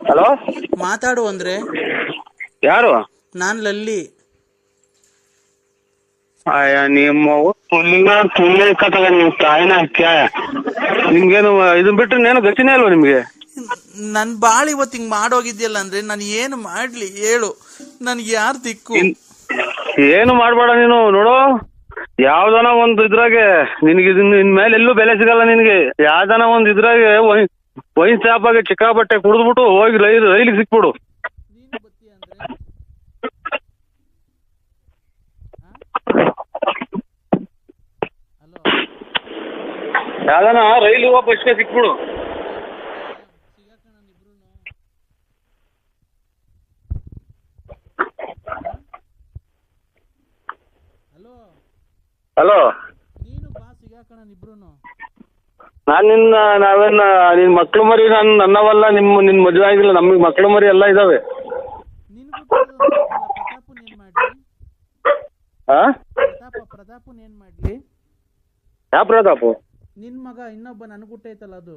Hello, ಮಾತಾಡು ಅಂದ್ರೆ. ಯಾರು? ನಾನ್ ಲಲ್ಲಿ. ಅಯ್ಯ ನಿಮ್ಮ ತುಳ್ಳಿ ಕಥಗ ನೀವು ತಾಯಿನ ನಿಮ್ಗೇನು ಇದನ್ ಬಿಟ್ರೆ ನೇನು ಗತಿನೇ ಅಲ್ವಾ ನಿಮ್ಗೆ? ನನ್ ಬಾಳ್ ಇವತ್ತು ಹಿಂಗ್ ಮಾಡೋಗಿದ್ಯಲ್ಲ ಅಂದ್ರೆ ನಾನು ಏನು ಮಾಡ್ಲಿ ಹೇಳು? ನನ್ಗೆ ಯಾರು ದಿಕ್ಕು? ಏನು ಮಾಡ್ಬೇಡ ನೀನು. ನೋಡು, ಯಾವ್ದನ ಒಂದ್ ಇದ್ರಾಗೆ ನಿನ್ಗೆ ನಿನ್ ಮೇಲೆ ಎಲ್ಲೂ ಬೆಲೆ ಸಿಗಲ್ಲ ನಿನ್ಗೆ. ಯಾವ್ದನ ಒಂದ್ ಇದ್ರಾಗೆ ವೈನ್ ಶಾಪ್ ಆಗಿ ಚಿಕ್ಕಾಬಟ್ಟೆ ಕುಡಿದ್ಬಿಟ್ಟು ಹೋಗಿ ರೈಲಿಗೆ ಸಿಕ್ಬಿಡು. ಯಾವ್ದನ ರೈಲು ಹೋಗೋ ಬಸ್ಗೆ ಸಿಕ್ಬಿಡು. ಹಲೋ, ನಾವೇನ ನಿನ್ ಮಕ್ಳು ಮರಿ ನನ್ನವಲ್ಲ. ನಿನ್ ಮದ್ವೆ ಆಗಿಲ್ಲ, ನಮಗ್ ಮಕ್ಳು ಮರಿ ಎಲ್ಲ ಇದಾವೆ. ಪ್ರತಾಪನ್ ಏನ್ ಮಾಡ್ಲಿ? ಯಾವ ಪ್ರತಾಪು? ನಿನ್ ಮಗ ಇನ್ನೊಬ್ಬ ನನ್ಗುಟ್ಟ ಐತಲ್ಲ ಅದು.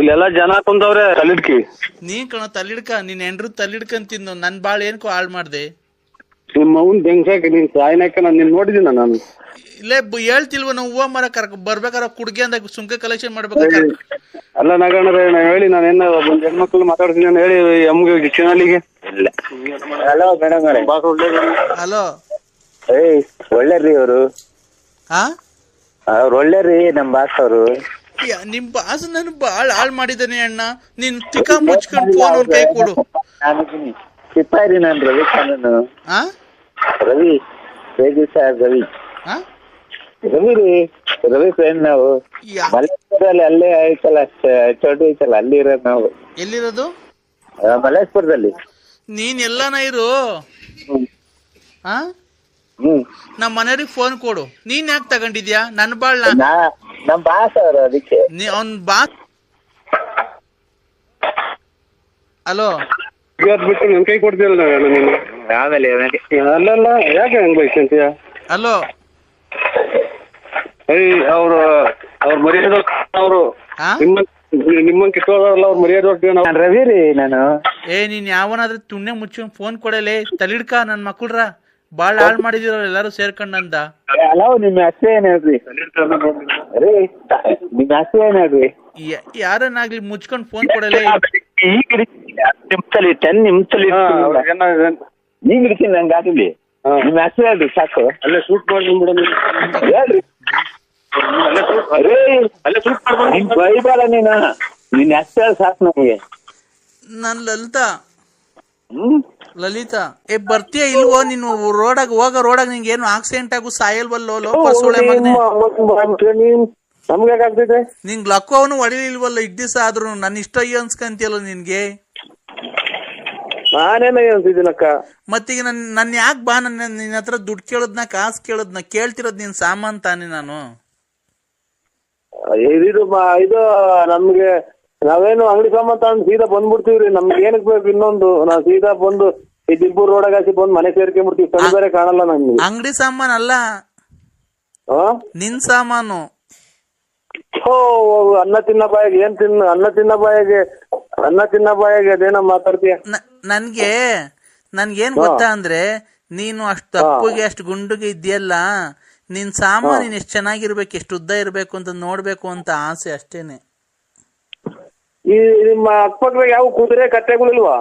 ಇಲ್ಲೆಲ್ಲ ಜನ ಕುಂತವ್ರೆ ತಲ್ಲಿಡ್ಕಿ. ನೀನ್ ಕಣ ತಲ್ಲಿಡ್ಕ, ನೀನ್ ಹೆಂಡ್ರು ತಲ್ಲಿಡ್ಕಂತಿದ್ದು ನನ್ ಬಾಳ್ ಏನ್ಕೋ ಹಾಳ್ ಮಾಡ್ದೆ. ನಿಮ್ಮ ಅವ್ನ್ ಬೆಂಗ್ಸಾಕ ನೀನ್ ಸಾಯ್ನಾಕ ನಾನು ನೋಡಿದೀನ. ನಾನು ಇಲ್ಲೇ ಹೇಳ್ತಿಲ್ವ ನಾವು ಹೂವ ಮರ ಬರ್ಬೇಕಾರ ಕುಡ್ಗೆ ಅಂದಾಗ ಸುಂಕ ಕಲೆಕ್ಷನ್ ಮಾಡ್ಬೇಕ. ಅಲ್ಲ ನಗಣ್ರೆ, ಹೇಳಿ ನಾನೇನ ಒಂದ್ ಹೆಣ್ಮಕ್ಳು ಮಾತಾಡ್ತೀನಿ ನಾನು ಹೇಳಿ ಎಮ್ಗೆ ಕಿನಾಲಿಗೆ. Hello madam, hello. ಒಳ್ಳೆರ್ರಿ ಅವರು. ಅವ್ರು ಒಳ್ಳೆರ್ರಿ ನಮ್ ಬಾಸ್ ಅವರು. ನಿಮ್ ಬಾಸ್ ನಾನು ಬಾಳ್ ಹಾಳ್ ಮಾಡಿದ್ದಾನೆ ಅಣ್ಣ. ನೀನ್ ತಿಕ್ಕ ಮುಚ್ಕೊಂಡ್ ಫೋನ್ ಅವ್ನ ಕೈ ಕೊಡು. ಸಿಪ್ಪಾರಿ ನಾನು ರವಿ ಖಾನನು. ರವಿ ಹೇಗಿ ಸರ್? ರವಿ ರೀ, ರವಿ ಫ್ರೆಂಡ್ ನಾವು. ಮಲ್ಲೇಶ್ವರದಲ್ಲಿ ಅಲ್ಲೇ ಐತಲ್ಲ, ಚೌಟ್ರಿ ಐತಲ್ಲ, ಅಲ್ಲಿ ಇರೋದು ನಾವು. ಎಲ್ಲಿರೋದು? ಮಲ್ಲೇಶ್ವರದಲ್ಲಿ. ನೀನ್ ಎಲ್ಲಾನ ಇರು. ನಮ್ಮ ಮನೆಯವ್ರಿಗೆ ಫೋನ್ ಕೊಡು. ನೀನ್ ಯಾಕೆ ತಗೊಂಡಿದ್ಯಾ ನನ್ ಬಾಳ್? ನಮ್ ಬಾಸ್ ಅವರು, ಅದಕ್ಕೆ ಅವ್ನ್ ಬಾಸ್. ಹಲೋ, ಬಿಟ್ಟು ನನ್ ಕೈ ಕೊಡ್ತೀಯಲ್ಲ ನೀನು. ಆಮೇಲೆ ಅಲ್ಲಲ್ಲ, ಯಾಕೆ ಹಂಗ್ ಬೈಸಂತೀಯ? ಹಲೋ, ಅವ್ರ ಮರ್ಯಾದೆ ಅವರು ನಿಮ್ಮಂಗ್ ಕಿತ್ತೋದಾರಲ್ಲ, ಅವ್ರ ಮರ್ಯಾದೆ. ರವಿ ರೀ ನಾನು. ನೀನ್ ಯಾವನಾದ್ರೆ ತುಣ್ಣೆ ಮುಚ್ಚ ಫೋನ್ ಕೊಡಲೇ. ತಲಿಡ್ಕ ನನ್ ಮಕ್ಕಳ್ರ ಬಾಳ್ ಹಾಳ್ ಮಾಡಿದಿರ ಎಲ್ಲಾರು ಸೇರ್ಕೊಂಡಂದ. ಹಲೋ, ನಿಮ್ ಹೆಸರು ಏನ್ ಹೇಳ್ರಿ? ನಿಮ್ ಹೆಸರು ಏನ್ ಹೇಳ್ರಿ? ಯಾರನ್ನಾಗ್ಲಿ ಮುಚ್ಕೊಂಡ್ ಫೋನ್ ಕೊಡಲೇ. ಟೆನ್ ನಿಮಿಷದಲ್ಲಿ ನೀವ್ ಇರ್ತೀನಿ ನಂಗೆ ಆಗಲಿ. ನಿಮ್ ಹೆಸರು ಹೇಳ್ರಿ ಸಾಕು. ಅಲ್ಲೇ ಶೂಟ್ ಮಾಡ್ಬಿಡ ಹೇಳ್ರಿ. ಬೈಬಾರ ನೀನ, ನಿನ್ ಹೆಸರು ಸಾಕು ನಮಗೆ. ನನ್ ಲಲಿತಾ. ಬರ್ತೀಯ ಇಲ್ವೋ ನೀನು? ರೋಡಾಗ ನಿಂಗೆ ಏನು ಆಕ್ಸಿಡೆಂಟ್ ಆಗು ಸಾಯಲ್ವಲ್ಲೋ ಲೋಪಸೋಳೆ ಮಗನೇ. ನಿಂಗ್ ಲಕ್ಕವನು ಹೊಡಿಲಿಲ್ವಲ್ಲ ಇಡ್ ದಿವಸ ಆದ್ರೂ. ನನ್ ಇಷ್ಟ ಅನ್ಸ್ಕಂತಿಯಲ್ಲ ನಿನ್ಗೆ. ನಾನೇನ ಅನ್ಸಿದ್ದೀನಕ್ಕ. ಮತ್ತೀಗ ನನ್ ಯಾಕೆ ಬಾ ನಿನ್ನ ಹತ್ರ ದುಡ್ಡು ಕೇಳದ್ನ ಕಾಸು ಕೇಳದ್ನ? ಕೇಳ್ತಿರೋದ್ ನೀನ್ ಸಾಮಾನ್ ತಾನೆ ನಾನು. ಇದು ನಮ್ಗೆ ನಾವೇನು ಅಂಗಡಿ ಸಾಮಾನ್ ತಗೊಂಡು ಸೀದಾ ಬಂದ್ಬಿಡ್ತೀವ್ರಿ. ನಮ್ಗೆ ಏನಕ್ ಬೇಕು ಇನ್ನೊಂದು? ನಾವ್ ಸೀದಾ ಬಂದು ಈ ದಿಬ್ಬೂರ್ ರೋಡಾಗ ಹಾಕಿ ಬಂದು ಮನೆ ಸೇರ್ಕೊಂಡ್ಬಿಡ್ತೀವಿ. ಸಣ್ಣ ಬೇರೆ ಕಾಣಲ್ಲ ನಮ್ಗೆ. ಅಂಗಡಿ ಸಾಮಾನ್ ಅಲ್ಲ, ನಿನ್ ಸಾಮಾನು. ಅನ್ನ ತಿನ್ನ ಬಾಯಿಗೆ ಅನ್ನ ತಿನ್ನ ಬಾಯಿಗೆ ಅದೇನ ಮಾತಾಡ್ತೀಯ? ನನ್ಗೇನ್ ಗೊತ್ತಾ ಅಂದ್ರೆ, ನೀನು ಅಷ್ಟು ತಪ್ಪುಗೆ ಅಷ್ಟು ಗುಂಡುಗೆ ಇದೆಯಲ್ಲ, ನಿನ್ ಸಾಮಾನು ನೀನ್ ಎಷ್ಟ್ ಚೆನ್ನಾಗಿರ್ಬೇಕು, ಎಷ್ಟು ಉದ್ದ ಇರ್ಬೇಕು ಅಂತ ನೋಡ್ಬೇಕು ಅಂತ ಆಸೆ ಅಷ್ಟೇನೆ. ಈ ನಿಮ್ಮ ಅಕ್ಕಪಕ್ಕದಾಗ ಯಾವ ಕುದುರೆ ಕತ್ತೆಗಳಿಲ್ವಾ?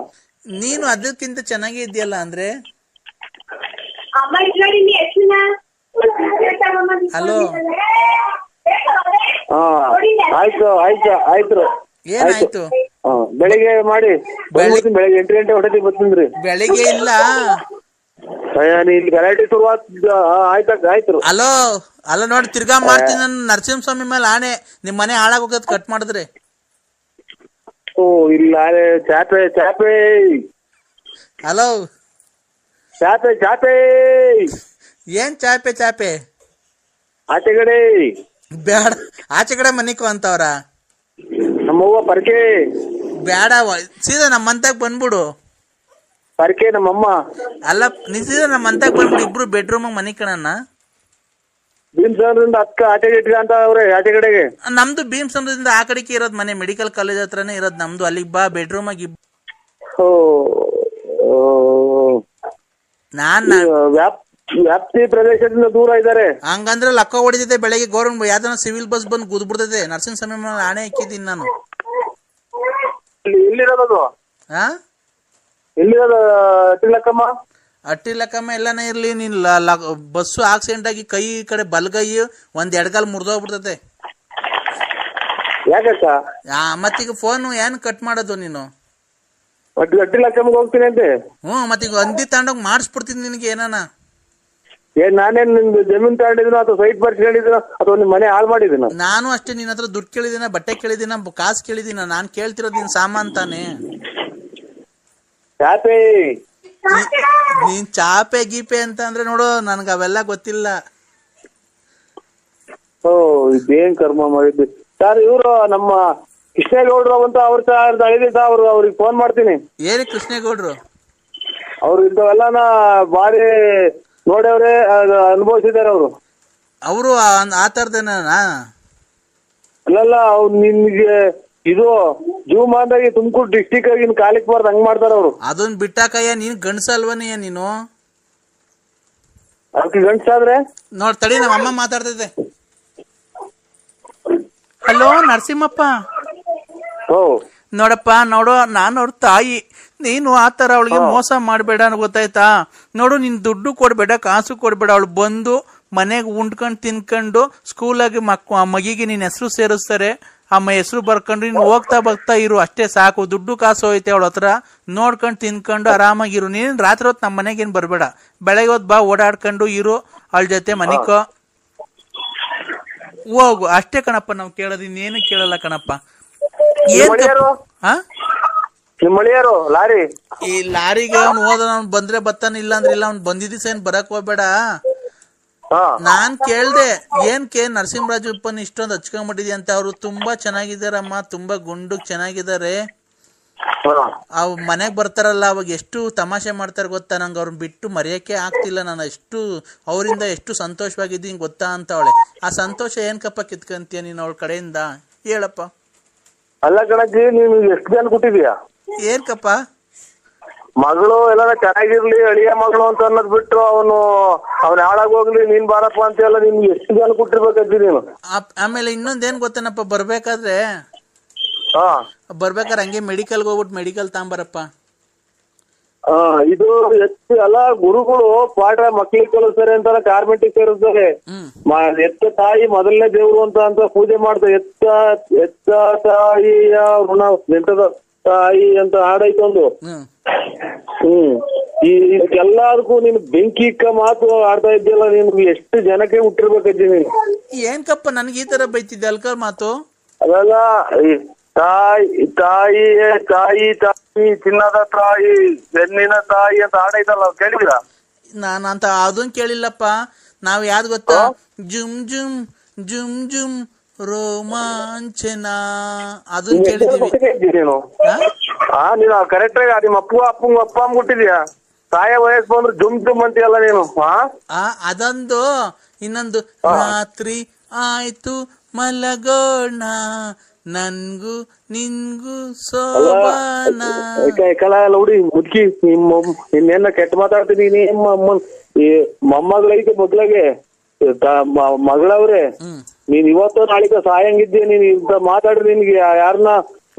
ನೀನು ಅದಕ್ಕಿಂತ ಚೆನ್ನಾಗಿ ಇದೆಯಲ್ಲ ಅಂದ್ರೆ. ಹಲೋ, ಆಯ್ತು. ಏನಾಯ್ತು? ಬೆಳಿಗ್ಗೆ ಮಾಡಿ. ಬೆಳಿಗ್ಗೆ 8 ಗಂಟೆ ಹೊಟ್ಟೆ ಬರ್ತೀನಿ. ಬೆಳಿಗ್ಗೆ ಇಲ್ಲ, ಗಲಾಟೆ ಆಯ್ತು. ಅಲ್ಲ ನೋಡಿ, ತಿರ್ಗಾ ಮಾಡ್ತೀನಿ ನಾನು. ನರಸಿಂಹಸ್ವಾಮಿ ಮೇಲೆ ಆಣೆ, ನಿಮ್ ಮನೆ ಹಾಳಾಗೋಗದ್ ಕಟ್ ಮಾಡಿದ್ರೆ. ಇಲ್ಲ ಚಾಪೆ. ಹಲೋ, ಚಾಪೆ ಏನ್ ಚಾಪೆ? ಆಚೆ ಕಡೆ ಬೇಡ, ಆಚೆ ಕಡೆ ಮನಿಕೋ ಅಂತವ್ರ. ನಮ್ಮವ್ವ ಪರ್ಕೆ ಬೇಡ, ಸೀದಾ ನಮ್ಮ ಮಂತಾಗ ಬಂದ್ಬಿಡು. ಪರ್ಕೆ ನಮ್ಮಮ್ಮ ಅಲ್ಲ, ನೀ ಸೀದಾ ನಮ್ಮ ಮಂತಾಗ ಬಂದ್ಬಿಡು. ಇಬ್ರು ಬೆಡ್ರೂಮ್ ಮನಿ ಕಣಣ್ಣ. ಭೀಮಸಂದ್ರಿಂದ ಅಕ್ಕ ಆಚೆ ಇಟ್ಕ ಅಂತ ಅವ್ರೆ ಆಚೆ ಕಡೆಗೆ. ನಮ್ದು ಭೀಮಸಂದ್ರದಿಂದ ಆ ಕಡೆಗೆ ಇರೋದ್ ಮನೆ, ಮೆಡಿಕಲ್ ಕಾಲೇಜ್ ಹತ್ರನೇ ಇರೋದ್ ನಮ್ದು. ಅಲ್ಲಿಗೆ ಬಾ, ಬೆಡ್ರೂಮ್ ಆಗಿ. ನಾನ್ ವ್ಯಾಪ್ತಿ ಪ್ರದೇಶದಿಂದ ದೂರ ಇದ್ದಾರೆ. ಹಂಗಂದ್ರೆ ಲಕ್ಕ ಹೊಡಿತೈತೆ ಬೆಳಗ್ಗೆ. ಗೌರ್ಮೆಂಟ್ ಯಾವ್ದಾನ ಸಿವಿಲ್ ಬಸ್ ಬಂದು ಗುದ್ಬಿಡ್ತೈತೆ. ನರಸಿಂಹ ಸ್ವಾಮಿ ಆಣೆ ಹಾಕಿದ್ದೀನಿ ನಾನು. ಎಲ್ಲಿರೋದು? ಅಟ್ಟಿಲಕ್ಕಮ್ಮ? ಅಟ್ಟಿಲಕ್ಕಮ್ಮ ಎಲ್ಲಾನೇ ಇರ್ಲಿ, ನೀನ್ ಬಸ್ಸು ಆಕ್ಸಿಡೆಂಟ್ ಆಗಿ ಕೈ ಕಡೆ ಬಲ್ಗೈ ಒಂದ್ ಎಡಗಾಲ್ ಮುರಿದೋಗ್ಬಿಡ್ತೈತೆ. ಯಾಕಕ್ಕ? ಮತ್ತೀಗ ಫೋನ್ ಏನ್ ಕಟ್ ಮಾಡೋದು ನೀನು? ಅಟ್ಟಿಲಕ್ಕಮ್ಮಗೆ ಹೋಗ್ತೀನಿ ಅಂತೆ. ಮತ್ತೀಗ ಹಂದಿ ತಗೊಂಡೋಗಿ ಮಾಡಿಸ್ಬಿಡ್ತೀನಿ ನಿನ್ಗೆ ಏನಾನ. ನಾನೇನ್ ನಿಮ್ದು ಜಮೀನ್ ತಗೊಂಡಿದ್ದೀನೋ ಅಥವಾ ಸೈಟ್ ಬರ್ಸ್ಕೊಂಡಿದ್ದೀನೋ ಅಥವಾ ನಿಮ್ ಮನೆ ಹಾಳು ಮಾಡಿದ್ದೀನೋ? ನಾನು ಅಷ್ಟೇ. ನಿನ್ನ ಹತ್ರ ದುಡ್ಡು ಕೇಳಿದಿನ, ಬಟ್ಟೆ ಕೇಳಿದಿನ, ಕಾಸು ಕೇಳಿದಿನ? ನಾನ್ ಕೇಳ್ತಿರೋದು ನಿನ್ ಸಾಮಾನ್ ತಾನೆ. ಚಾಪೆ ನೀನ್ ಚಾಪೆ ಗೀಪೆ ಅಂತ ಅಂದ್ರೆ ನೋಡು, ನನ್ಗ ಅವೆಲ್ಲ ಗೊತ್ತಿಲ್ಲ. ಇದೇನ್ ಕರ್ಮ ಮಾಡಿದ್ವಿ ಸರ್. ಇವ್ರು ನಮ್ಮ ಕೃಷ್ಣೇಗೌಡ್ರು ಅಂತ ಅವ್ರಿಗೆ ಫೋನ್ ಮಾಡ್ತೀನಿ. ಏನಿ ಕೃಷ್ಣೇಗೌಡ್ರು? ಅವ್ರು ಇಂಥವೆಲ್ಲಾನ ಬಾರಿ ನೋಡವ್ರೆ, ಅನುಭವಿಸಿದಾರೆ ಅವರು. ಅವರು ಆ ತರದೇನ? ಅಲ್ಲಲ್ಲ, ಅವ್ರು ನಿನ್ಗೆ ಇದು ಜೀವಮಾನದಾಗಿ ತುಮಕೂರು ಡಿಸ್ಟಿಕ್ ಆಗಿ ಕಾಲಿಕ್ ಬಾರ್ದು ಹಂಗ್ ಮಾಡ್ತಾರ ಅವ್ರು. ಅದನ್ ಬಿಟ್ಟಾಕಯ್ಯ, ನೀನ್ ಗಂಡ್ಸಲ್ವನಯ್ಯ ನೀನು? ಅದಕ್ಕೆ ಗಂಡ್ಸಾದ್ರೆ ನೋಡ್ ತಡಿ, ನಮ್ಮ ಅಮ್ಮ ಮಾತಾಡ್ತೈತೆ. ಹಲೋ ನರಸಿಂಹಪ್ಪ. ನೋಡಪ್ಪ, ನೋಡು, ನಾನು ಅವ್ರ ತಾಯಿ. ನೀನು ಆತರ ಅವಳಿಗೆ ಮೋಸ ಮಾಡ್ಬೇಡ, ಗೊತ್ತಾಯ್ತಾ? ನೋಡು, ನಿನ್ ದುಡ್ಡು ಕೊಡ್ಬೇಡ, ಕಾಸು ಕೊಡ್ಬೇಡ. ಅವಳು ಬಂದು ಮನೆಗೆ ಉಂಡ್ಕೊಂಡು ತಿನ್ಕೊಂಡು ಸ್ಕೂಲಾಗಿ ಮಗಿಗೆ ನಿನ್ ಹೆಸರು ಸೇರಿಸ್ತಾರೆ. ಅಮ್ಮ ಹೆಸರು ಬರ್ಕೊಂಡು ನೀನು ಹೋಗ್ತಾ ಇರು, ಅಷ್ಟೇ ಸಾಕು. ದುಡ್ಡು ಕಾಸು ಹೋಯ್ತೆ ಅವಳ ಹತ್ರ. ನೋಡ್ಕೊಂಡು ತಿನ್ಕೊಂಡು ಆರಾಮಾಗಿರು. ನೀನ್ ರಾತ್ರಿ ಹೊತ್ತು ನಮ್ಮ ಮನೆಗೇನು ಬರ್ಬೇಡ. ಬೆಳಗ್ಗೆ ಹೊತ್ತು ಬಾ, ಓಡಾಡ್ಕೊಂಡು ಇರು ಅವಳ ಜೊತೆ ಮನಿಕೋ, ಹೋಗು. ಅಷ್ಟೇ ಕಣಪ್ಪ ನಾವು ಕೇಳೋದು, ಇನ್ನೇನು ಕೇಳಲ್ಲ ಕಣಪ್ಪ. ಈ ಲಾರಿಗೆ ಅವ್ನು ಹೋದ, ಅವ್ನು ಬಂದ್ರೆ ಬರ್ತಾನೆ, ಇಲ್ಲ ಅಂದ್ರೆ ಇಲ್ಲ. ಅವ್ನು ಬಂದಿದ್ದ ಸೇನ್ ಬರಕ್ ಹೋಗ್ಬೇಡ. ನಾನ್ ಕೇಳ್ದೆ, ಏನ್ಕೆ ನರಸಿಂಹರಾಜಪ್ಪನ್ ಇಷ್ಟೊಂದು ಹಚ್ಕೊಂಡ್ಬಿಟ್ಟಿದ್ಯ ಅಂತ. ಅವ್ರು ತುಂಬಾ ಚೆನ್ನಾಗಿದಾರಮ್ಮ, ತುಂಬಾ ಗುಂಡು ಚೆನ್ನಾಗಿದ್ದಾರೆ. ಅವ್ ಮನೆಗ್ ಬರ್ತಾರಲ್ಲ, ಅವಾಗ ಎಷ್ಟು ತಮಾಷೆ ಮಾಡ್ತಾರೆ ಗೊತ್ತಾ? ನಂಗೆ ಅವ್ರನ್ನ ಬಿಟ್ಟು ಮರೆಯಕ್ಕೆ ಆಗ್ತಿಲ್ಲ. ನಾನು ಎಷ್ಟು ಅವರಿಂದ ಎಷ್ಟು ಸಂತೋಷವಾಗಿದ್ದೀನಿ ಗೊತ್ತಾ ಅಂತ ಅವಳೆ. ಆ ಸಂತೋಷ ಏನ್ಕಪ್ಪ ಕಿತ್ಕಂತೀಯ ನೀನ್ ಅವಳ ಕಡೆಯಿಂದ? ಹೇಳಪ್ಪ. ಅಲ್ಲ ಕಣಜ್ಜಿ, ನೀನು ಎಷ್ಟು ಜನ ಕೊಟ್ಟಿದೀಯ? ಏನ್ಕಪ್ಪ? ಮಗಳು ಎಲ್ಲ ಚೆನ್ನಾಗಿರ್ಲಿ, ಅಳಿಯ ಮಗಳು ಅಂತ ಅನ್ನೋದ್ ಬಿಟ್ಟು ಅವನು ಹಾಳಾಗ್ ಹೋಗ್ಲಿ, ನೀನ್ ಬಾರಪ್ಪ ಅಂತ ಎಲ್ಲ ನಿಮ್ಗೆ ಎಷ್ಟು ಜನ ಕೊಟ್ಟಿರ್ಬೇಕಜ್ಜಿ ನೀನು? ಆಮೇಲೆ ಇನ್ನೊಂದೇನ್ ಗೊತ್ತೇನಪ್ಪ, ಬರ್ಬೇಕಾದ್ರೆ ಹಂಗೆ ಮೆಡಿಕಲ್ಗೆ ಹೋಗ್ಬಿಟ್ಟು ಮೆಡಿಕಲ್ ತಗೊಂಬರಪ್ಪ. ಇದು ಹೆಚ್ಚು ಅಲ್ಲ, ಗುರುಗಳು ಪಾಠ ಮಕ್ಳಿಗೆ ಕಲಿಸ್ತಾರೆ ಅಂತ ಕಾರ್ಮೆಂಟಿಗೆ ಸೇರಿಸ್ತಾರೆ. ಎತ್ತ ತಾಯಿ ಮೊದಲನೇ ದೇವ್ರು ಅಂತ ಪೂಜೆ ಮಾಡ್ತಾರೆ. ಎತ್ತ ತಾಯಿಯ ಋಣ ಎಂತದ ತಾಯಿ ಅಂತ ಹಾಡೈತೊಂದು. ಎಲ್ಲದಕ್ಕೂ ನೀನು ಬೆಂಕಿ ಇಕ್ಕ ಮಾತು ಆಡ್ತಾ ಇದ್ಯಲ್ಲ, ನಿನ್ಗೆ ಎಷ್ಟು ಜನಕ್ಕೆ ಹುಟ್ಟಿರ್ಬೇಕಜ್ಜಿ ನೀನು. ಏನ್ಕಪ್ಪ ನನ್ಗೆ ಈ ತರ ಬೈತಿದ್ದೆ ಅಲ್ಕರ್ ಮಾತು? ಅದಲ್ಲ, ತಾಯಿ ತಾಯಿ ತಾಯಿ ತಾಯಿ ಚಿನ್ನದ ತಾಯಿ ಬೆನ್ನಿನ ತಾಯಿ ಅಂತ ಹಾಡೈತಲ್ಲ, ಕೇಳಿದ್ರ? ನಾನಂತ ಅದನ್ ಕೇಳಿಲ್ಲಪ್ಪ. ನಾವ್ ಯಾವ್ದು ಗೊತ್ತಾ? ಜುಮ್ ಜುಮ್ ಜುಮ್ ಜುಮ್ ರೋಮಾಂಚನ, ಅದನ್ನ ಕೇಳಿದೀವಿ. ನೀನು ಕರೆಕ್ಟ್ ಆಗಿ ನಿಮ್ಮ ಅಪ್ಪ ಕೊಟ್ಟಿದ್ಯಾ? ತಾಯ ವಯಸ್ಸು ಬಂದ್ರು ಜುಮ್ ಜುಮ್ ಅಂತೀಯಲ್ಲ ನೀನು. ಅದೊಂದು. ಇನ್ನೊಂದು, ರಾತ್ರಿ ಆಯ್ತು ಮಲಗೋಣ, ನನ್ಗೂ ನಿನ್ಗೂ ಸೋಬಾನ. ಹುಡಿ ಮುದ್ಕಿ, ನಿನ್ನೇನ ಕೆಟ್ಟ ಮಾತಾಡ್ತೀನಿ. ಮೊಮ್ಮಗಳೈತೆ ಮಗ್ಳಿಗೆ ಮಗಳವ್ರೆ, ನೀನ್ ಇವತ್ತು ನಾಳಿಕ ಸಾಯಂಗಿದ್ದೆ. ನೀನ್ ಇಂತ ಮಾತಾಡ್ರಿ, ನಿನ್ಗೆ ಯಾರನ್ನ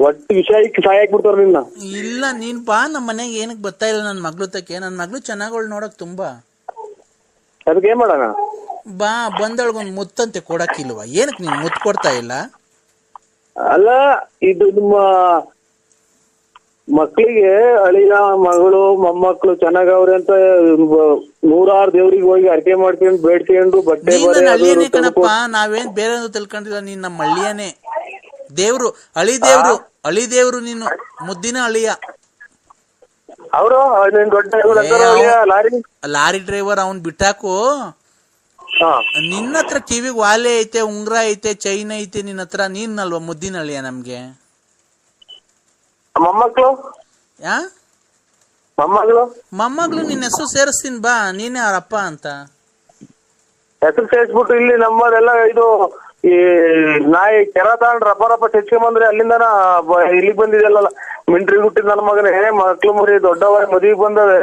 ಒಟ್ಟು ವಿಷಯಕ್ಕೆ ಸಾಯಕ್ ಬಿಡ್ತಾರ ನಿನ್ನ. ಇಲ್ಲ, ನೀನ್ ಬಾ ನಮ್ಮ ಮನೆಗೆ. ಏನಕ್ ಬರ್ತಾ ಇಲ್ಲ ನನ್ ಮಗ್ಳು ತಕ್ಕೆ? ನನ್ ಮಗ್ಳು ಚೆನ್ನಾಗಳು ನೋಡಕ್ ತುಂಬಾ. ಅದಕ್ಕೆ ಏನ್ ಮಾಡೋಣ? ಬಾ, ಬಂದೊಳಗೊಂದ್ ಮುತ್ತಂತೆ ಕೊಡಕ್ಕಿಲ್ವಾ? ಏನಕ್ ನೀನ್ ಮುತ್ತು ಕೊಡ್ತಾ ಇಲ್ಲ? ಅಲ್ಲ, ಇದು ನಿಮ್ಮ ಮಕ್ಳಿಗೆ ಅಳಿಯ ಮಗಳು ಮೊಮ್ಮಕ್ಳು ಚೆನ್ನಾಗವ್ರೆ ಅಂತ ನೂರಾರು ದೇವ್ರಿಗೆ ಹೋಗಿ ಅರ್ಕೆ ಮಾಡ್ಕೊಂಡು ಬೇಡ್ಕೊಂಡು ಬಟ್ಟೆ ಹಳ್ಳಿಯನೇ ಕಣಪ್ಪ. ನಾವೇನ್ ಬೇರೆ ತಿಳ್ಕೊಂಡಿಲ್ಲ. ನೀನ್ ನಮ್ಮ ಹಳ್ಳಿಯನೇ ದೇವ್ರು, ಅಳಿದೇವ್ರು ನೀನು, ಮುದ್ದಿನ ಅಳಿಯ. ಅವರು ಲಾರಿ ಡ್ರೈವರ್. ಅವನ್ ಬಿಟ್ಟಾಕು. ನಿನ್ನ ಹತ್ರ ಕಿವಿಗ್ ವಾಲೆ ಐತೆ, ಉಂಗ್ರ ಐತೆ, ಚೈನ್ ಐತೆ ನಿನ್ನ ಹತ್ರ. ನೀನಲ್ವಾ ಮುದ್ದಿನ ಅಳಿಯ ನಮ್ಗೆ? ಮೊಮ್ಮಕ್ಳು ಮೊಮ್ಮಗಳು ನಿನ್ನ ಹೆಸರು ಸೇರಿಸ್ತೀನಿ ಬಾ, ನೀನೇ ಅವ್ರಪ್ಪ ಅಂತ. ಹೆಸರು ಸೇರಿಸ್ಬಿಟ್ಟು ಇಲ್ಲಿ ನಮ್ಮದೆಲ್ಲ ಇದು ಈ ನಾಯಿ ಕೆರ ತಗೊಂಡ್ ರಪ್ಪ ಚಚ್ಕೊಂಬಂದ್ರೆ ಅಲ್ಲಿಂದನ ಇಲ್ಲಿಗೆ ಬಂದಿದೆಲ್ಲ ಮಿಂಟ್ರಿ ಹುಟ್ಟಿದ ನನ್ನ ಮಗನೇ ಮಕ್ಳು ಮರಿ ದೊಡ್ಡವ ಮದ್ವಿಗೆ ಬಂದವೆ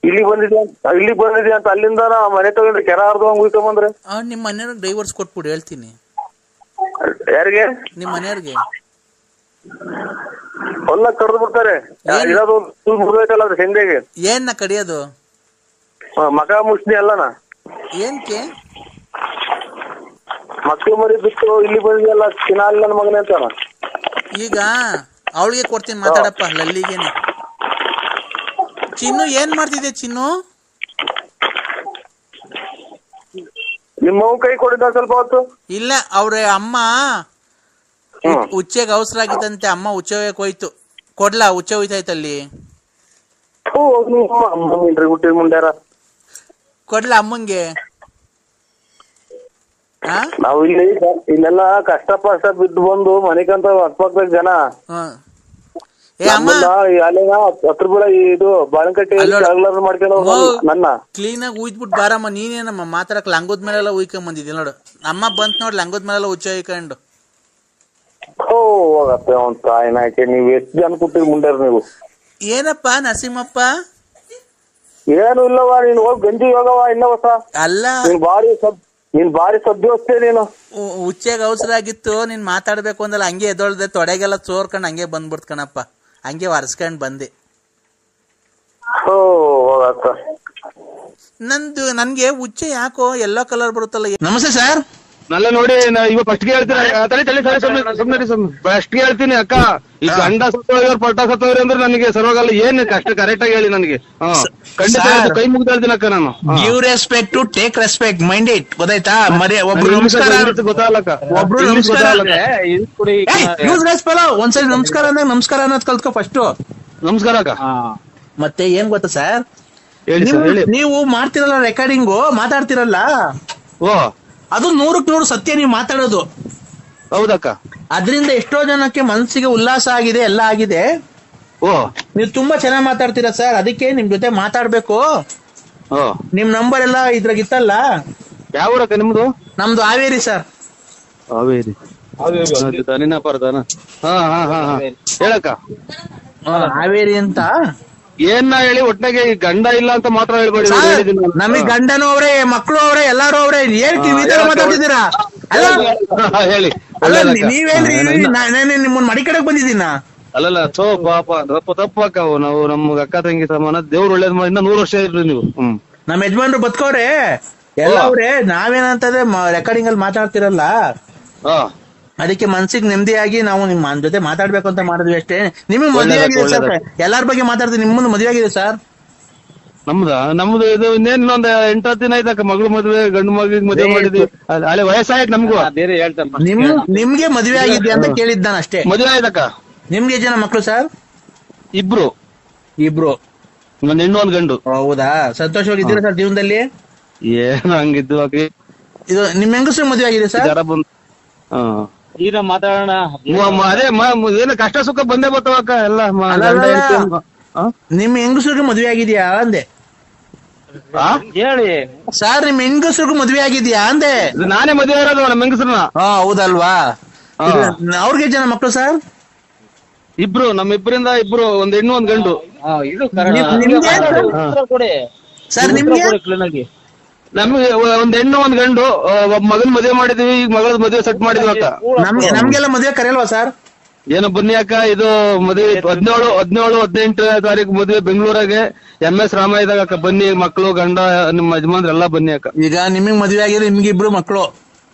ಇಲ್ಲಿಗೆ ಬಂದಿದೆ ಅಂತ ಅಲ್ಲಿಂದನ ಮನೆ ತಗೊಂಡ್ರೆ ಕೆರ ಹರ್ದಂಗ್ ಉಯ್ಕೊಂಬಂದ್ರೆ ನಿಮ್ ಮನೆಯವ್ರಿಗೆ ಡೈವರ್ಸ್ ಕೊಟ್ಬಿಡು ಹೇಳ್ತೀನಿ. ಯಾರಿಗೆ? ನಿಮ್ ಮನೆಯವ್ರಿಗೆ ಹೊಲ ಕಡ್ದು ಬಿಡ್ತಾರೆ. ಇರೋದು ಮುರಿದೈತಲ್ಲ ಅದ್ರ ಹೆಂಡೆಗೆ. ಏನ್ನ ಕಡಿಯೋದು? ಮಗ ಮುಷ್ಣಿ ಅಲ್ಲನ. ಏನ್ಕೆ? ಮಕ್ಳು ಮರಿ ಬಿಟ್ಟು ಇಲ್ಲಿ ಬಂದಿದೆಲ್ಲ ಚಿನ್ನಾಲಿ ನನ್ನ ಮಗನೇ ಅಂತಾನ. ಈಗ ಅವಳಿಗೆ ಕೊಡ್ತೀನಿ ಮಾತಾಡಪ್ಪ ಲಲ್ಲಿಗೇನೆ. ಚಿನ್ನು ಏನ್ ಮಾಡ್ತಿದ್ದೆ ಚಿನ್ನು? ನಿಮ್ಮ ಕೈ ಕೊಡಿದ ಸ್ವಲ್ಪ ಹೊತ್ತು. ಇಲ್ಲ ಅವ್ರ ಅಮ್ಮ ಉಚ್ಚೆಗೆ ಅವಸರ ಆಗಿತ್ತಂತೆ, ಅಮ್ಮ ಉಚ್ಚೆ ಹೋಯಕ್ ಹೋಯ್ತು. ಕೊಡ್ಲಾ? ಉಚ್ಚೆ ಹೋಯ್ತಾಯ್ತಲ್ಲಿ. ಮುಂಡ್ಯಾರ ಕೊಡ್ಲಾ ಅಮ್ಮಂಗೆ? ನಾವು ಇಲ್ಲೆಲ್ಲ ಕಷ್ಟ ಬಿದ್ದು ಬಂದು ಮನೆಗಂತ ಹತ್ಪಕ್ಬೇಕು ಜನ. ಹತ್ರ ಬೀಳ ಇದು ಬಾಳಂಕಟ್ಟಿ ಮಾಡ್ಕೊಂಡು ನನ್ನ ಕ್ಲೀನ್ ಆಗಿ ಉಯ್ದ್ಬಿಟ್ಟು ಬಾರಮ್ಮ. ನೀನೇನಮ್ಮ ಮಾತಾಡಕ್ ಲಂಗೋದ್ ಮೇಲೆಲ್ಲ ಉಯ್ಕೊಂಡ್ ಬಂದಿದ್ದಿ ನೋಡು. ಅಮ್ಮ ಬಂತ್ ನೋಡ್ ಲಂಗೋದ್ ಮೇಲೆಲ್ಲ ಉಚ್ಚ ಉಯ್ಕೊಂಡು. ಹೋಗತ್ತೆ ಅವ್ನ್ ತಾಯಿನಾಕೆ. ನೀವ್ ಎಷ್ಟ್ ಜನ ಕೂತಿರಿ ಮುಂಡ್ಯಾರ ನೀವು? ಏನಪ್ಪಾ ನರಸಿಂಹಪ್ಪ? ಏನು ಇಲ್ಲವ, ನೀನ್ ಹೋಗ್ ಗಂಜಿ ಹೋಗವ ಇನ್ನ ಹೊಸ. ಅಲ್ಲ ನೀನ್ ಬಾರಿ ಸದ್ಯ ಹೊಸ್ತೇ ನೀನು. ಉಚ್ಚೆಗೆ ಅವಸರ ಆಗಿತ್ತು, ನೀನ್ ಮಾತಾಡ್ಬೇಕು ಅಂದಲ್ಲ, ಹಂಗೆ ಎದೊಳ್ದೆ ತೊಡೆಗೆಲ್ಲ ಚೋರ್ಕೊಂಡ್ ಹಂಗೆ ಬಂದ್ಬಿಡ್ತ ಕಣಪ್ಪ. ಹಂಗೆ ಒರೆಸ್ಕೊಂಡ್ ಬಂದೆ. ನನ್ಗೆ ಉಚ್ಚೆ ಯಾಕೋ ಎಲ್ಲೋ ಕಲರ್ ಬರುತ್ತಲ್ಲ. ನಮಸ್ತೆ ಸರ್. ನಲ್ಲ ನೋಡಿ ಇವಾಗ ಫಸ್ಟ್ ಗೆ ಹೇಳ್ತೀನಿ, ಫಸ್ಟ್ ಗೆ ಹೇಳ್ತೀನಿ ಅಕ್ಕ, ಈ ಗಂಡ ಸತ್ತೋಯ್ಯವ್ರು ಪಟ್ಟ ಸತ್ತೋಯ್ರಿ ಅಂದ್ರೆ ನನಗೆ ಸರ್ವಾಗಲ್ಲ. ಏನ್ ಕಷ್ಟ ಕರೆಕ್ಟ್ ಆಗಿ ಹೇಳಿ ನನಗೆ. ಖಂಡಿತ ಕೈ ಮುಗ್ದು ಹೇಳ್ತೀನಿ ಅಕ್ಕ ನಾನು. Give respect to take respect, mind it. ಗೊತ್ತಾಯ್ತಾ? ಒಬ್ರು ನಮಸ್ಕಾರ ಗೊತ್ತಾಗಲ್ಲಕ್ಕ, ಒಬ್ರು ಒಂದ್ಸರಿ ನಮಸ್ಕಾರ ಅಂದಾಗ ನಮಸ್ಕಾರ ಅನ್ನೋದ್ ಕಲ್ತ್ಕೊ ಫಸ್ಟ್. ನಮಸ್ಕಾರ ಅಕ್ಕ. ಮತ್ತೆ ಏನ್ ಗೊತ್ತಾ ಸರ್, ನೀವು ಮಾಡ್ತಿರಲ್ಲ ರೆಕಾರ್ಡಿಂಗು, ಮಾತಾಡ್ತಿರಲ್ಲ, ಓ ಅದು 100ಕ್ಕೆ 100 ಸತ್ಯ ನೀವು ಮಾತಾಡೋದು. ಹೌದಕ್ಕ. ಅದರಿಂದ ಎಷ್ಟೋ ಜನಕ್ಕೆ ಮನಸ್ಸಿಗೆ ಉಲ್ಲಾಸ ಆಗಿದೆ, ಎಲ್ಲ ಆಗಿದೆ. ಓ ನೀವು ತುಂಬಾ ಚೆನ್ನಾಗಿ ಮಾತಾಡ್ತೀರಾ ಸರ್, ಅದಕ್ಕೆ ನಿಮ್ ಜೊತೆ ಮಾತಾಡ್ಬೇಕು. ನಿಮ್ ನಂಬರ್ ಎಲ್ಲ ಇದ್ರಾಗ ಇತ್ತಲ್ಲ. ಯಾವ ಊರಕ್ಕ ನಿಮ್ದು? ನಮ್ದು ಹಾವೇರಿ ಸರ್. ಹಾವೇರಿ ಹೇಳಕ್ಕ. ಹಾವೇರಿ ಅಂತ ಏನ್ ಹೇಳಿ ಒಟ್ನಾಗೆ ಗಂಡ ಇಲ್ಲ ಅಂತ ಮಾತ್ರ ಹೇಳ್ಬೇಡಿ. ನಮಗ್ ಗಂಡನೂ ಅವ್ರೆ, ಮಕ್ಳು ಅವ್ರೆ, ಎಲ್ಲಾರು ಅವ್ರೆ. ಏನ್ ಮಾತಾಡ್ತಿದ್ದೀರಾ? ಹೇಳಿ. ನೀವೇನ್ರಿ ನಿಮ್ಮನ್ ಮಡಿ ಕಡೆಗ್ ಬಂದಿದ್ದೀನ? ಅಲ್ಲಲ್ಲ ಸೋ ಪಾಪ ತಪ್ಪಕ್ಕ. ನಾವು ನಮ್ಗ ಅಕ್ಕ ತಂಗಿ ಸಮಾನ, ದೇವ್ರು ಒಳ್ಳೇದ್ ಮಾಡಿ ಇನ್ನ 100 ವರ್ಷ ಇರ್ರಿ ನೀವು. ನಮ್ ಯಜಮಾನ್ರು ಬದುಕೋರೆ ಎಲ್ಲ ಅವ್ರೆ. ನಾವೇನಂತಂದ್ರೆ ರೆಕಾರ್ಡಿಂಗ್ ಅಲ್ಲಿ ಮಾತಾಡ್ತಿರಲ್ಲ, ಅದಕ್ಕೆ ಮನ್ಸಿಗೆ ನೆಮ್ಮದಿಯಾಗಿ ನಾವು ನಿಮ್ಮ ಜೊತೆ ಮಾತಾಡ್ಬೇಕು ಅಂತ ಮಾಡಿದ್ವಿ ಅಷ್ಟೇ. ನಿಮ್ಗೆ ಮದುವೆ ಆಗಿದೆ ಸರ್, ಎಲ್ಲಾರ ಬಗ್ಗೆ ಮಾತಾಡ್ತೀವಿ. ನಿಮ್ಮನ್ನು ಮದುವೆ ಆಗಿದೆ ಸರ್? ನಮ್ದು ಇದು ಇನ್ನೊಂದ್ 8-10 ದಿನ ಆಯ್ತಕ್ಕ. ಮಗಳು ಮದುವೆ, ಗಂಡು ಮಗಳಿಗೆ ಮದುವೆ ಮಾಡಿದ್ವಿ. ಅಲ್ಲಿ ವಯಸ್ಸಾಯ್ತು ನಮಗೂ. ನಿಮ್ಗೆ ಮದುವೆ ಆಗಿದ್ಯಾ ಅಂತ ಕೇಳಿದ್ದಾನ ಅಷ್ಟೇ. ಮದುವೆ ಆಯ್ತಕ್ಕ. ನಿಮ್ಗೆ ಎಷ್ಟು ಜನ ಮಕ್ಳು ಸರ್? ಇಬ್ರು. ಒಂದ್ ಹೆಣ್ಣು ಒಂದ್ ಗಂಡು. ಹೌದಾ? ಸಂತೋಷವಾಗಿದ್ದೀರಾ ಸರ್ ಜೀವನದಲ್ಲಿ? ಏನು ಹಂಗಿದ್ದು. ಇದು ನಿಮ್ ಹೆಂಗಸ್ರು ಮದುವೆ ಆಗಿದೆ ಸರ್? ಈಗ ಮಾತಾಡೋಣ. ಅದೇ ಏನು ಕಷ್ಟ ಸುಖ ಬಂದೇ ಬರ್ತಾವಕ್ಕ ಎಲ್ಲ. ನಿಮ್ ಹೆಂಗಸ್ರಿಗೆ ಮದ್ವೆ ಆಗಿದ್ಯಾ ಅಂದೆ? ಹೇಳಿ ಸರ್, ನಿಮ್ ಹೆಂಗಸ್ರಿಗೂ ಮದ್ವೆ ಆಗಿದ್ಯಾ ಅಂದೆ? ನಾನೇ ಮದುವೆ ಇರೋದು ನಮ್ಮ ಹೆಂಗಸ್ರನ್ನ. ಹೌದಲ್ವಾ? ಅವ್ರಿಗೆ ಜನ ಮಕ್ಳು ಸರ್? ಇಬ್ರು. ನಮ್ಮಿಬ್ಬರಿಂದ ಇಬ್ರು, ಒಂದ್ ಹೆಣ್ಣು ಒಂದ್ ಗಂಡು. ಸರ್ ನಿಮ್ಗೆ? ನಮ್ಗೆ ಒಂದ್ ಹೆಣ್ಣು ಒಂದ್ ಗಂಡು. ಮಗನ್ ಮದುವೆ ಮಾಡಿದ್ವಿ, ಈಗ ಮಗಳ ಮದುವೆ ಸೆಟ್ ಮಾಡಿದ್ವಿ ಅಕ್ಕ. ನಮ್ಗೆಲ್ಲ ಮದುವೆ ಕರೆಯಲ್ವಾ ಸರ್? ಏನೋ ಬನ್ನಿ ಅಕ್ಕ, ಇದು ಮದುವೆ 17-18 ತಾರೀಕು ಮದುವೆ ಬೆಂಗಳೂರಾಗೆ MS ರಾಮಯ್ಯದಾಗ ಅಕ್ಕ. ಬನ್ನಿ, ಮಕ್ಕಳು ಗಂಡ ನಿಮ್ಮ ಯಜಮಾನ್ರ ಎಲ್ಲ ಬನ್ನಿ ಅಕ್ಕ. ಈಗ ನಿಮಗ್ ಮದುವೆ ಆಗಿದೆ, ನಿಮ್ಗೆ ಇಬ್ರು ಮಕ್ಕಳು.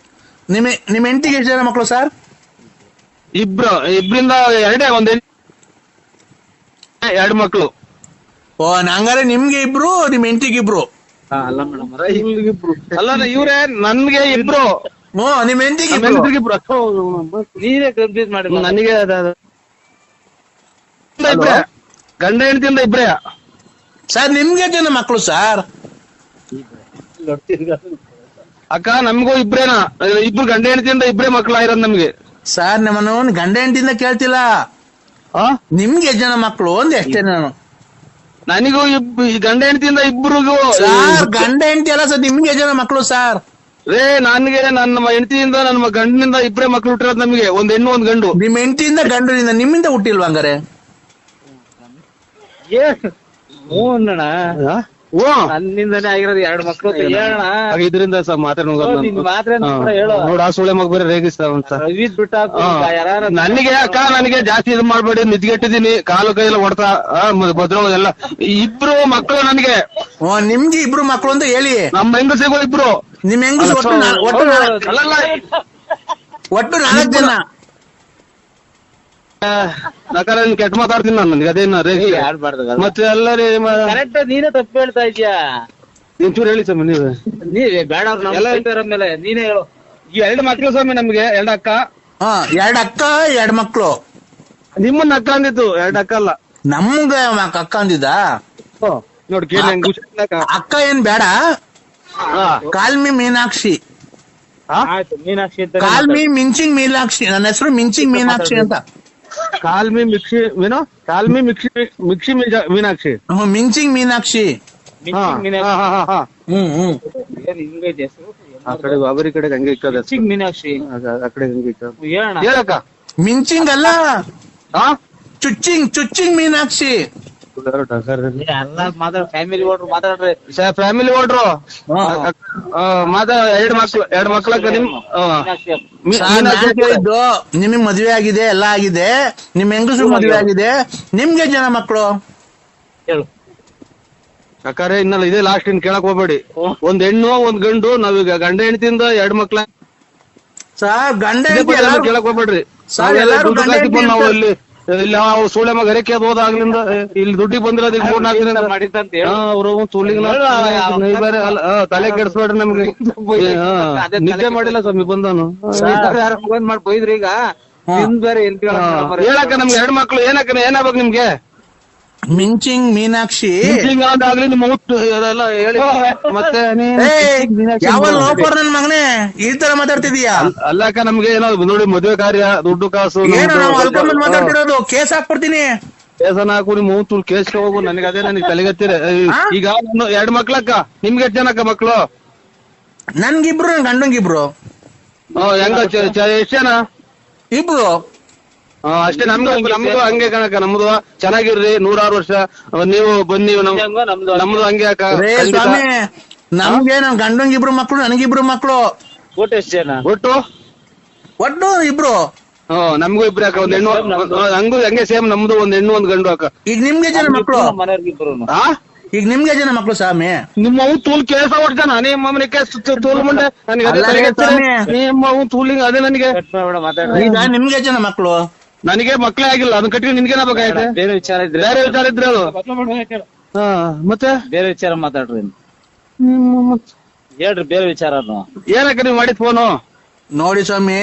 ನಿಮ್ ಹೆಂಡತಿಗೆ ಎಷ್ಟು ಜನ ಮಕ್ಕಳು ಸರ್? ಇಬ್ರಿಂದ ಒಂದ್ 2 ಮಕ್ಕಳು. ಹಂಗಾರೆ ನಿಮ್ಗೆ ಇಬ್ರು, ನಿಮ್ ಹೆಂಡತಿಗೆ ಇಬ್ರು? ಅಲ್ಲ ಮೇಡಮ್, ಅಲ್ಲ ಇವ್ರೆ ನನ್ಗೆ ಇಬ್ರು. ನಿಮ್ ಹೆಂಡತಿಗೆ ಇಬ್ರು. ನೀವೇ ಕನ್ಫ್ಯೂಸ್ ಮಾಡಿ. ನನಗೆ ಗಂಡ ಹೆಂಡತಿಯಿಂದ ಇಬ್ರೇ ಸರ್. ನಿಮ್ಗೆ ಜನ ಮಕ್ಕಳು ಸರ್? ಅಕ್ಕ ನಮ್ಗೂ ಇಬ್ರೇನಾ? ಇಬ್ರು ಗಂಡ ಹೆಂಡತಿಯಿಂದ ಇಬ್ರೇ ಮಕ್ಳು ಆಗಿರೋದು ನಮ್ಗೆ. ಸರ್, ನಮ್ಮನ್ನು ಗಂಡ ಹೆಂಡತಿಯಿಂದ ಕೇಳ್ತಿಲ್ಲ, ನಿಮ್ಗೆ ಎಷ್ಟು ಜನ ಮಕ್ಕಳು ಅಂದೆ ಅಷ್ಟೇ ನಾನು. ನನಗೂ ಗಂಡ ಹೆಂಡತಿಯಿಂದ ಇಬ್ರಿಗೂ. ಸರ್, ಗಂಡ ಹೆಂಡತಿ ಅಲ್ಲ ಸರ್, ನಿಮ್ಗೆ ಎಷ್ಟು ಜನ ಮಕ್ಕಳು ಸರ್? ರೇ ನನ್ಗೆ ನನ್ನ ಹೆಂಡತಿಯಿಂದ ನನ್ನ ಗಂಡನಿಂದ ಇಬ್ಬರೇ ಮಕ್ಳು ಹುಟ್ಟಿರೋದು ನಮಗೆ, ಒಂದ್ ಹೆಣ್ಣು ಒಂದ್ ಗಂಡು. ನಿಮ್ ಹೆಂಡತಿಯಿಂದ ಗಂಡನಿಂದ ನಿಮ್ಮಿಂದ ಹುಟ್ಟಿಲ್ವಾ ಹಂಗಾರೆ? ನನ್ನಿಂದನೇ ಆಗಿರೋದು 2 ಮಕ್ಳು ಇದರಿಂದ ನೋಡ ಆ ಸುಳೆ ಮಗ ಬೇರೆ ರೇಗಿಸ್ತಾವ ಅಂತ. ನನಗೆ ಅಕ್ಕ ನನಗೆ ಜಾಸ್ತಿ ಇದು ಮಾಡ್ಬೇಡಿ, ನಿದ್ಗೆಟ್ಟಿದೀನಿ, ಕಾಲು ಕೈಯೆಲ್ಲ ಹೊಡ್ತಾ ಭದ್ರ ಎಲ್ಲ. ಇಬ್ರು ಮಕ್ಕಳು ನನಗೆ. ನಿಮ್ಗೆ ಇಬ್ರು ಮಕ್ಕಳು ಅಂತ ಹೇಳಿ. ನಮ್ಮ ಹೆಂಗಸಿಗಳು ಇಬ್ರು. ನಿಮ್ ಹೆಂಗಸ ಒಟ್ಟು 4 ಜನ. ಕೆಟ್ಟ ಮಾತಾಡ್ತೀನಿ ನಾನು, ನನಗೆ ಅದೇನ ರೇಗಿ ಮತ್ತೆ ಎಲ್ಲರೂ ಕರೆಕ್ಟ್. ನೀನೇ ತಪ್ಪು ಹೇಳ್ತಾ ಇದೀಯಾ. ಒಂಚೂರು ಹೇಳಿ ಸ್ವಾಮಿ ನೀವೇ ಬೇಡ ಮೇಲೆ ನೀನೇ ಹೇಳು. 2 ಮಕ್ಳು ಸ್ವಾಮಿ ನಮ್ಗೆ, 2 ಅಕ್ಕ. 2 ಅಕ್ಕ 2 ಮಕ್ಳು. ನಿಮ್ಮನ್ನ ಅಕ್ಕ ಅಂದಿತ್ತು, 2 ಅಕ್ಕ ಅಲ್ಲ. ನಮ್ಗೆ ಅಕ್ಕ ಅಂದಿದ್ದ ನೋಡಿ ಕೇಳಿ. ಅಕ್ಕ ಏನ್ ಬೇಡ, ಕಾಲ್ಮಿ ಮೀನಾಕ್ಷಿ. ಮೀನಾಕ್ಷಿ ಕಾಲ್ಮಿ ಮಿಂಚಿಂಗ್ ಮೀನಾಕ್ಷಿ. ನನ್ನ ಹೆಸರು ಮಿಂಚಿಂಗ್ ಮೀನಾಕ್ಷಿ ಅಂತ. ಕಾಲ್ಮಿ ಮಿಕ್ಸಿ ಏನೋ ಕಾಲ್ಮಿ ಮಿಕ್ಸಿ ಮೀನಾಕ್ಷಿ. ಮಿಂಚಿಂಗ್ ಮೀನಾಕ್ಷಿ. ಆ ಕಡೆ ಅವರಿ ಕಡೆ ಹಂಗೆ ಇಕ್ಕದ ಮೀನಾಕ್ಷಿ, ಆ ಕಡೆ ಹಂಗೆ ಇಕ್ಕ. ಹೇಳಕ್ಕ ಮಿಂಚಿಂಗ್ ಅಲ್ಲ, ಚುಚ್ಚಿಂಗ್ ಮೀನಾಕ್ಷಿ. ಫ್ಯಾಮಿಲಿ ಓಡ್ರು ಮಾತಾಡ್ರಿ. ಫ್ಯಾಮಿಲಿ ಓಡ್ರು ಎರಡು ಮಕ್ಳಕ್ಕ ನಿಮಗ್ ಮದ್ವೆ ಆಗಿದೆ, ಎಲ್ಲ ಆಗಿದೆ. ನಿಮ್ ಹೆಂಗಸರು ಮದ್ವೆ ಆಗಿದೆ. ನಿಮ್ಗೆ ಜನ ಮಕ್ಳು? ಹೇಳು ಅಕ್ಕಾರೆ ಇನ್ನಲ್ಲ, ಇದೇ ಲಾಸ್ಟ್ ಇನ್ ಕೇಳಕ್ ಹೋಗ್ಬೇಡಿ. ಒಂದ್ ಹೆಣ್ಣು ಒಂದ್ ಗಂಡು. ನಾವೀಗ ಗಂಡ ಹೆಂಡತಿಯಿಂದ 2 ಮಕ್ಳ. ಗಂಡ ಕೇಳಕ್ ಹೋಗ್ಬೇಡ್ರಿ. ನಾವು ಇಲ್ಲಿ ಸೂಳೆ ಮಗ ಹರಕೆ ಹೋದಾಗ್ಲಿಂದ ಇಲ್ಲಿ ದುಡ್ಡಿಗೆ ಬಂದಿರೋದ್ 3-4 ದಿನ ಅವ್ರು ತಲೆ ಕೆಡಿಸ್ಬೇಡ್ರಿ ನಮ್ಗೆ. ನಿದ್ದೆ ಮಾಡಿಲ್ಲ ಸ್ವಾಮಿ ಬಂದನು ಮಾಡಿ ಬೈದ್ರಿ. ಈಗ ಬೇರೆ ಹೇಳಕ್ಕ ನಮ್ಗೆ 2 ಮಕ್ಳು. ಏನಕ್ಕ ಏನಾಗ್ಬೇಕು ನಿಮ್ಗೆ? ಮಿಂಚಿಂಗ್ ಮೀನಾಕ್ಷಿ ಆಗ್ಲಿ ನಿಮ್ಮ ಅದೆಲ್ಲ ಹೇಳಿ. ಮತ್ತೆ ನನ್ ಮಗನೇ ಈ ತರ ಮಾತಾಡ್ತಿದೀಯಾ? ಅಲ್ಲಕ್ಕ ನಮ್ಗೆ ಏನೋ ನೋಡಿ ಮದುವೆ ಕಾರ್ಯ, ದುಡ್ಡು ಕಾಸು ಮಾತಾಡ್ತಿರೋದು. ಕೇಸ್ ಹಾಕ್ಬಿಡ್ತೀನಿ. ಕೇಸನ ಹಾಕು, ನಿಮ್ಮ ಮೂತೂಲ್ ಕೇಸ್ಗೆ ಹೋಗು. ನನಗೆ ಅದೇ ನನಗೆ ತಲೆಗತ್ತಿರ. ಈಗ 2 ಮಕ್ಳಕ್ಕ. ನಿಮ್ಗೆ ಎಷ್ಟು ಜನಕ್ಕ ಮಕ್ಳು? ನನ್ಗಿಬ್ರು, ನನ್ ಗಂಡಂಗಿಬ್ರು. ಹೆಂಗ ಎಷ್ಟ್ ಜನ? ಇಬ್ರು ಅಷ್ಟೇ. ನಮ್ದು ಹಂಗೆ ಕಣಕ್ಕ. ನಮ್ದು ಚೆನ್ನಾಗಿರ್ರಿ, 106 ವರ್ಷ. ನೀವು ಬನ್ನಿ, ನಮ್ದು ಹಂಗೆ ಅಕ್ಕ. ನಮ್ಗೆ ನನ್ ಗಂಡಂಗಿಬ್ರು ಮಕ್ಳು, ನನಗಿಬ್ರು ಮಕ್ಳು. ಒಟ್ಟು ಎಷ್ಟು ಜನ? ಒಟ್ಟು ಇಬ್ರು. ನಮ್ಗೂ ಇಬ್ರು ಅಕ್ಕ. ಒಂದ್ ಹೆಣ್ಣು, ಹಂಗೂ ಹಂಗೆ ಸೇಮ್. ನಮ್ದು ಒಂದ್ ಹೆಣ್ಣು ಒಂದ್ ಗಂಡು ಅಕ್ಕ. ಈಗ ನಿಮ್ಗೆ ಜನ ಮಕ್ಳು? ಈಗ ನಿಮ್ಗೆ ಜನ ಮಕ್ಳು ಸ್ವಾಮಿ? ನಿಮ್ಮ ತೂಲ್ ಕೇಸ ಹೊಡ್ ಜನ. ನಿಮ್ಮ ತೂಲ್ ಮುಂಡೆ ನಿಮ್ಮ ತೂಲಿಂಗ್ ಅದೇ ನನಗೆ. ಈಗ ನಿಮ್ಗೆ ಜನ ಮಕ್ಳು? ನನಗೆ ಮಕ್ಳೇ ಆಗಿಲ್ಲ. ಅದನ್ನ ಕಟ್ಟಿ ನಿನ್ಗೇನಾಗಬೇಕಾಯ್ತು? ಬೇರೆ ವಿಚಾರ ಇದ್ರೆ ಅದು. ಮತ್ತೆ ಬೇರೆ ವಿಚಾರ ಮಾತಾಡ್ರಿ. ಹೇಳ್ರಿ ಬೇರೆ ವಿಚಾರ. ಏನಕ್ಕ ನೀವ್ ಮಾಡಿದ್ ಫೋನು? ನೋಡಿ ಸ್ವಾಮಿ,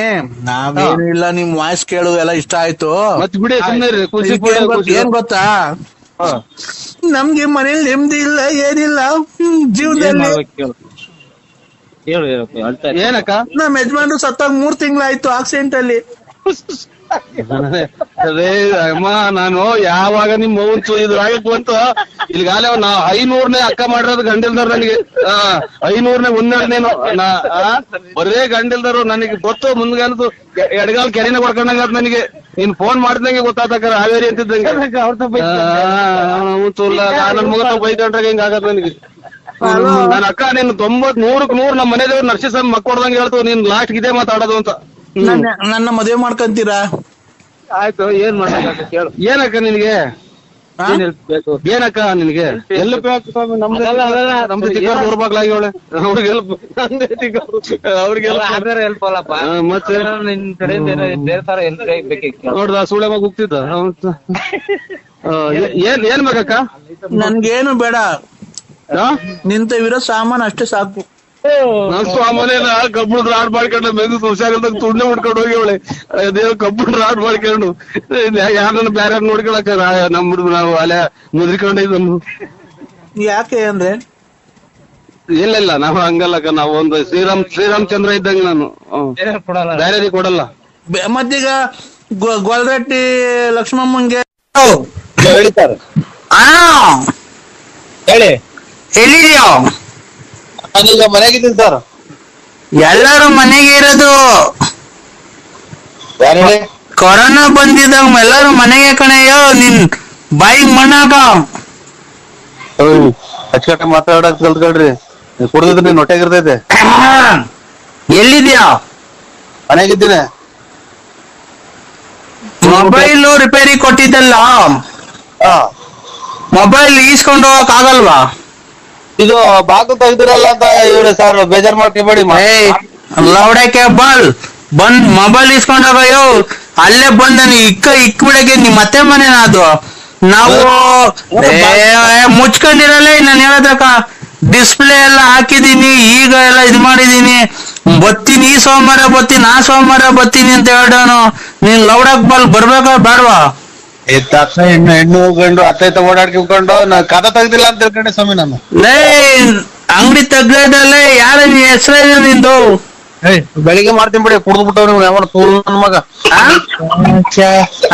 ನಾವೇನು ಇಲ್ಲ, ನಿಮ್ ವಾಯ್ಸ್ ಕೇಳು ಎಲ್ಲ ಇಷ್ಟ ಆಯ್ತು. ಮತ್ ಬಿಡಿ ಸುಮ್ಮನೆ ಖುಷಿ. ಏನ್ ಗೊತ್ತಾ, ನಮ್ಗೆ ಮನೇಲಿ ನೆಮ್ಮದಿ ಇಲ್ಲ, ಏನಿಲ್ಲ ಜೀವನದಲ್ಲಿ. ಏನಕ್ಕ? ನಮ್ ಯಜಮಾನ್ರು ಸತ್ತಾಗ 3 ತಿಂಗಳಾಯ್ತು ಆಕ್ಸಿಡೆಂಟ್ ಅಲ್ಲಿ. ಅದೇ ಅಮ್ಮ, ನಾನು ಯಾವಾಗ ನಿಮ್ ಮೌನ್ ಇದು ಆಗಕ್ ಬಂತು ಇಲ್ಲಿಗಾಲ 500ನೇ ಅಕ್ಕ ಮಾಡಿರೋದು ಗಂಡಿಲ್ದಾರ ನನಗೆ. 500ನೇ 12ನೇನು ಬರೇ ಗಂಡಿಲ್ದಾರು ನನಗೆ ಗೊತ್ತು. ಮುಂದ್ಗಾಲದು ಎಡಗಾಲ್ ಕೆರೆನ ಕೊಡ್ಕೊಂಡಂಗ ನನಗೆ. ನೀನ್ ಫೋನ್ ಮಾಡ್ದಂಗೆ ಗೊತ್ತಾತಕ್ಕ. ಹಾವೇರಿ ಅಂತಿದ್ದಂಗೆ ನನ್ ಮಗ ಬೈಕೊಂಡ್ರಾಗ ಹಿಂಗ ಆಗತ್ ನನಗೆ. ನನ್ ಅಕ್ಕ ನೀನ್ 90-100ಕ್ಕೆ 100 ನಮ್ಮ ಮನೆ ದೇವ್ರು ನರ್ಸಿಸಮ್ ಮಕ್ಕೊಡ್ದಂಗೆ ಹೇಳ್ತು. ನೀನ್ ಲಾಸ್ಟ್ ಇದೇ ಮಾತಾಡೋದು ಅಂತ. ನನ್ನ ಮದುವೆ ಮಾಡ್ಕೊಂತೀರಾ? ಆಯ್ತು, ಏನ್ ಮಾಡಕ್ಕ ಕೇಳು. ಏನಕ್ಕ ನಿನಗೆ? ಏನಕ್ಕ ನಿನಗೆ? ಎಲ್ಪ್ ನಮ್ದು ಚಿಕ್ಕ ಊರ್ಬಾಗ್ಲಾಗಿ ಅವಳೆ. ಅವ್ರಿಗೆ ಹೆಲ್ಪ್ ಅಲ್ಲಪ್ಪ. ಮತ್ತೆ ನಿನ್ ಕಡೆಯಿಂದ ಬೇರೆ ತರ ಹೆಲ್ಪ್ ಬೇಕಿತ್ತು. ನೋಡ್ದ ಸುಳೆ ಮಗ ಹೋಗ್ತಿದ್ದ. ಏನ್ ಬೇಕಕ್ಕ? ನನ್ಗೇನು ಬೇಡ, ನಿಂತವಿರೋ ಸಾಮಾನು ಅಷ್ಟೇ ಸಾಕು. ನನ್ ಸ್ವಾಮನೇನ ಕಬ್ಬುಣದ ರಾಡ್ ಮಾಡ್ಕೊಂಡು ಮೆದು ಹುಷಾರಿಲ್ದಾಗ ತುಣ್ಣೆ ಮುಡ್ಕೊಂಡು ಹೋಗಿ ಅವಳೆ. ಅದೇನೋ ಕಬ್ಬುಣ ರಾಡ್ ಮಾಡ್ಕೊಂಡು ಯಾರನ್ನ ಬೇರೆ ನೋಡ್ಕೊಳಕ ನಮ್ದು ನಾವು ಅಲೆ ಮುದ್ರಿಕೊಂಡಿದ್ದು. ಯಾಕೆ ಅಂದ್ರೆ ಇಲ್ಲ ನಾವು ಹಂಗಲ್ಲಕ್ಕ. ನಾವು ಒಂದು ಶ್ರೀರಾಮಚಂದ್ರ ಇದ್ದಂಗೆ ನಾನು. ಬೇರೆ ಕೊಡಲ್ಲ. ಮತ್ತೀಗ ಗೊಲ್ಗಟ್ಟಿ ಲಕ್ಷ್ಮಮ್ಮಂಗೆ ಹೇಳಿದ್ದಾರೆ. ಹೇಳಿ, ಎಲ್ಲಿದ್ಯೋ? ನಾನೀಗ ಮನೆಗಿದ್ದೀನಿ ಸರ್. ಎಲ್ಲರೂ ಮನೆಗೆ ಇರೋದು. ಕೊರೋನಾ ಬಂದಿದ್ದಾಗ ಎಲ್ಲರೂ ಮನೆಗೆ ಕಣಯ್ಯೋ. ನಿನ್ ಬಾಯಿಗೆ ಮಣ್ಣಾಕ ಅಚ್ಚುಕಟ್ಟ ಮಾತಾಡಕ್ ಕಲ್ತ್ಕೊಳ್ರಿ. ಕುಡ್ದಿದ್ರೆ ನೀನ್ ಹೊಟ್ಟೆಗಿರ್ತೈತೆ. ಎಲ್ಲಿದ್ಯಾ? ಮನೆಗಿದ್ದೀನಿ. ಮೊಬೈಲ್ ರಿಪೇರಿ ಕೊಟ್ಟಿದ್ದಲ್ಲ, ಮೊಬೈಲ್ ಈಸ್ಕೊಂಡು ಹೋಗಕ್ ಆಗಲ್ವಾ? ಇದು ಬಾಕು ತೆಗ್ದಿರಲ್ಲ ಅಂತ ಇವ್ರೆ ಸರ್, ಬೇಜಾರ್ ಮಾಡ್ಕೊಬೇಡಿ. ಲೌಡಕ್ಕೆ ಬಂದ್ ಮೊಬೈಲ್ ಇಸ್ಕೊಂಡ್ ಹೋಗಯ್ಯೋ. ಅಲ್ಲೇ ಬಂದ ಇಕ್ಕ ಬಿಡಕ್ಕೆ ನಿಮ್ ಮತ್ತೆ ಮನೇನ ಅದು. ನಾವು ಮುಚ್ಕೊಂಡಿರಲ್ಲ. ನಾನು ಹೇಳದಕ್ಕ ಡಿಸ್ಪ್ಲೇ ಎಲ್ಲ ಹಾಕಿದೀನಿ, ಈಗ ಎಲ್ಲ ಇದ್ ಮಾಡಿದೀನಿ. ಬತ್ತೀನಿ, ಈ ಸೋಮವಾರ ಬತ್ತೀನಿ, ಆ ಸೋಮವಾರ ಬತ್ತೀನಿ ಅಂತ ಹೇಳೋನು. ನೀನ್ ಲೌಡಕ್ ಬರ್ಬೇಕಾ ಬೇಡವಾ? ತಕ್ಷಣ ಹೆಣ್ಣು ಗಂಡು ಅತ್ತೈತ ಓಡಾಡ್ಕೊಂಡು ನಾ ಕದ ತೆಗ್ದಿಲ್ಲ ಅಂತ ತಿಳ್ಕೊಂಡೆ ಸ್ವಾಮಿ ನಾನು. ಲೇ ಅಂಗಡಿ ತೆಗ್ದಲ್ಲೇ ಯಾರ ಹೆಸರು ನಿಂದು? ಬೆಳಿಗ್ಗೆ ಮಾಡ್ತೀನಿ ಬಿಡಿ, ಕುಡ್ದ್ಬಿಟ್ಟವ್ ನೀವು ಯಾವ ತೂರು ನನ್ ಮಗ.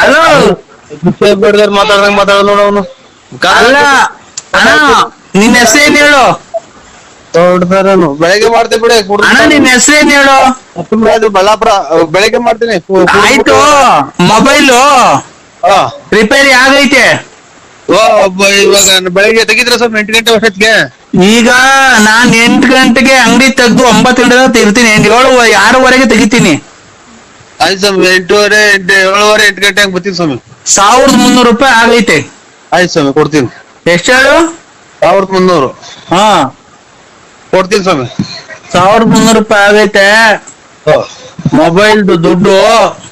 ಹಲೋ ಮಾತಾಡ್ದಂಗ್ ಮಾತಾಡ ನೋಡ ಅವನು. ಅಲ್ಲ ಅಣ್ಣ, ನಿನ್ ಹೆಸರೇನ್ ಹೇಳು? ಬೆಳಿಗ್ಗೆ ಮಾಡ್ತೀನಿ ಬಿಡಿ. ಅಣ್ಣ ನಿನ್ ಹೆಸರೇನ್ ಹೇಳು? ಬಳ್ಳಾಪುರ. ಬೆಳಿಗ್ಗೆ ಮಾಡ್ತೀನಿ. ಆಯ್ತು. ಮೊಬೈಲು ರಿಪೇರಿ ಆಗೈತೆ. ಇವಾಗ ಬೆಳಿಗ್ಗೆ ತೆಗಿದ್ರೆ ಸ್ವಲ್ಪ 8 ಗಂಟೆ ವರ್ಷಕ್ಕೆ. ಈಗ ನಾನ್ 8 ಗಂಟೆಗೆ ಅಂಗಡಿ ತೆಗ್ದು 9 ಗಂಟೆ ಇರ್ತೀನಿ. 6:30 ತೆಗಿತೀನಿ. ಆಯ್ತು ಸ್ವಾಮಿ. 8:30 7:30 8 ಗಂಟೆ ಹಂಗ್ ಬರ್ತೀನಿ ಸ್ವಾಮಿ. 1300 ರೂಪಾಯಿ ಆಗೈತೆ. ಆಯ್ತು ಸ್ವಾಮಿ, ಕೊಡ್ತೀನಿ. ಎಷ್ಟು ಹೇಳು? 1300. ಹಾ ಕೊಡ್ತೀನಿ ಸ್ವಾಮಿ. 1300 ರೂಪಾಯಿ ಆಗೈತೆ. ಮೊಬೈಲ್ ದುಡ್ಡು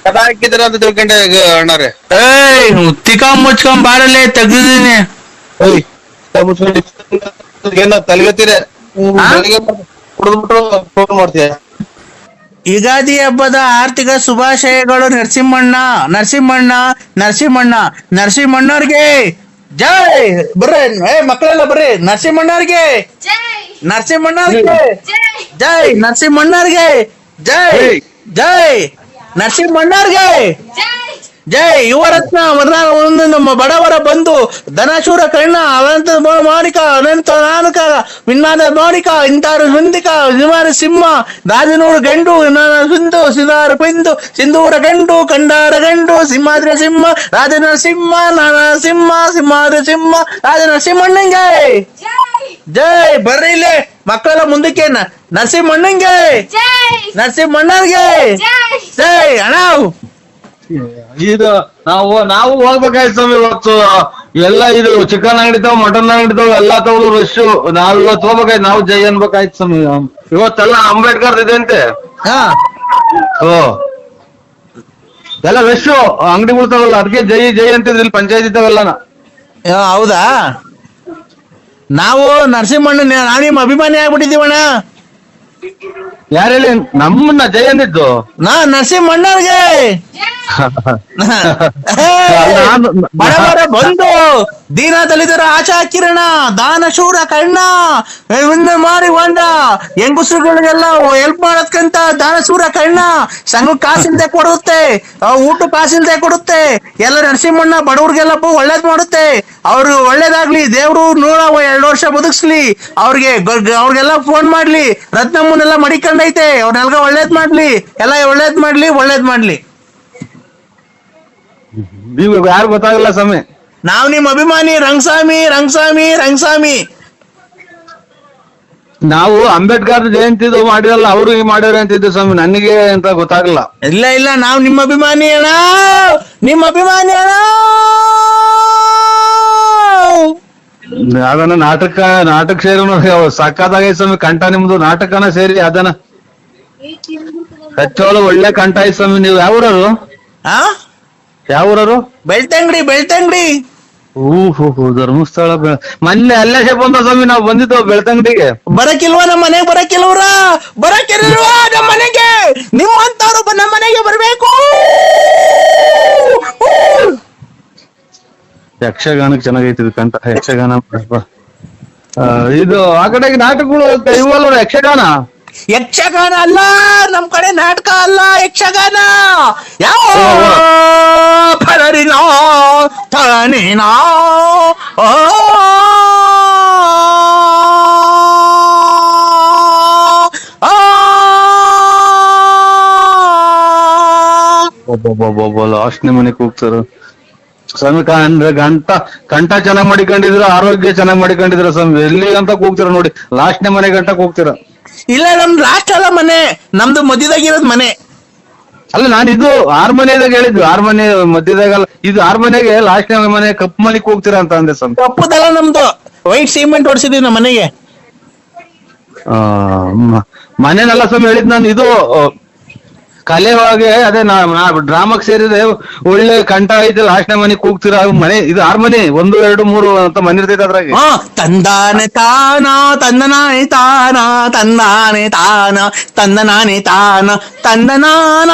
ಕದ ಹಾಕಿದ್ರ ಅಂತ ತಿಳ್ಕೊಂಡೆ ಅಣ್ಣಾರೆ. ತಿಕ್ಕ ಮುಚ್ಕೊಂಡ್ ಬಾರಲ್ಲೇ ತೆಗ್ದಿದ್ದೀನಿ. ಏನ ತಲೆಗತ್ತೀರ ಕುಡಿದ್ಬಿಟ್ಟು ಫೋನ್ ಮಾಡ್ತೀಯ. ಯುಗಾದಿ ಹಬ್ಬದ ಆರ್ಥಿಕ ಶುಭಾಶಯಗಳು. ನರಸಿಂಹಣ್ಣವ್ರಿಗೆ ಜೈ. ಬರ್ರಿ ಮಕ್ಕಳೆಲ್ಲ ಬರ್ರಿ. ನರಸಿಂಹಣ್ಣವ್ರಿಗೆ ಜೈ. ನರಸಿಂಹಣ್ಣವ್ರಿಗೆ ಜೈ. ನರಸಿಂಹಣ್ಣವ್ರಿಗೆ ಜೈ. ಯುವರತ್ನ ನಮ್ಮ ಬಡವರ ಬಂಧು ಧನಶೂರ ಕರ್ಣ ಅನಂತ ಮಾಣಿಕ ಅನಂತ ನಾನಕ ವಿನ್ನಾದ ಮಾಣಿಕ ಇಂತಾರು ಮುಂದಿಕ ನಿವಾರ ಸಿಂಹ ರಾಜನೂರು ಗಂಡು ಸಿಂಧು ಸಿದಾರ ಪಿಂದು ಸಿಂಧೂರ ಗಂಡು ಕಂಡಾರ ಗಂಡು ಸಿಂಹಾದ್ರ ಸಿಂಹ ರಾಜನ ಸಿಂಹ ನಾನ ಸಿಂಹ ಸಿಂಹಾದ್ರ ಸಿಂಹ ರಾಜನ ಸಿಂಹಣ್ಣಂಗೆ ಜೈ. ಬರ್ರಿ ಇಲ್ಲಿ ಮಕ್ಕಳೆಲ್ಲ ಮುಂದಕ್ಕೆ. ನರಸಿಂಹಣ್ಣಂಗೆ ನರಸಿಂಹಣ್ಣಗೆ ಜೈ. ಅಣ್ಣ ಇದು ನಾವು ಹೋಗ್ಬೇಕಾಯ್ತು ಸ್ವಾಮಿ. ಇವತ್ತು ಎಲ್ಲ ಇದು ಚಿಕನ್ ಅಂಗಡಿ ತಾವ್, ಮಟನ್ ಅಂಗಡಿ ತಾವ್ ಎಲ್ಲಾ ತಗೊಂಡು ರಶ್. ನಾವ್ ಇವತ್ತು ಹೋಗ್ಬೇಕಾಯ್ತು. ನಾವು ಜೈ ಅನ್ಬೇಕಾಯ್ತು ಸ್ವಾಮಿ. ಇವತ್ತೆಲ್ಲ ಅಂಬೇಡ್ಕರ್ ಇದೆ ಅಂತೆ. ಎಲ್ಲ ರಶ್ ಅಂಗಡಿಗಳು ತಾವಲ್ಲ, ಅದಕ್ಕೆ ಜೈ ಜೈ ಅಂತಿದ್ರು ಇಲ್ಲಿ ಪಂಚಾಯತ್ ಇದ್ದಾವೆಲ್ಲ. ಹೌದಾ? ನಾವು ನರಸಿಂಹಣ್ಣ ನಿಮ್ಮ ಅಭಿಮಾನಿ ಆಗ್ಬಿಟ್ಟಿದೀವಣ್ಣ. ಯಾರು ಹೇಳಿ ನಮ್ಮನ್ನ ಜೈ ಅಂದಿದ್ದು? ನರಸಿಂಹಣ್ಣವ್ರಿಗೆ ಬಡವರ ಬಂಧು ದೀನ ದಲಿತರ ಆಶಾ ಕಿರಣ ದಾನಶೂರ ಕರ್ಣ ಮಾಡಿ ಹೊಂಡ ಹೆಂಗಸರುಗಳಿಗೆಲ್ಲ ಹೆಲ್ಪ್ ಮಾಡೋದ್ಕಂತ ದಾನಶೂರ ಕರ್ಣ. ಸಂಘ ಕಾಸಿಲ್ದೆ ಕೊಡುತ್ತೆ, ಊಟ ಕಾಸಿಲ್ದೆ ಕೊಡುತ್ತೆ. ಎಲ್ಲ ನರಸಿಂಹಣ್ಣ ಬಡವ್ರಿಗೆಲ್ಲ ಒಳ್ಳೇದ್ ಮಾಡುತ್ತೆ. ಅವ್ರು ಒಳ್ಳೇದಾಗ್ಲಿ, ದೇವ್ರು 102 ವರ್ಷ ಬದುಕ್ಸ್ಲಿ. ಅವ್ರಿಗೆಲ್ಲ ಫೋನ್ ಮಾಡ್ಲಿ. ರತ್ನಮ್ಮನೆಲ್ಲ ಮಡಿಕೊಂಡೈತೆ, ಅವ್ರನ್ನೆಲ್ಲ ಒಳ್ಳೇದ್ ಮಾಡ್ಲಿ. ಎಲ್ಲ ಒಳ್ಳೇದ್ ಮಾಡ್ಲಿ. ನೀವು ಯಾರು ಗೊತ್ತಾಗಲ್ಲ ಸ್ವಾಮಿ. ನಾವ್ ನಿಮ್ ಅಭಿಮಾನಿ ರಂಗಸ್ವಾಮಿ. ನಾವು ಅಂಬೇಡ್ಕರ್ ಜಯಂತಿದು ಮಾಡಿರಲ್ಲ, ಅವರು ಮಾಡ್ಯಾರ ಅಂತಿದ್ದು ಸ್ವಾಮಿ. ನನಗೆ ಅಂತ ಗೊತ್ತಾಗಲ್ಲ. ಇಲ್ಲ ನಾವ್ ನಿಮ್ಮ ಅಭಿಮಾನಿ ಅಣ್ಣ. ಅದನ್ನ ನಾಟಕ ಸೇರಿ ಸಕ್ಕತ್ತಾಗೈತೆ ಸ್ವಾಮಿ. ಕಂಠ ನಿಮ್ದು ನಾಟಕನ ಸೇರಿ ಅದನ್ನ ಹೆಚ್ಚೋಳು ಒಳ್ಳೆ ಕಂಠ ಐತೆ ಸ್ವಾಮಿ. ನೀವು ಯಾವೂರರು? ಬೆಳ್ತಂಗಡಿ. ಧರ್ಮಸ್ಥಳ ಮೊನ್ನೆ ಅಲ್ಲೇ ಬಂದ ಸ್ವಾಮಿ. ನಾವು ಬಂದಿದ್ದು ಬೆಳ್ತಂಗಡಿಗೆ. ಬರಕಿಲ್ವಾ? ನಮ್ಮ ಮನೆಗೆ ಬರಕಿಲ್ವ್ರ? ನಮ್ಮ ಮನೆಗೆ ನಿಮ್ಮಂತವ್ರು ನಮ್ಮ ಮನೆಗೆ ಬರ್ಬೇಕು. ಯಕ್ಷಗಾನಕ್ಕೆ ಚೆನ್ನಾಗೈತಿ ಕಂಠ. ಯಕ್ಷಗಾನ ಇದು ಆ ಕಡೆಗೆ ನಾಟಕಗಳು ಇವಲ್ವ? ಯಕ್ಷಗಾನ ಅಲ್ಲ, ನಮ್ ಕಡೆ ನಾಟಕ ಅಲ್ಲ, ಯಕ್ಷಗಾನ. ಯಾವ ಫಲರಿನೋ ತನೇನೋ ಒಬ್ಬೊಬ್ಬೊಬ್ಬೊಬ್ಬ ಲಾಸ್ಟ್ನೇ ಮನೆಗೆ ಹೋಗ್ತಾರ ಸ್ವಾಮಿ. ಅಂದ್ರೆ ಕಂಠ ಚೆನ್ನಾಗ್ ಮಾಡಿಕೊಂಡಿದ್ರ, ಆರೋಗ್ಯ ಚೆನ್ನಾಗ್ ಮಾಡಿಕೊಂಡಿದ್ರ ಸ್ವಾಮಿ. ಎಲ್ಲಿ ಅಂತ ಕೂಗ್ತೀರ ನೋಡಿ, ಲಾಸ್ಟ್ನೇ ಮನೆ ಗಂಟಕ್ ಹೋಗ್ತೀರ. ಇಲ್ಲ, ನಮ್ದು ಲಾಸ್ಟ್ ಅಲ್ಲ ಮನೆ, ನಮ್ದು ಮಧ್ಯದಾಗಿರೋದ್ ಮನೆ. ಅಲ್ಲ, ನಾನು ಇದು 6 ಮನೆದಾಗ ಹೇಳಿದ್ದು, 6 ಮನೆ ಮಧ್ಯದಾಗಲ್ಲ, ಇದು 6 ಮನೆಗೆ ಲಾಸ್ಟ್ನೇ ಮನೆ ಕಪ್ಪು ಮನೆಗೆ ಹೋಗ್ತೀರಾ ಅಂತ ಅಂದೆ ಸ್ವಾಮಿ. ಕಪ್ಪುದಲ್ಲ ನಮ್ದು, ವೈಟ್ ಸಿಮೆಂಟ್ ಹೊಡ್ಸಿದೀವಿ ನಮ್ಮ ಮನೆಗೆ. ಮನೆನಲ್ಲ ಸ್ವಾಮಿ ಹೇಳಿದ್ ನಾನು, ಇದು ಕಲೆ ಒಳಗೆ ಅದೇ ಡ್ರಾಮಾಕ್ ಸೇರಿದೆ, ಒಳ್ಳೆ ಕಂಠ ಐತೆ, ಲಾಸ್ಟ್ನೇ ಮನೆಗೆ ಕೂಗ್ತೀರಾ ಮನೆ. ಇದು 6 ಮನೆ, 1 2 3 ಅಂತ ಮನೆ ಇರ್ತೈತೆ ಅದ್ರಾಗೆ. ತಂದಾನೆ ತಾನ ತಂದನಾನೆ ತಾನ ತಂದಾನೆ ತಾನ ತಂದನಾನೆ ತಾನ ತಂದನಾನ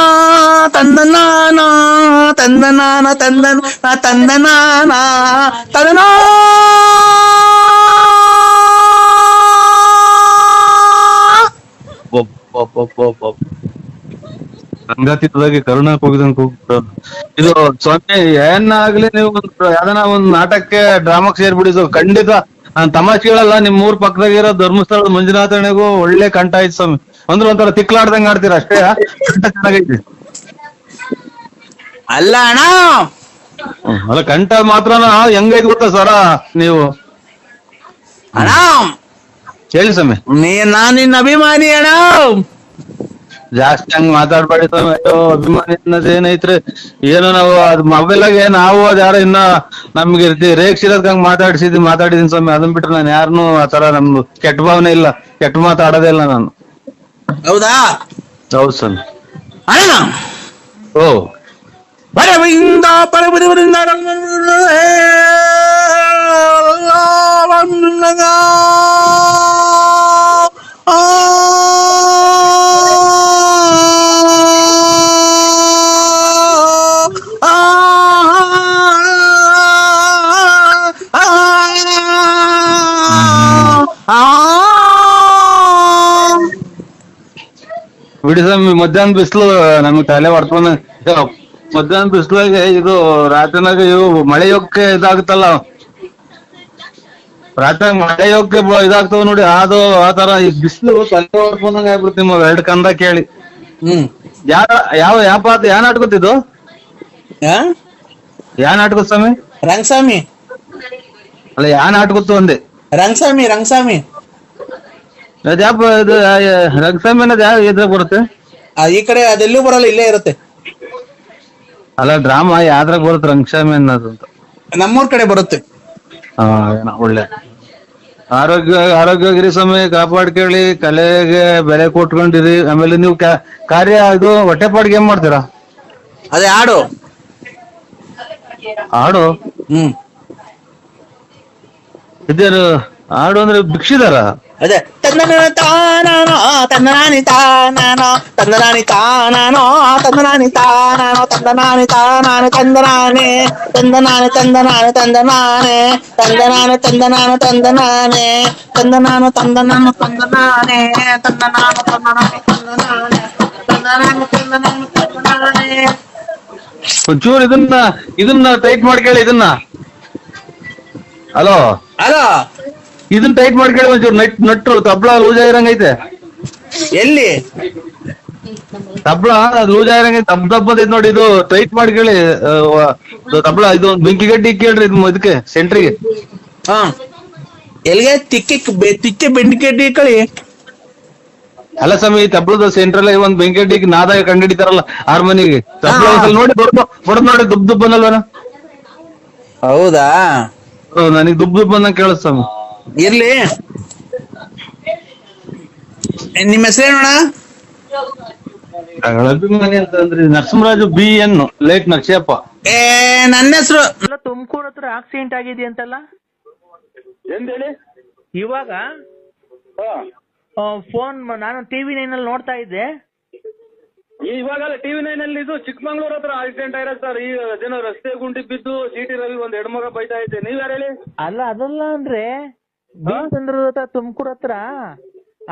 ತಂದನಾನ ತಂದನಾನ ತಂದನ ತಂದನಾನ ತಂದನಾ. ಸಂಗಾತಿದಾಗಿ ಕರುಣಾಕ್ ಹೋಗಿದಂಗ್ ಹೋಗ್ತ. ಇದು ಸ್ವಾಮಿ ಏನಾಗ್ಲಿ, ನೀವು ಯಾವ್ದನ ಒಂದ್ ನಾಟಕಕ್ಕೆ ಡ್ರಾಮಾಕ್ ಸೇರ್ಬಿಡಿ ಖಂಡಿತ. ನಾನ್ ತಮಾಷೆ ಹೇಳಲ್ಲ, ನಿಮ್ ಊರ್ ಪಕ್ಕದಾಗಿರೋ ಧರ್ಮಸ್ಥಳದ ಮಂಜುನಾಥನಿಗೂ ಒಳ್ಳೆ ಕಂಠ ಐತಿ ಸ್ವಾಮಿ. ಒಂಥರ ತಿಕ್ಲಾಡ್ದಂಗ್ ಆಡ್ತೀರ ಅಷ್ಟೇ, ಕಂಠ ಚೆನ್ನಾಗೈತಿ. ಅಲ್ಲ ಅಣ್ಣ, ಅಲ್ಲ ಕಂಠ ಮಾತ್ರನ ಹೆಂಗೈತಿ ಗೊತ್ತಾ ಸರ ನೀವು. ಅಣ್ಣ ಹೇಳಿ ಸ್ವಾಮಿ. ನಾನ್ ನಿನ್ನ ಅಭಿಮಾನಿ ಅಣ್ಣ. ಜಾಸ್ತಿ ಹಂಗ್ ಮಾತಾಡ್ಬೇಡಿ ಸ್ವಾಮಿ. ಅಭಿಮಾನಿ ಅನ್ನೋದ್ ಏನೈತ್ರಿ, ಏನೋ ನಾವು ಅದ್ ಮೊಬೈಲಾಗೆ ನಾವು ಅದ್ ಯಾರೋ ಇನ್ನ ನಮ್ಗೆ ರೇಕ್ಷಿರೋದ್ ಹಂಗ್ ಮಾತಾಡಿದೀನಿ ಸ್ವಾಮಿ. ಅದನ್ ಬಿಟ್ರೆ ನಾನು ಯಾರನ್ನೂ ಆತರ ನಮ್ದು ಕೆಟ್ಟ ಭಾವನೆ ಇಲ್ಲ, ಕೆಟ್ಟ ಮಾತಾಡೋದೇ ಇಲ್ಲ ನಾನು. ಹೌದಾ? ಹೌದು ಸ್ವಾಮಿ. ಅಣ್ಣ ಓ ಪರವಿಂದ ಪರಪರಿವರಿಂದ ಬಿಡಿ ಸ್ವಾಮಿ. ಮಧ್ಯಾಹ್ನ ಬಿಸಿಲು ನಮ್ಗೆ ತಲೆ ಹೊಡ್ಕೊಂಡ, ಮಧ್ಯಾಹ್ನ ಬಿಸಿಲಾಗೆ ಇದು ರಾತ್ರಿನಾಗ ಇವು ಮಳೆ ಯೋಗಕ್ಕೆ ಇದಾಗುತ್ತಲ್ಲ, ರಾತ್ರಿ ಮಳೆ ಯೋಗಕ್ಕೆ ಇದಾಗ್ತಾವ ನೋಡಿ, ಅದು ಆತರ. ಈ ಬಿಸಿಲು ತಲೆ ಹೊಡ್ಕೊಂಡಂಗ ಆಗ್ಬಿಡ್ತೀವಿ ನಿಮ್ 2 ಕಂದ ಕೇಳಿ. ಯಾವ ನಾಟಕತ್ತಿದ್ದು, ಯಾ ನಾಟಕ ಸ್ವಾಮಿ? ರಂಗಸ್ವಾಮಿ. ಅಲ್ಲ, ಯಾ ನಾಟಕತ್ತು ಅಂದೆ? ರಂಗಸ್ವಾಮಿ. ಅದ್ಯಾಪ ಇದು ರಂಗಸ್ವಾಮಿ ಅನ್ನೋದು ಯಾವ ಇದ್ರಾಗ ಬರುತ್ತೆ? ಈ ಕಡೆ ಅದೆಲ್ಲೂ ಬರಲ್ಲ, ಇಲ್ಲೇ ಇರುತ್ತೆ. ಅಲ್ಲ, ಡ್ರಾಮಾ ಯಾವ್ದ್ರಾಗ ಬರುತ್ತೆ ರಂಗಸ್ವಾಮಿ ಅನ್ನೋದು ಅಂತ? ನಮ್ಮೂರ್ ಕಡೆ ಬರುತ್ತೆ. ಒಳ್ಳೆ ಆರೋಗ್ಯಗಿರಿ ಸ್ವಾಮಿ. ಕಾಪಾಡ್ಕೇಳಿ, ಕಲೆಗೆ ಬೆಲೆ ಕೊಟ್ಕೊಂಡಿರಿ. ಆಮೇಲೆ ನೀವು ಕಾರ್ಯ ಇದು ಹೊಟ್ಟೆಪಾಡಿಗೆ ಏನ್ ಮಾಡ್ತೀರಾ? ಅದೇ ಹಾಡು. ಇದೇನು ಹಾಡು ಅಂದ್ರೆ ಭಿಕ್ಷಿದಾರ? ಅದೇ ತಂದನ ತಾನಾನೋ ತಂದನಾನಿ ತಾನಾನೋ ತಂದನಾನಿ ತಾನಾನೋ ತಂದನಾನಿ ತಾನಾನೋ ತಂದನಾನಿ ತಾನಾನೆ ತಂದನಾನೆ ತಂದನಾನೆ ತಂದನಾನೆ ತಂದನಾನೆ ತಂದನಾನೆ ತಂದನಾನು ತಂದನಾನೆ ತಂದನಾನು ತಂದನಾನು ತಂದನಾನೆ ತಂದನಾನು ತಂದನಾನು ತಂದನಾನೆ ತಂದನಾನು ತಂದನಾನು ತಂದನಾನೆ. ಒಂಚೂರು ಇದನ್ನ ಟೈಟ್ ಮಾಡ್ಕೇಳಿ. ಇದನ್ನ ಹಲೋ ಇದನ್ನ ಟೈಟ್ ಮಾಡ್ಕೇಳಿ ಒಂಚೂರು. ನಟ್ರು ತಬ್ಲಾ ಲೂಸ್ ಆಗಿರಂಗೈತೆ. ಎಲ್ಲಿ ತಬ್ಲಾ ಲೂಸ್ ಆಗಿರಂಗೈತೆ, ದಬ್ಬದೈತೆ ನೋಡಿ. ಇದು ಟೈಟ್ ಮಾಡ್ಕೇಳಿ ತಬ್ಲಾ. ಇದು ಬೆಂಕಿ ಗಡ್ಡಿ ಕೇಳ್ರಿ ಇದಕ್ಕೆ ಸೆಂಟ್ರಿಗೆ. ಎಲ್ಲಿಗೆ ತಿಕ್ಕೆ ಬೆಂಕಿ ಗಡ್ಡಿ ಕಳಿ. ಅಲ್ಲ ಸ್ವಾಮಿ, ತಬ್ಲದ ಸೆಂಟ್ರಲ್ ಒಂದ್ ಬೆಂಕಿ ಗಡ್ಡಿಗೆ ನಾದ ಕಂಡಿಡಿತಾರಲ್ಲ ಹಾರ್ಮೋನಿಗೆ. ತಬ್ಲಾ ನೋಡಿ ಬಡದ್ ನೋಡಿ ದುಬ್ ಬಂದಲ್ವನ? ಹೌದಾ? ನನಗ್ ದುಬ್ ಬಂದಂಗ ಕೇಳಿಸ್ ಸ್ವಾಮಿ. ಇರ್ಲಿ, ನಿಮ್ಮ ಹೆಸರೇನೋಣ? ಅಭಿಮಾನಿ ಅಂತಂದ್ರಿ ನರಸಿಂಹರಾಜು BN ಲೇಟ್ ನಕ್ಷಪ್ಪ. ನನ್ನ ಹೆಸರು. ತುಮಕೂರು ಹತ್ರ ಆಕ್ಸಿಡೆಂಟ್ ಆಗಿದೆಯಂತಲ್ಲ, ಎಂದೇಳಿ? ಇವಾಗ ಫೋನ್ ನಾನು TV9 ಅಲ್ಲಿ ನೋಡ್ತಾ ಇದ್ದೆ. ಇವಾಗಲ್ಲ, TV9 ಅಲ್ಲಿ ಇದು ಚಿಕ್ಕಮಂಗ್ಳೂರ್ ಹತ್ರ ಆಕ್ಸಿಡೆಂಟ್ ಆಗಿರೋದು ಸರ್. ಈ ಜನ ರಸ್ತೆ ಗುಂಡಿ ಬಿದ್ದು ಸಿಟಿ ರವಿ ಒಂದ್ ಹೆಣ್ಮಗ ಬೈತಾ ಇದ್ದೆ. ನೀವ್ ಯಾರು ಹೇಳಿ? ಅಲ್ಲ, ಅದಲ್ಲ ಅಂದ್ರೆ ಬೀಚಂದ್ರದ ಹತ್ರ ತುಮಕೂರು ಹತ್ರ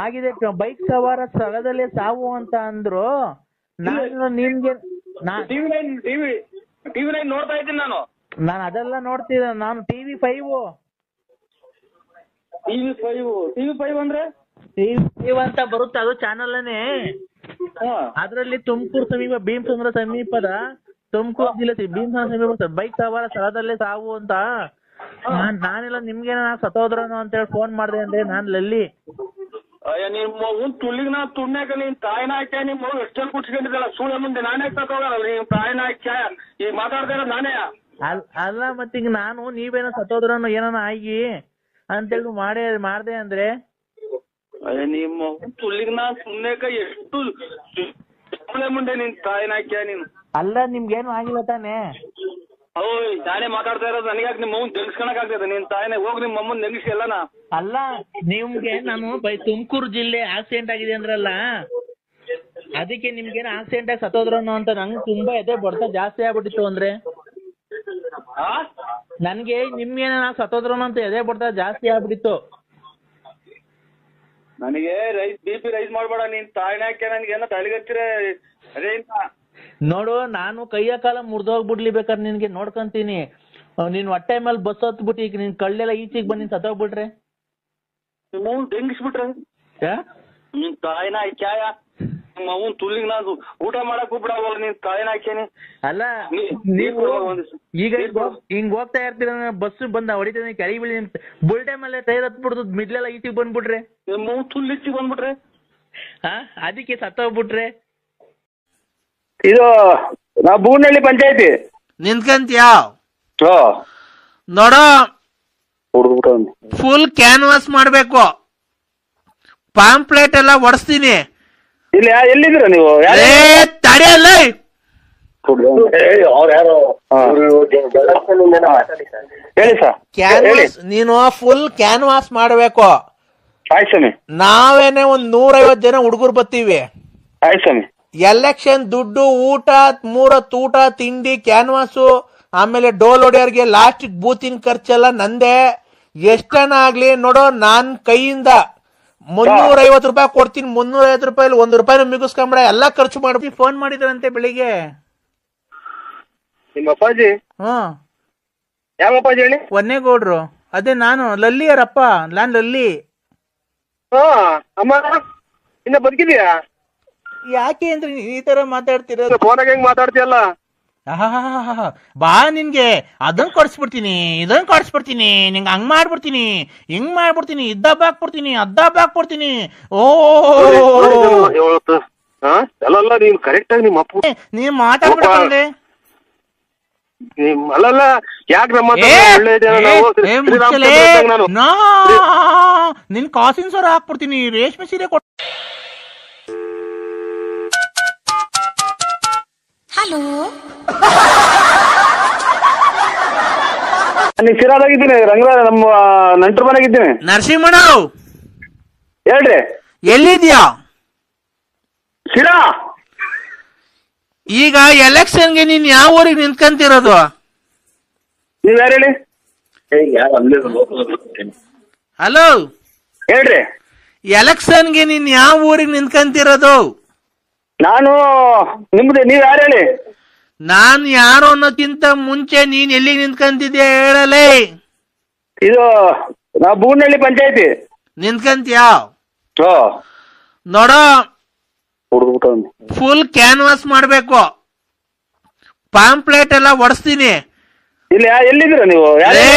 ಆಗಿದೆ, ಬೈಕ್ ಸವಾರ ಸ್ಥಳದಲ್ಲೇ ಸಾವು ಅಂತ ಅಂದ್ರು. ನಾನು ನಿಮ್ಗೆ TV9 ನೋಡ್ತಾ ಇದ್ದೀನಿ ನಾನು ಅದೆಲ್ಲ ನೋಡ್ತಿದ್ದ. ನಾನು TV5 TV5 ಅಂದ್ರೆ TV5 ಅಂತ ಬರುತ್ತೆ, ಅದು ಚಾನಲ್ನೇ. ಅದ್ರಲ್ಲಿ ತುಮಕೂರು ಸಮೀಪ ಭೀಮಸಂದ್ರ ಸಮೀಪದ ತುಮಕೂರು ಜಿಲ್ಲೆ ಭೀಮಸಂದ್ರ ಸಮೀಪ ಬೈಕ್ ಸವಾರ ಸ್ಥಳದಲ್ಲೇ ಸಾವು ಅಂತ ನಾನೆಲ್ಲ ನಿಮ್ಗೇನ ಸತ್ತೋದ್ರನು ಅಂತ ಹೇಳಿ ಫೋನ್ ಮಾಡ್ದೆ ಅಂದ್ರೆ ನಾನ್ ಲಲ್ಲಿ. ಅಯ್ಯ ನಿಮ್ಮ ತುಳ್ಳಿಗ್ ನಾ ತುಣ್ಯಾಕ ನೀನ್ ತಾಯಿನ ಹಾಕ್ಯ ನಿಮ್ ಮಗು ಎಷ್ಟೆಲ್ಲ ಕುಟ್ಸ್ಕೊಂಡಿದ್ದಲ್ಲ ಸುಳ್ಳ ಮುಂದೆ ನಾನೇ ಸತ್ತೋಗಲ್ಲ ನೀವ್ ತಾಯಿನ ಹಾಕ್ಯ ಈಗ ಮಾತಾಡ್ತಾ ಇರೋದು ನಾನೇ. ಅಲ್ಲ ಮತ್ತೀಗ ನಾನು ನೀವೇನೋ ಸತ್ತೋದ್ರನು ಏನಾನ ಆಗಿ ಅಂತೇಳಿ ಮಾಡ್ದೆ ಅಂದ್ರೆ ಅಯ್ಯ ನಿಮ್ಮ ತುಳ್ಳಿಗ್ ನಾ ಸುಮ್ನೆಕ ಎಷ್ಟು ಮುಂದೆ ನಿನ್ ತಾಯಿನ ಹಾಕ್ಯ ನೀನು. ಅಲ್ಲ ನಿಮ್ಗೇನು ಆಗಿಲ್ಲ ತಾನೇ? ಓಯ್ ನಾನೇ ಮಾತಾಡ್ತಾ ಇರೋದು ನನಗ್ಯಾಕೆ ನಿಮ್ಮ ಮಗನ್ ನೆನ್ಸ್ಕೊಳಕ್ ಆಗ್ತದೆ ನಿನ್ ತಾಯಿನ ಹೋಗಿ ನಿಮ್ಮ ಅಮ್ಮನ್ ನೆನ್ಸಿ ಎಲ್ಲನ. ಅಲ್ಲ ನಿಮ್ಗೆ ನಾನು ತುಮಕೂರು ಜಿಲ್ಲೆ ಆಕ್ಸಿಡೆಂಟ್ ಆಗಿದೆ ಅಂದ್ರಲ್ಲ, ಅದಕ್ಕೆ ನಿಮ್ಗೇನು ಆಕ್ಸಿಡೆಂಟ್ ಆಗಿ ಸತ್ತೋದ್ರನು ಅಂತ ನಂಗೆ ತುಂಬಾ ಎದೆ ಬಡ್ತ ಜಾಸ್ತಿ ಆಗ್ಬಿಟ್ಟಿತ್ತು ಅಂದ್ರೆ ನನ್ಗೆ ನಿಮ್ಗೇನ ಸತ್ತೋದ್ರನು ಅಂತ ಎದೆ ಬಡ್ತ ಜಾಸ್ತಿ ಆಗ್ಬಿಟ್ಟಿತ್ತು. ನನಗೆ BP ರೈಸ್ ಮಾಡ್ಬೇಡ ನೀನ್ ತಾಯಿನ ಹಾಕ್ಯ ನನ್ಗೆ ಏನೋ ತಲೆಗತ್ತಿರ ಅದೇ ನೋಡು ನಾನು ಕೈಯ ಕಾಲ ಮುರ್ದೋಗ್ಬಿಡ್ಲಿ ಬೇಕಾದ್ರೆ ನಿನ್ಗೆ ನೋಡ್ಕೊಂತೀನಿ. ನೀನ್ ಹೊಟ್ಟೆ ಮೇಲೆ ಬಸ್ ಹತ್ಬಿಟ್ಟು ಈಗ ನಿನ್ ಕಳ್ಳೆಲ್ಲ ಈಚೆಗೆ ಬಂದು ಸತ್ತೋಗ್ಬಿಟ್ರೆ ಹೆಂಗಿಸ್ಬಿಟ್ರೆ ನಿನ್ ತಾಯಿನ ಹಾಕ್ಯಾಯ ನಿಮ್ಮ ಅವನ್ ತುಳ್ಳಿಗ್ ನಾನು ಊಟ ಮಾಡಕ್ ಬಿಡವಲ್ಲ ನೀನ್ ತಾಯಿನ ಹಾಕ್ಯಾನಿ. ಅಲ್ಲ ನೀವು ಈಗ ಹಿಂಗ್ ಹೋಗ್ತಾ ಇರ್ತೀರ ಬಸ್ ಬಂದ ಹೊಡಿತೀನಿ ಕೆಳಗೆ ಬೀಳಿ ಬುಲ್ಟೆ ಮೇಲೆ ಟೈರ್ ಹತ್ಬಿಡ್ದು ಮಿಡ್ಲೆಲ್ಲ ಈಚೆಗೆ ಬಂದ್ಬಿಟ್ರೆ ನಿಮ್ಮ ತುಳ್ಳಿ ಈಚೆಗೆ ಬಂದ್ಬಿಟ್ರೆ ಅದಕ್ಕೆ ಸತ್ತೋಗ್ಬಿಟ್ರೆ. ಇದು ನಾವು ಬೂನಹಳ್ಳಿ ಪಂಚಾಯತಿ ನಿಂತ್ಕಂತ್ಯಾ ನೋಡೋ, ಫುಲ್ ಕ್ಯಾನ್ವಾಸ್ ಮಾಡ್ಬೇಕು, ಪಾಂಪ್ಲೆಟ್ ಎಲ್ಲ ಒಡಿಸ್ತೀನಿ. ಇಲ್ಲಿ ಎಲ್ಲಿದ್ದೀರ ನೀವು? ತಡೆಯಲ್ಲ ಹೇಳಿ ಸರ್. ಕ್ಯಾನ್ವಾಸ್ ನೀನು ಫುಲ್ ಕ್ಯಾನ್ವಾಸ್ ಮಾಡ್ಬೇಕು. ಆಯ್ತು ಸ್ವಾಮಿ. ನಾವೇನೆ 150 ಜನ ಹುಡುಗರು ಬರ್ತೀವಿ. ಆಯ್ತು ಸ್ವಾಮಿ. ಎಲೆಕ್ಷನ್ ದುಡ್ಡು, ಊಟ, 3 ಊಟ, ತಿಂಡಿ, ಕ್ಯಾನ್ವಾಸು, ಆಮೇಲೆ ಡೋಲ್ ಹೊಡೆಯೋರ್ಗೆ ಲಾಸ್ಟ್ ಬೂತಿನ ಖರ್ಚೆಲ್ಲ ನಂದೇ. ಎಷ್ಟನ ಆಗ್ಲಿ ನೋಡೋ, ನಾನ್ ಕೈಯಿಂದ 350 ರೂಪಾಯಿ ಕೊಡ್ತೀನಿ. 350 ರೂಪಾಯಿ 1 ರೂಪಾಯಿನೂ ಮಿಗಿಸ್ಕೊಂಬಿಡ, ಎಲ್ಲ ಖರ್ಚು ಮಾಡ್ಬಿಟ್ಟು. ಫೋನ್ ಮಾಡಿದ್ರಂತೆ ಬೆಳಿಗ್ಗೆ ನಿಮ್ಮ ಅಪ್ಪಾಜಿ? ಯಾವ ಅಪ್ಪಾಜಿ ಹೇಳಿ? ಒನ್ನೇಗೌಡ್ರು. ಅದೇ ನಾನು ಲಲ್ಲಿಯರಪ್ಪ, ನಾನ್ ಲಲ್ಲಿ. ಅಮ್ಮ ಇನ್ನ ಬದುಕಿದ್ಯಾ? ಯಾಕೆ ಅಂದ್ರೆ ಈ ತರ ಮಾತಾಡ್ತಿರೋದು? ಫೋನಾಗ ಹೆಂಗ್ ಮಾತಾಡ್ತೀಯಲ್ಲ? ಬಾ, ನಿನ್ಗೆ ಅದನ್ನ ಕೊಡ್ಸ್ಬಿಡ್ತೀನಿ, ಇದನ್ನ ಕೊಡ್ಸ್ಬಿಡ್ತೀನಿ, ನಿಂಗೆ ಹಂಗ್ ಮಾಡ್ಬಿಡ್ತೀನಿ, ಹಿಂಗ್ ಮಾಡ್ಬಿಡ್ತೀನಿ, ಇದ್ದಬ್ಬ ಹಾಕ್ಬಿಡ್ತೀನಿ, ಅದ್ದಬ್ಬ ಹಾಕ್ಬಿಡ್ತೀನಿ. ಓ ಅಲ್ಲ ನೀವ್ ಕರೆಕ್ಟ್ ಆಗಿ ನಿಮ್ಮ ಅಪ್ಪ ನೀವ್ ಮಾತಾಡ್ಬಿಡ್ತಂದ್ರೆ ಅಲ್ಲಲ್ಲ ಯಾಕೆ ನಮ್ಮ ನಿನ್ ಕಾಸಿನ ಸರ ಹಾಕ್ಬಿಡ್ತೀನಿ, ರೇಷ್ಮೆ ಸೀರೆ ಕೊಟ್ಟು. ಹಲೋ, ನಾನು ಶಿರಾದಾಗಿದ್ದೀನಿ, ರಂಗರಾಜ ನಮ್ಮ ನಂಟರ ಮನೆಗಿದ್ದೀನಿ. ನರಸಿಂಹಣ್ಣ ಹೇಳ್ರಿ, ಎಲ್ಲಿದ್ಯಾ? ಶಿರಾ. ಈಗ ಎಲೆಕ್ಷನ್ಗೆ ನೀನ್ ಯಾವ ಊರಿಗೆ ನಿಂತ್ಕಂತಿರೋದು? ನೀವ್ ಯಾರು ಹೇಳಿ? ಹಲೋ ಹೇಳ್ರಿ. ಎಲೆಕ್ಷನ್ಗೆ ನೀನ್ ಯಾವ ಊರಿಗೆ ನಿಂತ್ಕಂತಿರೋದು? ನಾನು ನಿಮ್ದು, ನೀವ್ ಯಾರು ಹೇಳಿ? ನಾನ್ ಯಾರು ಅನ್ನೋಕ್ಕಿಂತ ಮುಂಚೆ ನೀನ್ ಎಲ್ಲಿ ನಿಂತ್ಕಂತಿದ್ಯಾ ಹೇಳಲೇ. ಇದು ನಾವು ಬೂನಹಳ್ಳಿ ಪಂಚಾಯತಿ. ನಿಂತ್ಕಂತ್ಯಾ? ನೋಡೋ, ಫುಲ್ ಕ್ಯಾನ್ವಾಸ್ ಮಾಡ್ಬೇಕು, ಪಾಂಪ್ಲೆಟ್ ಎಲ್ಲ ಒಡಿಸ್ತೀನಿ. ಇಲ್ಲಿ ಎಲ್ಲಿದ್ದೀರ ನೀವು?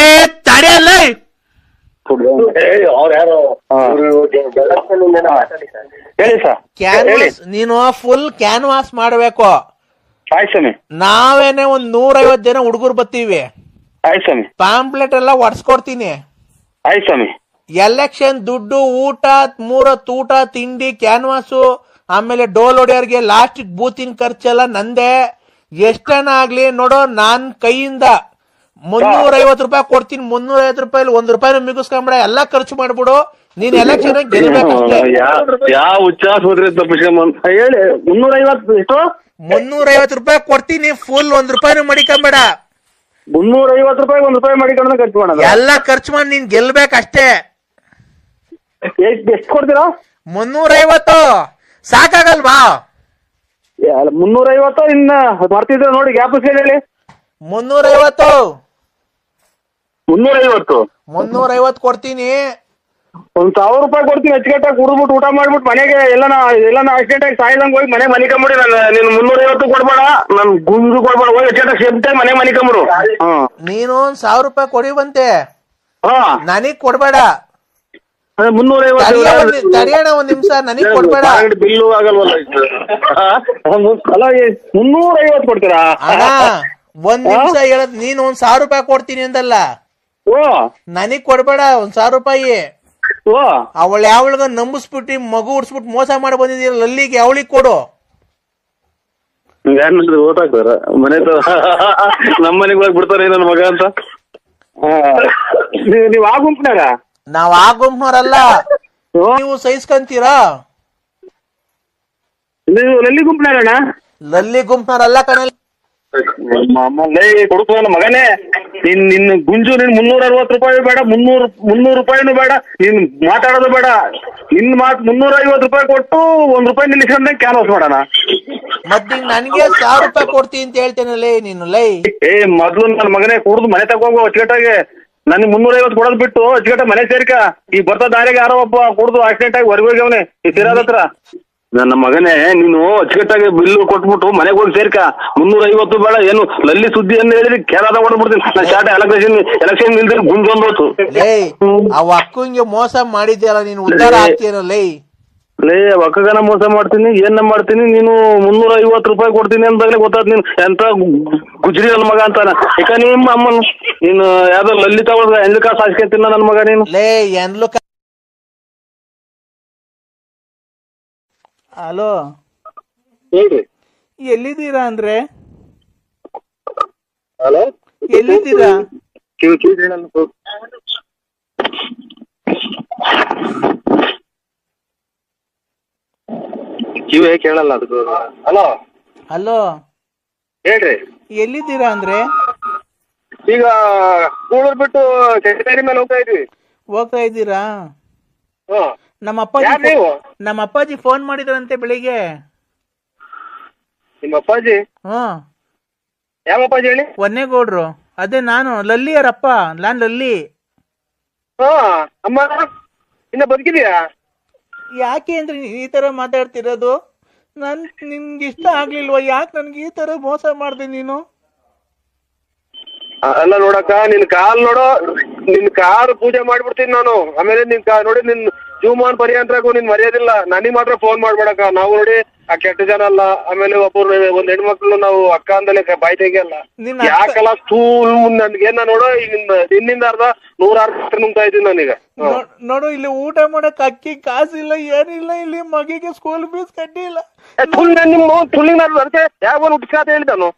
ತಡೆಯಲ್ಲ ಹೇಳಿ ಸರ್. ಕ್ಯಾನ್ವಾಸ್ ನೀನು ಫುಲ್ ಕ್ಯಾನ್ವಾಸ್ ಮಾಡ್ಬೇಕು. ಆಯ್ತು ಸ್ವಾಮಿ. ನಾವೇನೆ 150 ಜನ ಹುಡುಗರು ಬರ್ತೀವಿ. ಆಯ್ತು ಸ್ವಾಮಿ. ಪಾಂಪ್ಲೆಟ್ ಎಲ್ಲ ಒಡ್ಸ್ಕೊಡ್ತೀನಿ. ಆಯ್ತು ಸ್ವಾಮಿ. ಎಲೆಕ್ಷನ್ ದುಡ್ಡು, ಊಟ, 3 ಊಟ, ತಿಂಡಿ, ಕ್ಯಾನ್ವಾಸು, ಆಮೇಲೆ ಡೋಲ್ ಹೊಡೆಯೋರ್ಗೆ ಲಾಸ್ಟ್ ಬೂತಿನ ಖರ್ಚೆಲ್ಲ ನಂದೇ. ಎಷ್ಟನ ಆಗ್ಲಿ ನೋಡೋ, ನಾನ್ ಕೈಯಿಂದ 350 ರೂಪಾಯಿ ಕೊಡ್ತೀನಿ. 350 ರೂಪಾಯಿ 1 ರೂಪಾಯಿನೂ ಮಿಗಿಸ್ಕೊಂಬಿಡ, ಎಲ್ಲ ಖರ್ಚು ಮಾಡ್ಬಿಡು. ನೀನ್ ಎಲೆಕ್ಷನ್ ಗೆಲ್ಬೇಕಷ್ಟೇ. ಯಾವ ಉಚ್ಚಾಸ್ಪತ್ರೆ ತಪ್ಪಿಸ್ಕೊಂಡ್ ಹೇಳಿ. 350 ಎಷ್ಟು? 350 ರೂಪಾಯಿ ಕೊಡ್ತೀನಿ, ಫುಲ್ 1 ರೂಪಾಯಿನೂ ಮಡಿಕೊಂಬೇಡ. 350 ರೂಪಾಯಿ 1 ರೂಪಾಯಿ ಮಡಿಕೊಂಡು ಖರ್ಚು ಮಾಡೋಣ. ಎಲ್ಲ ಖರ್ಚು ಮಾಡಿ ನೀನ್ ಗೆಲ್ಬೇಕಷ್ಟೇ. ಎಷ್ಟು ಕೊಡ್ತೀರಾ? 350 ಸಾಕಾಗಲ್ವಾ? 350 ಇನ್ನ ಮಾಡ್ತಿದ್ರ ನೋಡಿ, ಗ್ಯಾಪ್ ಹೇಳಿ. 350 350 350 ಕೊಡ್ತೀನಿ. 1,000 ರೂಪಾಯಿ ಕೊಡ್ತೀನಿ ಅಚ್ಚುಕಟ್ಟಾಗಿ ಕುಡಿದ್ಬಿಟ್ಟು ಊಟ ಮಾಡ್ಬಿಟ್ಟು ಮನೆಗೆ ಎಲ್ಲನ ಆಕ್ಸಿಡೆಂಟ್ ಆಗಿ ಸಾಯ್ದಂಗ್ ಹೋಗಿ ಮನೆ ಮನಿಕಂಬಿಡಿ. ನೀನು 350 ಕೊಡ್ಬೇಡ, ನನ್ ಗುಂಜು ಕೊಡ್ಬೇಡ, ಹೋಗಿ ಅಚ್ಚುಕಟ್ಟಾಗಿ ಸೇಫ್ಟಾಗಿ ಮನೆ ಮನಿಕಂಬಿಡು. ನೀನು 1,000 ರೂಪಾಯಿ ಕೊಡಿವಂತೆ, ಹಾ ನನಗ್ ಕೊಡ್ಬೇಡ. 350 ತಡಿಯೋಣ ಒಂದ್ ನಿಮಿಷ, ನನಗ್ ಕೊಡ್ಬೇಡ. ಬಿಲ್ಲು ಆಗಲ್ವಲ್ಲ. ಅಲ್ಲ 350 ಕೊಡ್ತೀರಾ? ಅಣ್ಣ ಒಂದ್ ನಿಮಿಷ ಹೇಳದ್, ನೀನ್ 1,000 ರೂಪಾಯಿ ಕೊಡ್ತೀನಿ ಅಂದಲ್ಲ, ನನಗ್ ಕೊಡ್ಬೇಡ 1,000 ರೂಪಾಯಿ. ಅವಳ ಯಾವಳಿಗ ನಂಬಿಸ್ಬಿಟ್ಟು ಮಗು ಉಡ್ಸ್ಬಿಟ್ಟು ಮೋಸ ಮಾಡಿ ಬಂದಿದ್ದೀರ, ಅಲ್ಲಿಗೆ ಅವಳಿಗೆ ಕೊಡು. ಓದಾಕ್ತಾರ ಮನೆ ನಮ್ಮ ಮನೆಗೆ ಹೋಗಿ ಬಿಡ್ತಾರೆ ನನ್ನ ಮಗ ಅಂತ. ನೀವ್ ಆ ಗುಂಪ್ನಾಗ? ನಾವ್ ಆ ಗುಂಪ್ನವ್ರಲ್ಲ, ನೀವು ಸಹಿಸ್ಕೊಂತೀರಾ? ನೀವು ಲಲ್ಲಿ ಗುಂಪ್ನಾಗಣ್ಣ? ಲಲ್ಲಿ ಗುಂಪ್ನವ್ರಲ್ಲ ಕಣಲ್ಲಿ. ಕೊಡ್ತು ನನ್ನ ಮಗನೇ, ನಿನ್ನ ಗುಂಜು ನಿನ್ 360 ರೂಪಾಯಿ ಬೇಡ, 300 ರೂಪಾಯಿನೂ ಬೇಡ, ನೀನ್ ಮಾತಾಡೋದು ಬೇಡ. ನಿನ್ ಮಾತು 350 ರೂಪಾಯಿ ಕೊಟ್ಟು 1 ರೂಪಾಯಿ ನಿನ್ನ ಇಸ್ಕೊಂಡಂಗೆ ಕ್ಯಾನ್ವಾಸ್ ಮಾಡೋಣ. ಮತ್ತೆ ನನ್ಗೆ 1,000 ರೂಪಾಯಿ ಕೊಡ್ತೀನಿ ಅಂತ ಹೇಳ್ತೇನಲ್ಲೇ ನೀನು ಲೈ. ಮೊದ್ಲು ನನ್ನ ಮಗನೇ ಕುಡ್ದು ಮನೆ ತಗೋಗೋ ಅಚ್ಚುಕಟ್ಟಾಗಿ. ನನ್ 350 ಕೊಡೋದ್ ಬಿಟ್ಟು ಅಚ್ಚುಕಟ್ಟ ಮನೆ ಸೇರ್ಕ. ಈ ಬರ್ತಾ ದಾರಿಗೆ ಯಾರೋ ಒಬ್ಬ ಕುಡ್ದು ಆಕ್ಸಿಡೆಂಟ್ ಆಗಿ ಹೊರಗೆ ಹೋಗ್ಯವನೆ ಈ ಸಿರಾದ ಹತ್ರ. ನನ್ನ ಮಗನೇ, ನೀನು ಅಚ್ಚುಕಟ್ಟಾಗಿ ಬಿಲ್ಲು ಕೊಟ್ಬಿಟ್ಟು ಮನೆಗೆ ಹೋಗಿ ಸೇರ್ಕ. 350 ಬೇಡ, ಏನು ಲಲ್ಲಿ ಸುದ್ದಿ ಅಂತ ಹೇಳಿದ್ರೆ ಕೇರಳ ಹೊಡ್ಬಿಡ್ತೀನಿ. ನಾನು ಶಾರ್ಟ್ ಎಲೆಕ್ಷನ್ ನಿಲ್ದ್ರೆ ಗುಂಜೊಂದೋತು. ಅವ ಅಕ್ಕಂಗೆ ಮೋಸ ಮಾಡಿದ್ಯಲ್ಲ ನೀನು, ಉದ್ದಾರ ಆಗ್ತೀಯಲ್ಲ. ಒಕ್ಕಗನ ಮೋಸ ಮಾಡ್ತೀನಿ, ಏನ್ ಮಾಡ್ತೀನಿ, ನೀನು 350 ರೂಪಾಯಿ ಕೊಡ್ತೀನಿ ಅಂದಾಗಲೇ ಗೊತ್ತಾದ್ ನೀನು ಎಂತ ಗುಜ್ರಿ ನನ್ನ ಮಗ ಅಂತಾನ. ಯಾಕ ನಿಮ್ಮ ಅಮ್ಮನ ನೀನು ಯಾವ್ದೋ ಲಲ್ಲಿ ತಗೊಳ್ದ ಎಂದ್ಲು ಕಾಸು ಹಾಸ್ಕೊಂತಿನ ನನ್ನ ಮಗ ನೀನು. ಹಲೋ ಹೇಳ್ರಿ, ಎಲ್ಲಿದ್ದೀರಾ ಅಂದ್ರೆ? ಹಲೋ ಎಲ್ಲಿದ್ದೀರಾ? ಕಿವಿ ಕೇಳಲ್ಲ ಅದಕ್ಕೆ. ಹಲೋ ಹಲೋ ಹೇಳ್ರಿ, ಎಲ್ಲಿದ್ದೀರಾ ಅಂದ್ರೆ? ಈಗ ಕೂಳೂರ್ ಬಿಟ್ಟು ಕೆಂಗೇರಿ ಮೇಲೆ ಹೋಗ್ತಾ ಇದ್ದೀರಾ? ನಮ್ಮ ಅಪ್ಪಾಜಿ ಫೋನ್ ಮಾಡಿದ್ರಂತೆ ಬೆಳಿಗ್ಗೆ. ನಿಮ್ಮ ಅಪ್ಪಾಜಿ? ಯಾವ ಅಪ್ಪಾಜಿ ಹೇಳಿ? ಒನ್ನೇಗೌಡ್ರು. ಅದೇ ನಾನು ಲಲ್ಲಿಯರಪ್ಪ, ನಾನ್ ಲಲ್ಲಿ. ಅಮ್ಮ ಇನ್ನ ಬದುಕಿದ್ಯಾ? ಯಾಕೆ ಅಂದ್ರೆ ನೀನ್ ಈ ತರ ಮಾತಾಡ್ತಿರೋದು? ನಿನ್ಗೆ ಇಷ್ಟ ಆಗ್ಲಿಲ್ವಾ? ಯಾಕೆ ನನ್ಗೆ ಈ ತರ ಮೋಸ ಮಾಡ್ದೆ ನೀನು? ಅಲ್ಲ ನೋಡಕ್ಕ, ನಿನ್ ಕಾರ್ ಪೂಜೆ ಮಾಡ್ಬಿಡ್ತೀನಿ ನಾನು. ಆಮೇಲೆ ನಿನ್ ನೋಡಿ, ನಿನ್ ಜೀವಮಾನ್ ಪರ್ಯಂತರಾಗೂ ನಿನ್ ಮರ್ಯಾದಿಲ್ಲ. ನನಗ್ ಮಾತ್ರ ಫೋನ್ ಮಾಡ್ಬೇಡಕ್ಕ. ನಾವು ನೋಡಿ ಆ ಕೆಟ್ಟ ಜನ ಅಲ್ಲ. ಆಮೇಲೆ ಒಂದ್ ಹೆಣ್ಮಕ್ಳು ನಾವು ಅಕ್ಕ ಅಂದಲೇ ಬಾಯ್ ತೆಗಿಯಲ್ಲ. ಯಾಕಲ್ಲ ನನ್ಗೇನ ನೋಡೋ, ನಿನ್ನಿಂದ ಅರ್ಧ 160 ನುಂಗ್ತಾ ಇದ್ದೀನಿ ನಾನೀಗ. ನೋಡು, ಇಲ್ಲಿ ಊಟ ಮಾಡಕ್ ಅಕ್ಕಿ ಕಾಸಿಲ್ಲ, ಏನಿಲ್ಲ. ಇಲ್ಲಿ ಮಗಿಗೆ ಸ್ಕೂಲ್ ಫೀಸ್ ಕಟ್ಟಿಲ್ಲ. ಯಾವ ಹುಟ್ಟಿಸ್ಕಾತ ಹೇಳಿದಾನು?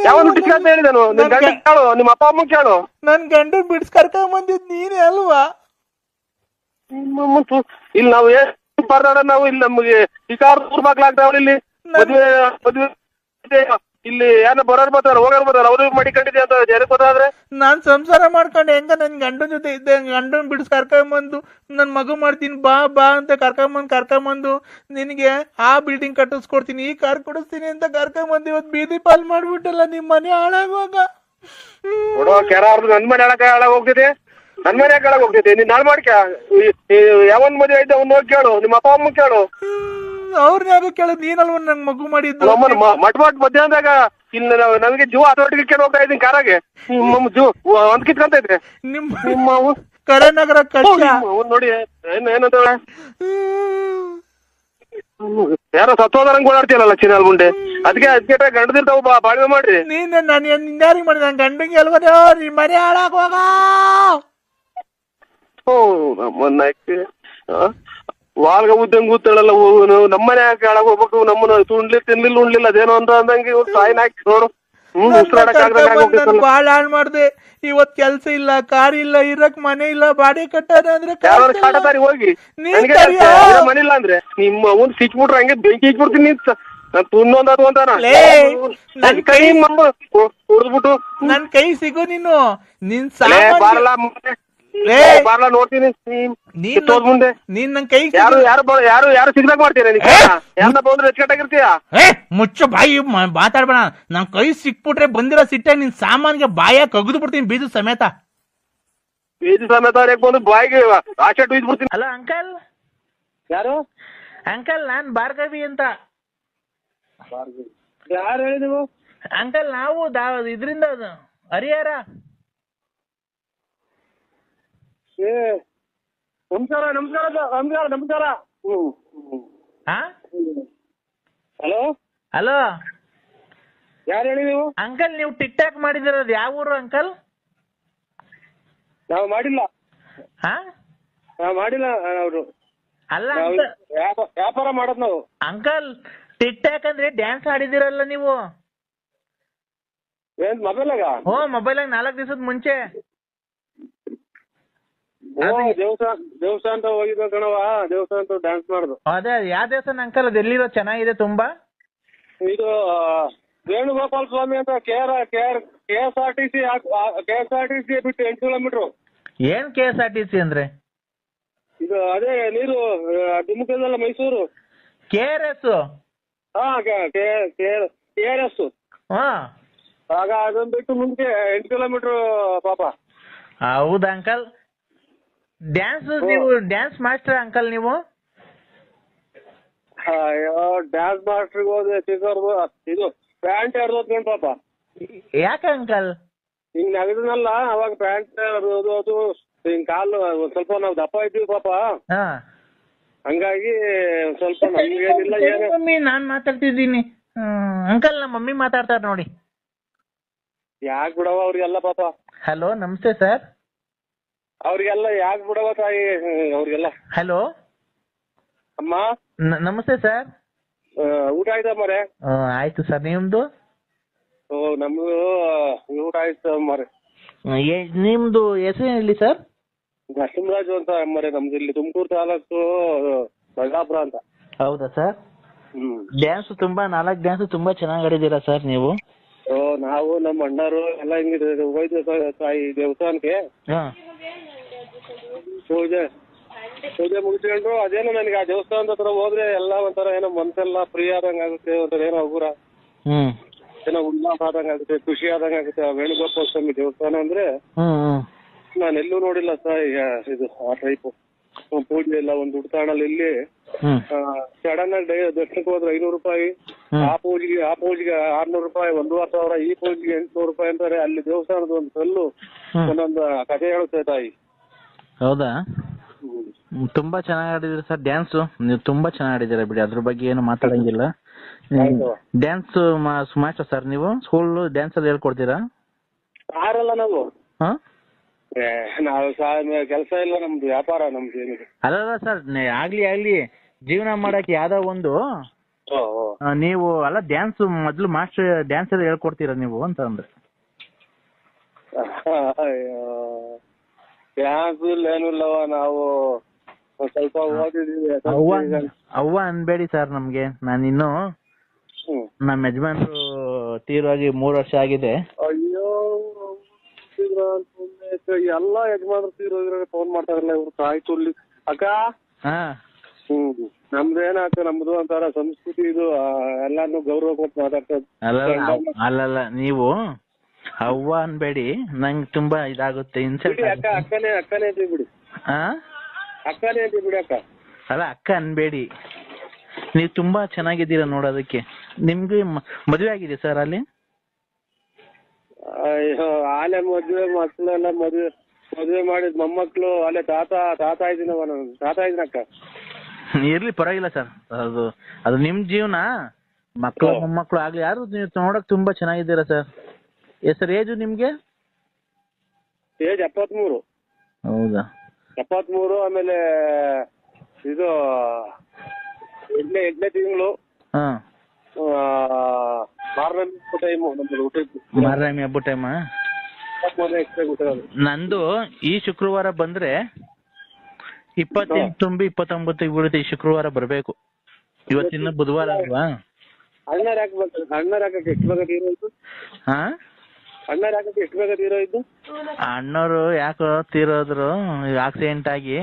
ಯಾವ ಹುಟ್ಟಿಸ್ಕಾತ ಹೇಳಿದಾನು? ನಿನ್ ಗಂಡ ಕೇಳು, ನಿಮ್ಮ ಅಪ್ಪ ಅಮ್ಮ ಕೇಳು. ನನ್ ಗಂಡ ಬಿಡ್ಸ್ ಕರ್ಕೊಂಡ್ ಬಂದಿದ್ ನೀನೇ ಅಲ್ವಾ? ಇಲ್ಲಿ ನಾವು ನಾವು ಇಲ್ಲಿ ನಮ್ಗೆ ಈ ಕಾರ್ ಮಕ್ಳಾಗ್ತಾವ. ಇಲ್ಲಿ ಮದ್ವೆ ಇಲ್ಲಿ ಯಾರ ಬರೋರ್ ಬರ್ತಾರ, ಹೋಗೋರ್ ಬರ್ತಾರ, ಅವ್ರಿಗೆ ಮಾಡಿಕೊಂಡಿದ್ದೆ ಅಂತ ಜನ ಗೊತ್ತಾದ್ರೆ. ನಾನ್ ಸಂಸಾರ ಮಾಡ್ಕೊಂಡು ಹೆಂಗ ನನ್ ಗಂಡನ ಜೊತೆ ಇದ್ದೆ, ಗಂಡನ್ ಬಿಡಿಸ್ ಕರ್ಕೊಂಬಂದು ನನ್ ಮಗು ಮಾಡ್ತೀನಿ ಬಾ ಅಂತ ಕರ್ಕೊಂಬಂದು ನಿನಗೆ ಆ ಬಿಲ್ಡಿಂಗ್ ಕಟ್ಟಿಸ್ಕೊಡ್ತೀನಿ, ಈ ಕಾರ್ ಕೊಡಿಸ್ತೀನಿ ಅಂತ ಕರ್ಕೊಂಬಂದು ಇವತ್ತು ಬೀದಿ ಪಾಲ್ ಮಾಡ್ಬಿಟ್ಟಲ್ಲ. ನಿಮ್ ಮನೆ ಹಾಳಾಗುವಾಗ ನೋಡೋ ಕೆರ ನನ್ ಮನೆ ಹಾಳಾಗ ಹೋಗ್ತಿದೆ, ನನ್ ಮನೆ ಹಾಳಾಗ ಹೋಗ್ತೈತೆ. ನೀನ್ ನಾಳೆ ಮಾಡ್ಕ ಯಾವನ್ ಮದುವೆ ಐತೆ ಅವ್ನು ಹೋಗಿ ಕೇಳು, ನಿಮ್ಮ ಅಪ್ಪ ಅಮ್ಮ ಕೇಳು. ಅವ್ರನ್ಯಾಗ ಕೇಳೋದು, ನೀನಲ್ವ ನನ್ ಮಗು ಮಾಡಿದ್ದು. ಮಟ್ ಮಧ್ಯಾಹ್ನದಾಗ ಇಲ್ಲಿ ನನಗೆ ಜೀವ ಹತೋಟಿಗೆ ಕೇಳಿ ಹೋಗ್ತಾ ಇದ್ದೀನಿ ಕಾರಾಗೆ. ಜೀವ ಒಂದ್ ಕಿತ್ಕೊಂತ ಇದ್ರೆ ನಿಮ್ಮ ಕರೆನಗರ ನೋಡಿ ಏನಂತ ಯಾರೋ ಸತ್ತೋದಂಗ್ ಓಡಾಡ್ತೀಯಲ್ಲ ಚಿನ್ನಲ್ ಮುಂಡೆ. ಅದಕ್ಕೆ ಗಂಡದಿರ್ತಾವ ಬಾಳ್ವೆ ಮಾಡ್ರಿ. ನೀನ್ ನಾನು ಯಾರಿಗೆ ಮಾಡಿದ? ನನ್ ಗಂಡಂಗೆ ಅಲ್ವೋ ನಿಮ್ ಮನೆ ಹಾಳಾಗುವಾಗ. ವಾಲ್ಗ ಉದ್ದಂಗ್ ಕೂತಾಳಲ್ಲ, ನಮ್ಮನೆ ಹಾಕಿ ಹಾಳಾಗ ಹೋಗ್ಬೇಕು. ನಮ್ಮನ್ನ ತಿನ್ಲಿಲ್ಲ ಉಣ್ಲಿಲ್ಲ ಅದೇನೋ ಅಂತ ಅಂದಂಗೆ ಸಾಯಿನ ಹಾಕಿ ನೋಡು. ಬಾಳ ಹಾಳ್ ಮಾಡ್ದೆ. ಇವತ್ ಕೆಲ್ಸ ಇಲ್ಲ, ಕಾರ್ ಇಲ್ಲ, ಇರಕ್ ಮನೆ ಇಲ್ಲ, ಬಾಡಿ ಕಟ್ಟದ ಅಂದ್ರೆ ಕಾಟದಾರಿ ಹೋಗಿ ಮನೆ ಇಲ್ಲ ಅಂದ್ರೆ ನಿಮ್ಮ ಅವ್ನ್ ಸಿಕ್ಬಿಟ್ರೆ ಹಂಗೆ ಬೆಂಕಿ ಇಟ್ಬಿಡ್ತೀನಿ. ತುನ್ನೊಂದು ಅಂತಾನ ಕುಡ್ದ್ಬಿಟ್ಟು ನನ್ ಕೈ ಸಿಗು ನೀನು. ನಿನ್ ಬಾರ್ಲ ನೋಡ್ತೀನಿ ಮುಂದೆ. ನೀನ್ ನನ್ ಕೈ ಯಾರು ಸಿಗ್ದಾಗ ಮಾಡ್ತೀರ? ಯಾರನ್ನ ಬಂದ್ರೆ ಹೆಚ್ಚಕಟ್ಟಾಗಿರ್ತೀಯ? ಮುಚ್ಚ ಬಾಯಿ ಮಾತಾಡ್ಬೇಡ. ನನ್ ಕೈ ಸಿಕ್ಬಿಟ್ರೆ ಬಂದಿರೋ ಸಿಟ್ಟಾಗ ನಿನ್ ಸಾಮಾನ್ಗೆ ಬಾಯ ಕಗ್ದು ಬಿಡ್ತೀನಿ ಬೀಜ ಸಮೇತ. ಬೀದಿ ಸಮೇತ ಅವ್ರಿಗೆ ಬಂದು ಬಾಯಿಗೆ ಆಚೆ ಟೂಯ್ದು ಬಿಡ್ತೀನಿ. Hello uncle. ಯಾರು ಅಂಕಲ್ ನಾನ್ ಭಾರ್ಗವಿ ಅಂತ. ಯಾರು ಹೇಳಿ ನೀವು? ಅಂಕಲ್ ನಾವು ಇದ್ರಿಂದ ಹರಿಹರ. ನಮಸ್ಕಾರ ನಮಸ್ಕಾರ ನಮಸ್ಕಾರ ನಮಸ್ಕಾರ. ಹಲೋ ಹಲೋ ಯಾರು ಹೇಳಿ ನೀವು? ಅಂಕಲ್ ನೀವು ಟಿಕ್ ಟಾಕ್ ಮಾಡಿದಿರೋದು ಯಾವ ಊರು ಅಂಕಲ್? ನಾವು ಮಾಡಿಲ್ಲ. ಹಾ ನಾವು ಮಾಡಿಲ್ಲ. ಅವರು ಅಲ್ಲ ವ್ಯಾಪಾರ ಮಾಡೋದು ನಾವು. ಅಂಕಲ್ ಟಿಕ್ ಟಾಕ್ ಅಂದ್ರೆ ಡ್ಯಾನ್ಸ್ ಆಡಿದಿರಲ್ಲ ನೀವು? ಏನ್ ಮೊಬೈಲಾಗ? ಹೋ ಮೊಬೈಲಾಗ 4 ದಿವಸದ ಮುಂಚೆ. ದೇವಸ್ಥಾನ ಅಂತ ಹೋಗಿದ್ದ ಕಣವ. ದೇವಸ್ಥಾನ ಡ್ಯಾನ್ಸ್ ಮಾಡುದು. ಅದೇ ಯಾವ ದೇವಸ್ಥಾನ ಅಂಕಲ್? ಅದು ಎಲ್ಲಿರೋ? ಚೆನ್ನಾಗಿದೆ ತುಂಬಾ. ಇದು ವೇಣುಗೋಪಾಲ ಸ್ವಾಮಿ ಅಂತ KSRTC ಬಿಟ್ಟು 8 ಕಿಲೋಮೀಟರ್. ಏನ್ KSRTC ಅಂದ್ರೆ? ಇದು ಅದೇ ನೀರು ಡಿಮುಖದಲ್ಲ, ಮೈಸೂರು. KRS. ಹಾ KRS. ಹಾ ಆಗ ಅದನ್ನ ಬಿಟ್ಟು ಮುಂದೆ 8 ಕಿಲೋಮೀಟರ್ ಪಾಪ. ಹೌದಾ ಅಂಕಲ್? ಡ್ಯಾನ್ಸ್ ನೀವು ಡ್ಯಾನ್ಸ್ ಮಾಸ್ಟರ್ ಅಂಕಲ್ ನೀವು? ಅಯ್ಯೋ ಡ್ಯಾನ್ಸ್ ಮಾಸ್ಟರ್ಗೆ ಹೋದ್ರೆ ಇದು ಪ್ಯಾಂಟ್ ಹರಿದೋದ್ ಪಾಪ. ಯಾಕೆ ಅಂಕಲ್? ಹಿಂಗ್ ನಗದನಲ್ಲ ಅವಾಗ ಪ್ಯಾಂಟ್ ಹರಿದೋದು. ಹಿಂಗ್ ಕಾಲು ಸ್ವಲ್ಪ ನಾವು ದಪ್ಪ ಇದ್ದೀವಿ ಪಾಪ. ಹಂಗಾಗಿ ಸ್ವಲ್ಪ ನಮ್ಗೇನಿಲ್ಲ. ಮಮ್ಮಿ ನಾನ್ ಮಾತಾಡ್ತಿದ್ದೀನಿ ಅಂಕಲ್. ನಮ್ಮ ಮಮ್ಮಿ ಮಾತಾಡ್ತಾರ ನೋಡಿ. ಯಾಕೆ ಬಿಡವ ಅವ್ರಿಗೆಲ್ಲ ಪಾಪ. ಹಲೋ ನಮಸ್ತೆ ಸರ್. ಅವ್ರಿಗೆಲ್ಲ ಯಾಕೆ ಬಿಡವ ತಾಯಿ ಅವ್ರಿಗೆಲ್ಲ. ಹಲೋ ಅಮ್ಮ ನಮಸ್ತೆ ಸರ್. ಊಟ ಆಯ್ತಾ ಮರೆ? ಆಯ್ತು ಸರ್, ನಿಮ್ದು? ನಮ್ದು ಊಟ ಆಯ್ತು ಮರೆ. ನಿಮ್ದು ಹೆಸರು ಹೇಳಿ ಸರ್? ನರಸಿಂಹರಾಜು ಅಂತ ಮರೆ. ನಮ್ದು ಇಲ್ಲಿ ತುಮಕೂರು ತಾಲೂಕು ಬಳ್ಳಾಪುರ ಅಂತ. ಹೌದಾ ಸರ್? ಡ್ಯಾನ್ಸ್ ತುಂಬಾ 4 ಡ್ಯಾನ್ಸ್ ತುಂಬಾ ಚೆನ್ನಾಗಿ ಆಡಿದ್ದೀರಾ ಸರ್ ನೀವು. ನಾವು ನಮ್ಮ ಅಣ್ಣರು ಎಲ್ಲ ಹಿಂಗಿದೆ ಹೋಯ್ತು ತಾಯಿ ದೇವಸ್ಥಾನಕ್ಕೆ. ಪೂಜೆ ಮುಗಿಸ್ಕೊಂಡ್ರು. ಅದೇನೋ ನನಗೆ ಆ ದೇವಸ್ಥಾನದ ಹತ್ರ ಹೋದ್ರೆ ಎಲ್ಲ ಒಂಥರ ಏನೋ ಮನ್ಸೆಲ್ಲ ಫ್ರೀ ಆದಂಗ ಆಗುತ್ತೆ. ಒಂಥರ ಏನೋ ಹಗುರ ಏನೋ ಉಲ್ಲಾಸ ಆದಂಗ ಆಗುತ್ತೆ, ಖುಷಿ ಆದಂಗ ಆಗುತ್ತೆ. ವೇಣುಗೋಪಾಲ ಸ್ವಾಮಿ ದೇವಸ್ಥಾನ ಅಂದ್ರೆ ನಾನು ಎಲ್ಲೂ ನೋಡಿಲ್ಲ ಸರ್. ಇದು ಆ ಟೈಪ್ ಪೂಜೆ ಎಲ್ಲ ಒಂದು ಉಡ್ತಾಣಲ್ಲಿ ಇಲ್ಲಿ ಸಡನ್ ಆಗಿ ದರ್ಶನಕ್ಕೆ ಹೋದ್ರೆ 500 ರೂಪಾಯಿ. ಆ ಪೂಜೆಗೆ 600 ರೂಪಾಯಿ, 1,500. ಈ ಪೂಜೆಗೆ 800 ರೂಪಾಯಿ ಅಂತಾರೆ. ಅಲ್ಲಿ ದೇವಸ್ಥಾನದ ಒಂದು ಕಲ್ಲು ಒಂದೊಂದು ಕಥೆ ಹೇಳುತ್ತೆ ತಾಯಿ. ಹೌದಾ? ತುಂಬಾ ಚೆನ್ನಾಗಿ ಆಡಿದಿರಿ ಸರ್ ಡ್ಯಾನ್ಸ್. ನೀವು ತುಂಬಾ ಚೆನ್ನಾಗಿ ಆಡಿದಿರ ಬಿಡಿ, ಅದ್ರ ಬಗ್ಗೆ ಏನು ಮಾತಾಡಂಗಿಲ್ಲ. ಡ್ಯಾನ್ಸ್ ಮಾಸ್ಟರ್ ಸರ್ ನೀವು? ಸ್ಕೂಲ್ ಡ್ಯಾನ್ಸ್ ಅಲ್ಲಿ ಹೇಳ್ಕೊಡ್ತೀರಾ? ಯಾರಲ್ಲ ನಾವು ಕೆಲಸ ಇಲ್ಲ, ನಮ್ದು ವ್ಯಾಪಾರ. ನಮ್ದು ಏನಿದೆ ಅಲ್ಲ ಸರ್, ಆಗ್ಲಿ ಜೀವನ ಮಾಡಕ್ ಯಾವ್ದೋ ಒಂದು ನೀವು ಅಲ್ಲ ಡ್ಯಾನ್ಸ್ ಮೊದ್ಲು ಮಾಸ್ಟರ್ ಡ್ಯಾನ್ಸ್ ಎಲ್ಲ ಹೇಳ್ಕೊಡ್ತೀರಾ ನೀವು ಅಂತ ಅಂದ್ರೆ. ಡ್ಯಾನ್ಸ್ ಏನು ಇಲ್ಲವ, ನಾವು ಸ್ವಲ್ಪ ಓದಿದೀವಿ. ಅವ್ವ ಅನ್ಬೇಡಿ ಸರ್ ನಮ್ಗೆ. ನಾನಿನ್ನು ನಮ್ಮ ಯಜಮಾನ್ರು ತೀರೋಗಿ 3 ವರ್ಷ ಆಗಿದೆ. ಅಯ್ಯೋ ಎಲ್ಲ ಯಜಮಾನ್ರು ತೀರೋಗಿರೋ ಫೋನ್ ಮಾಡ್ತಾರಲ್ಲ ಇವ್ರು ತಾಯಿ ತುಲ್ಲಿ. ಅಕ್ಕ ನಮ್ದೇನಾಕ, ನಮ್ದು ಒಂಥರ ಸಂಸ್ಕೃತಿ ಇದು. ಎಲ್ಲಾನು ಗೌರವ ಕೊಟ್ಟು ಮಾತಾಡ್ತದ. ಅಲ್ಲಲ್ಲ ನೀವು ಅವ್ವ ಅನ್ಬೇಡಿ, ನಂಗೆ ತುಂಬಾ ಇದಾಗುತ್ತೆ. ಅಕ್ಕನೇ ಅಂತೀವಿ ಬಿಡಿ. ಅಕ್ಕನೇ ಅಂತೀವಿ ಬಿಡಿ ಅಕ್ಕ. ಅಲ್ಲ ಅಕ್ಕ ಅನ್ಬೇಡಿ, ನೀವು ತುಂಬಾ ಚೆನ್ನಾಗಿದ್ದೀರಾ ನೋಡೋದಕ್ಕೆ. ನಿಮ್ಗೆ ಮದುವೆ ಆಗಿದೆ ಸರ್ ಅಲ್ಲಿ? ಅಯ್ಯೋ ಆಲೆ ಮದ್ವೆ ಮಕ್ಳೆಲ್ಲ ಮದ್ವೆ ಮಾಡಿದ್ ಮೊಮ್ಮಕ್ಳು ಅಲ್ಲೇ ತಾತ ಇದ್ದೀನವ ನಾನು. ತಾತ ಇದ್ದೀನಕ್ಕ. ಇರ್ಲಿ ಪರವಾಗಿಲ್ಲ ಸರ್, ಅದು ನಿಮ್ ಜೀವನ. ಮಕ್ಳು ಮೊಮ್ಮಕ್ಳು ಆಗ್ಲಿ ಯಾರು, ನೀವು ನೋಡಕ್ ತುಂಬಾ ಚೆನ್ನಾಗಿದ್ದೀರಾ ಸರ್. ಸರ್ ಏಜು ನಿಮ್ಗೆ? ಏಜ್ 73. ಹೌದಾ? 73. ಆಮೇಲೆ ಇದು 8ನೇ ತಿಂಗಳು ಮಾರನಾಮಿ ಹಬ್ಬ ಟೈಮ್. ನಂದು ಈ ಶುಕ್ರವಾರ ಬಂದ್ರೆ 28 ತುಂಬಿ 29 ಬೀಳುತ್ತೆ. ಈ ಶುಕ್ರವಾರ ಬರ್ಬೇಕು. ಇವತ್ತಿನ ಬುಧವಾರ ಅಲ್ವಾ? ಅಣ್ಣಾರ್ ಹಾಕಕ್ಕೆ ಎಷ್ಟು ಬೇಗ ತೀರೋಯ್ತು? ಅಣ್ಣಾರ್ ಹಾಕಕ್ಕೆ ಎಷ್ಟು ಬೇಗ ತೀರೋಯ್ತು? ಅಣ್ಣವರು ಯಾಕೋ ತೀರೋದ್ರು ಆಕ್ಸಿಡೆಂಟ್ ಆಗಿ.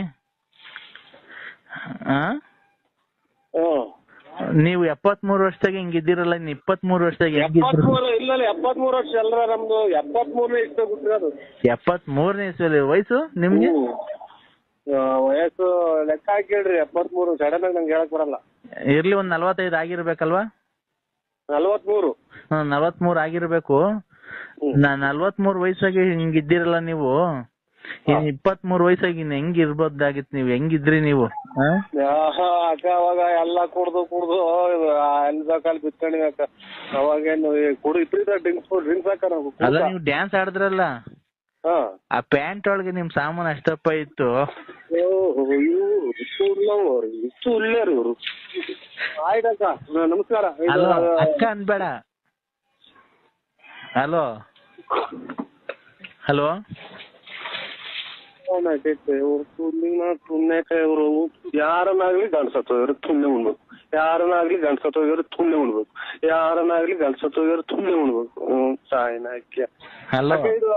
ನೀವು 73 ವರ್ಷದಾಗ ಹಿಂಗಿದ್ದೀರಲ್ಲ, ಇನ್ನು 23 ವರ್ಷದಾಗ ಹೆಂಗಿದ್ರು? 73 ವರ್ಷ ಅಲ್ರ ನಮ್ದು, 73ನೇ ಇಷ್ಟ ಬಿಟ್ಟಿರೋದು. 73ನೇ ಇಸ್ವಿಯಲ್ಲಿ ವಯಸ್ಸು ನಿಮ್ಗೆ? ವಯಸ್ಸು ಲೆಕ್ಕ ಹಾಕಿ ಹೇಳ್ರಿ, 73. ಸಡನ್ ಆಗಿ ನಂಗೆ ಹೇಳಕ್ ಬರಲ್ಲ. ಇರ್ಲಿ, ಒಂದ್ 45 ಆಗಿರ್ಬೇಕಲ್ವಾ? 43. 43 ಆಗಿರ್ಬೇಕು. 43 ವಯಸ್ಸಾಗಿ ಹಿಂಗಿದ್ದೀರಲ್ಲ ನೀವು, ಇನ್ 23 ವಯಸ್ಸಾಗಿ ಇನ್ ಹೆಂಗ್ ಇರ್ಬೋದಾಗಿತ್ತು? ನೀವು ಹೆಂಗಿದ್ರಿ ನೀವು? ಅಕ್ಕ ಅವಾಗ ಎಲ್ಲ ಕುಡ್ದು ಎಲ್ಲ ಕಾಲ್ ಬಿತ್ಕೊಂಡಿವಿ ಅಕ್ಕ. ಅವಾಗೇನು ಇಬ್ಬರಿದ ಡ್ರಿಂಕ್ಸ್ ಹಾಕ ನಾವು. ಅಲ್ಲ, ನೀವು ಡ್ಯಾನ್ಸ್ ಆಡಿದ್ರಲ್ಲ, ಆ ಪ್ಯಾಂಟ್ ಒಳಗೆ ನಿಮ್ ಸಾಮಾನು ಅಷ್ಟಪ್ಪ ಇತ್ತು. ಇಷ್ಟು ಒಳ್ಳೆಯರು ಇವರು. ಆಯ್ತಕ್ಕ, ನಮಸ್ಕಾರ. ಅಕ್ಕ ಅನ್ಬೇಡ. ಹಲೋ ಹಲೋ, ಇವರು ಯಾರನ್ನಾಗ್ಲಿ ಗಂಡ್ಸತ್ತೋಗ್ರು ತುಣ್ಣೆ ಉಣ್ಬೇಕು, ಯಾರನ್ನಾಗ್ಲಿ ಗಂಡ್ಸತ್ತೋಗ್ರು ತುಣ್ಣೆ ಉಣ್ಬೇಕು, ಯಾರನ್ನಾಗ್ಲಿ ಗಂಡ್ಸತ್ತೋಗ್ರು ತುಣ್ಣೆ ಉಣ್ಬೇಕು. ಸಾಯ್ನಾಕ್ಯ ಇದು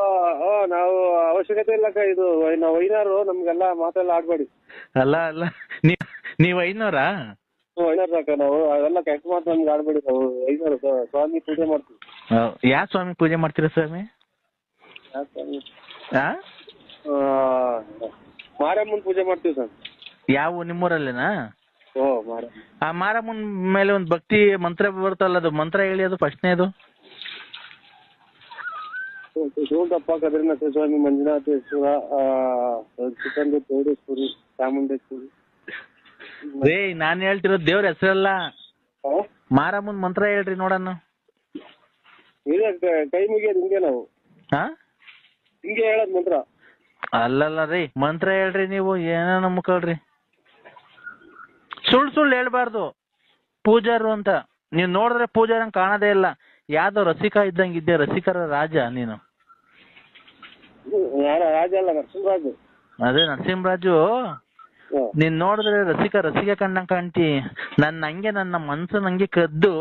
ನಾವು ಅವಶ್ಯಕತೆ ಇಲ್ಲಕ್ಕ. ಇದು ನಾವು ಐನಾರು, ನಮ್ಗೆಲ್ಲ ಮಾತೆಲ್ಲ ಆಡ್ಬೇಡಿ. ಅಲ್ಲ ಅಲ್ಲ, ನೀವ್ ಐನೂರಾ? ಐನಾರು ಅಕ್ಕ, ನಾವು ಅದೆಲ್ಲ ಕೆಟ್ಟ ಮಾತು ನಮ್ಗೆ ಆಡ್ಬೇಡಿ. ನಾವು ಐನಾರು ಸ್ವಾಮಿ ಪೂಜೆ ಮಾಡ್ತೀವಿ. ಯಾವ ಸ್ವಾಮಿ ಪೂಜೆ ಮಾಡ್ತೀರಾ ಸ್ವಾಮಿ? ಮಾರಮ್ಮನ್ ಪೂಜೆ ಮಾಡ್ತೀವಿ ಸರ್. ಯಾವ ನಿಮ್ಮೂರಲ್ಲೇನಾ? ಮಾರ. ಆ ಮಾರಮ್ಮನ್ ಮೇಲೆ ಒಂದ್ ಭಕ್ತಿ ಮಂತ್ರ ಬರ್ತಲ್ಲ, ಅದು ಮಂತ್ರ ಹೇಳಿ, ಅದು ಫಸ್ಟ್ನೇದು. ಶಿವಪ್ಪ, ಕದ್ರಿನಾಥ ಸ್ವಾಮಿ, ಮಂಜುನಾಥೇಶ್ವರ, ಚಿಕ್ಕಂದ ಚೌಡೇಶ್ವರಿ, ಚಾಮುಂಡೇಶ್ವರಿ. ರೇ, ನಾನ್ ಹೇಳ್ತಿರೋದು ದೇವ್ರ ಹೆಸರಲ್ಲ, ಮಾರಮ್ಮನ್ ಮಂತ್ರ ಹೇಳ್ರಿ ನೋಡಣ್ಣ. ಕೈ ಮುಗಿಯೋದು ಹಿಂಗೆ ನಾವು, ಹಿಂಗೆ ಹೇಳದ್ ಮಂತ್ರ. ಅಲ್ಲಲ್ಲ ರೀ, ಮಂತ್ರ ಹೇಳ್ರಿ ನೀವು, ಏನೋ ನಂಬ್ಕೊಳ್ರಿ. ಸುಳ್ಳು ಹೇಳ್ಬಾರ್ದು. ಪೂಜಾರು ಅಂತ ನೀವ್ ನೋಡಿದ್ರೆ ಪೂಜಾರಂಗ್ ಕಾಣದೇ ಇಲ್ಲ, ಯಾವ್ದೋ ರಸಿಕ ಇದ್ದಂಗಿದ್ದೆ, ರಸಿಕರ ರಾಜ ನೀನು. ರಾಜ ಅಲ್ಲ, ನರಸಿಂಹರಾಜು. ಅದೇ ನರಸಿಂಹರಾಜು. ನೀನ್ ನೋಡಿದ್ರೆ ರಸಿಕ ಕಂಡಂಗ್ ಕಾಣ್ತಿ. ನನ್ನ ಮನ್ಸು ನಂಗೆ ಕದ್ದು,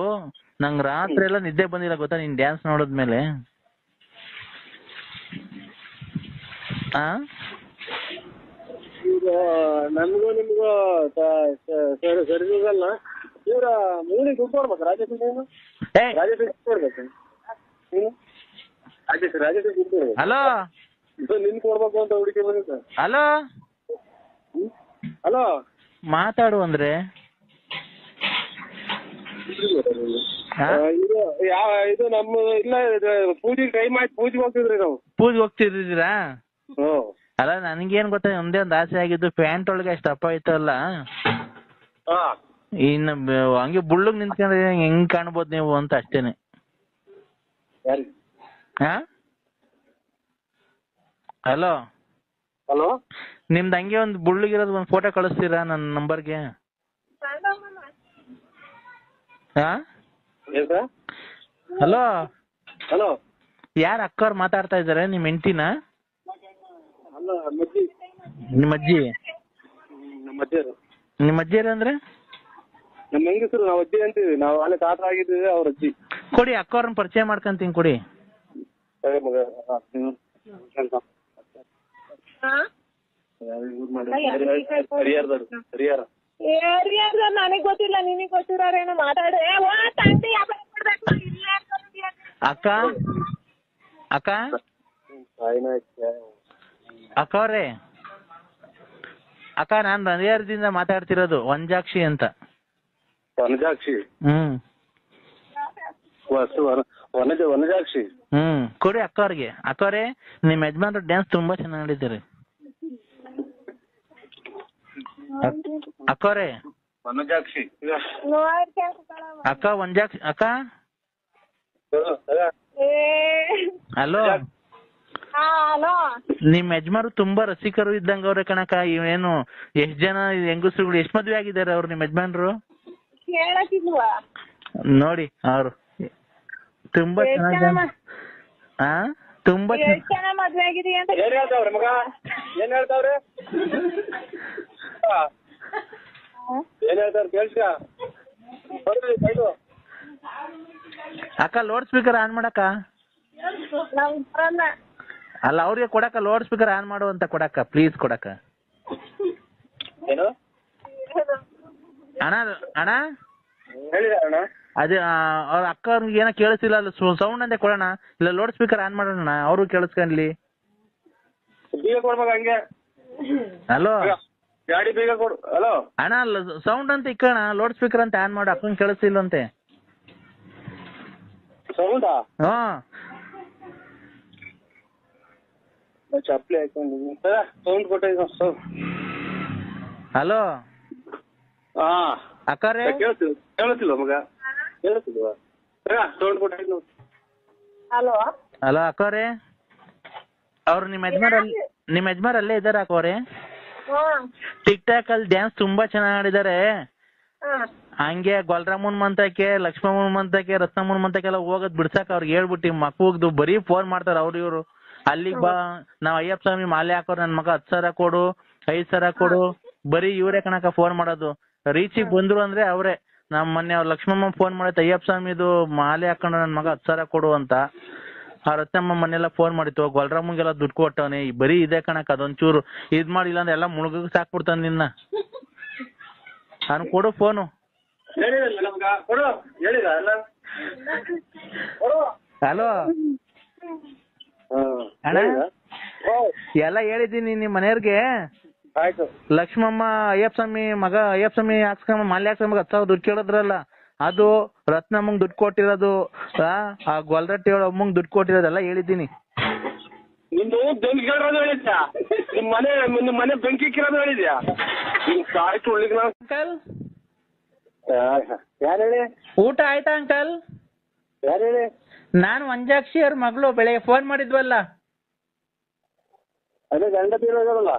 ನಂಗ್ ರಾತ್ರಿ ಎಲ್ಲ ನಿದ್ದೆ ಬಂದಿಲ್ಲ ಗೊತ್ತಾ ನೀನ್ ಡ್ಯಾನ್ಸ್ ನೋಡಿದ್ಮೇಲೆ. ಈಗ ನನ್ಗೂ ನಿಮ್ಗೂ ಸರಿದಲ್ಲ. ಇವ್ರ ಮೂಲಿಗೆ ದುಡ್ಡು ಕೊಡ್ಬೇಕು. ರಾಜೇಶ್ ದುಡ್ಡು. ಹಲೋ, ನಿನ್ ಕೊಡ್ಬೇಕು ಅಂತ ಹುಡುಕಿ ಬಂದಿದ್ದ. ಹಲೋ ಹಲೋ, ಮಾತಾಡು ಅಂದ್ರೆ ಇದು ನಮ್ಮ ಇಲ್ಲ, ಪೂಜೆಗೆ ಟೈಮ್ ಆಯ್ತು, ಪೂಜೆಗೆ ಹೋಗ್ತಿದ್ರಿ ನಾವು. ಪೂಜೆಗೆ ಹೋಗ್ತಿದ್ದೀರಾ? ಅಲ್ಲ, ನನ್ಗೇನ್ ಗೊತ್ತಾ, ಒಂದೇ ಒಂದ್ ಆಸೆ ಆಗಿದ್ದು, ಪ್ಯಾಂಟ್ ಒಳಗೆ ಅಷ್ಟು ದಪ್ಪ ಇತ್ತಲ್ಲ, ಇನ್ನು ಹಂಗೆ ಬುಳ್ಳಗ್ ನಿಂತ್ಕೊಂಡ್ರೆ ಹೆಂಗ್ ಕಾಣ್ಬೋದು ನೀವು ಅಂತ ಅಷ್ಟೇನೆ. ಹಲೋ ಹಲೋ, ನಿಮ್ದು ಹಂಗೆ ಒಂದ್ ಬುಳ್ಳಗಿರೋದು ಒಂದ್ ಫೋಟೋ ಕಳಿಸ್ತೀರಾ ನನ್ನ ನಂಬರ್ಗೆ? ಹಲೋ ಹಲೋ, ಯಾರ ಅಕ್ಕವ್ರು ಮಾತಾಡ್ತಾ ಇದಾರೆ? ನಿಮ್ ಹೆಂಡತಿನ? ನಿಮ್ಮ ಅಜ್ಜಿ? ನಿಮ್ಮ ಅಜ್ಜಿಯರು ಅಂದ್ರೆ ನಮ್ಮ ಹೆಂಗಸರು, ನಾವು ಅಜ್ಜಿ ಅಂತೀವಿ. ನಾವು ಅಲ್ಲಿ ತಾತ ಆಗಿದ್ದೀವಿ, ಅವ್ರ ಅಜ್ಜಿ. ಕೊಡಿ, ಅಕ್ಕವ್ರನ್ನ ಪರಿಚಯ ಮಾಡ್ಕೊಂತೀನಿ, ಕೊಡಿ. ನನಗ್ ಗೊತ್ತಿಲ್ಲ, ನಿನಗ್ ಗೊತ್ತಿರೋರೇನು ಮಾತಾಡ. ಅಕ್ಕ ಅಕ್ಕ ಅಕ್ಕವ್ರೆ, ಅಕ್ಕ, ನಾನ್ ಹರಿಹರದಿಂದ ಮಾತಾಡ್ತಿರೋದು, ವಂಜಾಕ್ಷಿ ಅಂತ. ವನಜಾಕ್ಷಿ? ವನಜಾಕ್ಷಿ. ಕೊಡಿ ಅಕ್ಕವ್ರಿಗೆ. ಅಕ್ಕವ್ರೆ, ನಿಮ್ ಯಜಮಾನ್ರು ಡ್ಯಾನ್ಸ್ ತುಂಬಾ ಚೆನ್ನಾಗಿ ಆಡಿದ್ದಾರೆ. ಅಕ್ಕವ್ರೆ, ವನಜಾಕ್ಷಿ ಅಕ್ಕ, ವಂಜಾಕ್ಷಿ ಅಕ್ಕ. ಹಲೋ, ನಿಮ್ ಯಜಮಾರು ತುಂಬಾ ರಸಿಕರು ಇದ್ದಂಗ ಅವ್ರೆ ಕಣಕ. ಇವೇನು ಎಷ್ಟ್ ಜನ ಹೆಂಗಸ್ರುಗಳು ಎಷ್ಟ್ ಮದ್ವೆ ಆಗಿದ್ದಾರೆ ಅವ್ರು ನಿಮ್ ಯಜಮಾನ್ರು? ನೋಡಿ, ಅವ್ರು ತುಂಬಾ ಚೆನ್ನಾಗಿ ತುಂಬಾ ಮದ್ವೆ ಆಗಿದೆ ಅಂತ ಏನ್ ಹೇಳ್ತಾವ್ರೆ ಮಗ? ಏನ್ ಹೇಳ್ತಾವ್ರೆ? ಏನ್ ಹೇಳ್ತಾವ್ರೆ ಕೇಳ್ಸ? ಅಕ್ಕ, ಲೌಡ್ ಸ್ಪೀಕರ್ ಆನ್ ಮಾಡಕ್ಕ. ಅಲ್ಲ, ಅವ್ರಿಗೆ ಕೊಡಕ್ಕ, ಲೌಡ್ ಸ್ಪೀಕರ್ ಆನ್ ಮಾಡು ಅಂತ ಕೊಡಕ್ಕ, ಪ್ಲೀಸ್ ಕೊಡಕ್ಕ. ಏನು ಅಣ್ಣ ಅಣ್ಣ ಹೇಳಿದಾರಣ ಅದೇ ಅವ್ರ ಅಕ್ಕ ಅವ್ರಿಗೆ ಏನೋ ಕೇಳಿಸಿಲ್ಲ, ಅಲ್ಲ ಸೌಂಡ್ ಅಂತ ಕೊಡೋಣ, ಇಲ್ಲ ಲೌಡ್ ಸ್ಪೀಕರ್ ಆನ್ ಮಾಡೋಣ, ಅವರು ಕೇಳಿಸ್ಕೊಂಡ್ಲಿ. ಬೀಗ ಕೊಡ್ಬೇಕು ಹಂಗೆ. ಹಲೋ ಗಾಡಿ ಬೀಗ ಕೊಡು. ಹಲೋ ಅಣ್ಣ, ಸೌಂಡ್ ಅಂತ ಇಕ್ಕಣ, ಲೌಡ್ ಸ್ಪೀಕರ್ ಅಂತ ಆನ್ ಮಾಡು, ಅಕ್ಕಂಗೆ ಕೇಳಿಸ್ತಿಲ್ಲಂತೆ. ಸೌಂಡಾ? ಹಾ ಚಪ್ಪಲಿ ಹಾಕೊಂಡಿದ್ದೀನಿ ಸೌಂಡ್ ಕೊಟ್ಟಿದ್ದೀನಿ. ಹಲೋ ಹಾ ಅಕ್ಕರೇ ಕೇಳುತ್ತಿಲ್ವ ಮಗ? ಕೇಳುತ್ತಿಲ್ವಾ? ಸೌಂಡ್ ಕೊಟ್ಟಿದ್ದೀನಿ. ಹಲೋ ಹಲೋ ಅಕ್ಕವ್ರೆ, ಅವ್ರು ನಿಮ್ಮ ಯಜಮಾನ್ ಅಲ್ಲೇ ಇದ್ದಾರೆ ಅಕ್ಕವ್ರೆ. ಟಿಕ್ ಟಾಕ್ ಅಲ್ಲಿ ಡ್ಯಾನ್ಸ್ ತುಂಬಾ ಚೆನ್ನಾಗಿ ಆಡಿದ್ದಾರೆ. ಹಂಗೆ ಗೊಲ್ರಾಮನ್ ಮಂತಕ್ಕೆ, ಲಕ್ಷ್ಮಮ್ಮನ್ ಮಂತಕ್ಕೆ, ರತ್ನಮ್ಮನ್ ಮಂತಕ್ಕೆ ಎಲ್ಲ ಹೋಗೋದ್ ಬಿಡ್ಸಕ್ ಅವ್ರಿಗೆ ಹೇಳ್ಬಿಟ್ಟು ಮಕ್ಕಳು ಬರೀ ಫೋನ್ ಮಾಡ್ತಾರ ಅವ್ರು ಇವ್ರು. ಅಲ್ಲಿಗ್ ಬಾ, ನಾವ್ ಅಯ್ಯಪ್ಪ ಸ್ವಾಮಿ ಮಾಲೆ ಹಾಕೋರ್ ನನ್ ಮಗ 10,000 ಕೊಡು, 5,000 ಕೊಡು, ಬರೀ ಇವ್ರೇ ಕಣಕ ಫೋನ್ ಮಾಡೋದು. ರೀಚಿಗೆ ಬಂದ್ರು ಅಂದ್ರೆ ಅವ್ರೆ. ನಮ್ ಮೊನ್ನೆ ಅವ್ರ ಲಕ್ಷ್ಮಮ್ಮ ಫೋನ್ ಮಾಡೈತೆ, ಅಯ್ಯಪ್ಪ ಸ್ವಾಮಿದು ಮಾಲೆ ಹಾಕೊಂಡು ನನ್ ಮಗ 10,000 ಕೊಡು ಅಂತ. ಆ ರತ್ನಮ್ಮ ಮನೆಲ್ಲ ಫೋನ್ ಮಾಡಿತ್ತು, ಗೊಲ್ರಾಮಂಗೆಲ್ಲ ದುಡ್ಡು ಕೊಟ್ಟವನೆ, ಬರೀ ಇದೆ ಕಣಕ್, ಅದೊಂಚೂರು ಇದ್ ಮಾಡಿಲ್ಲ ಅಂದ್ರೆ ಎಲ್ಲ ಮುಳುಗ ಸಾಕ್ಬಿಡ್ತಾನ ನಿನ್ನ. ಅವ್ನು ಕೊಡು ಫೋನು. ಹಲೋ ಅಣ್ಣ, ಎಲ್ಲ ಹೇಳಿದ್ದೀನಿ ನಿಮ್ ಮನೆಯವ್ರಿಗೆ. ಆಯ್ತು. ಲಕ್ಷ್ಮಮ್ಮ ಅಯ್ಯಪ್ಪ ಸ್ವಾಮಿ ಮಗ, ಅಯ್ಯಪ್ಪ ಸ್ವಾಮಿ ಹಾಕ್ಸ್ಕೊಂಬ ಮಾಲೆ ಹಾಕ್ಸ್ಕೊಂಬ 10,000 ದುಡ್ಡು ಕೇಳಿದ್ರಲ್ಲ, ಅದು ರತ್ನಮ್ಮಂಗ್ ದುಡ್ಡು ಕೊಟ್ಟಿರೋದು, ಆ ಗೊಲ್ರಟ್ಟಿ ಅಮ್ಮಂಗ್ ದುಡ್ಡು ಕೊಟ್ಟಿರೋದೆಲ್ಲ ಹೇಳಿದ್ದೀನಿ. ನಿಂದು ಬೆಂಕಿ ಕೇಳೋದು ಹೇಳಿದ್ಯಾ? ನಿಮ್ ಮನೆ ಬೆಂಕಿ ಕಿರೋದು ಹೇಳಿದ್ಯಾ? ನಿಮ್ ಸಾಯ್ತು ಉಳ್ಳಿಗ್ ನಾವು. ಅಂಕಲ್ ಯಾರು ಹೇಳಿ? ಊಟ ಆಯ್ತಾ ಅಂಕಲ್? ಯಾರು ಹೇಳಿ? ನಾನು ವಂಜಾಕ್ಷಿ ಅವ್ರ ಮಗಳು, ಬೆಳಗ್ಗೆ ಫೋನ್ ಮಾಡಿದ್ವಲ್ಲ. ಅದೇ ಗಂಡ ತೀರೋದಲ್ಲ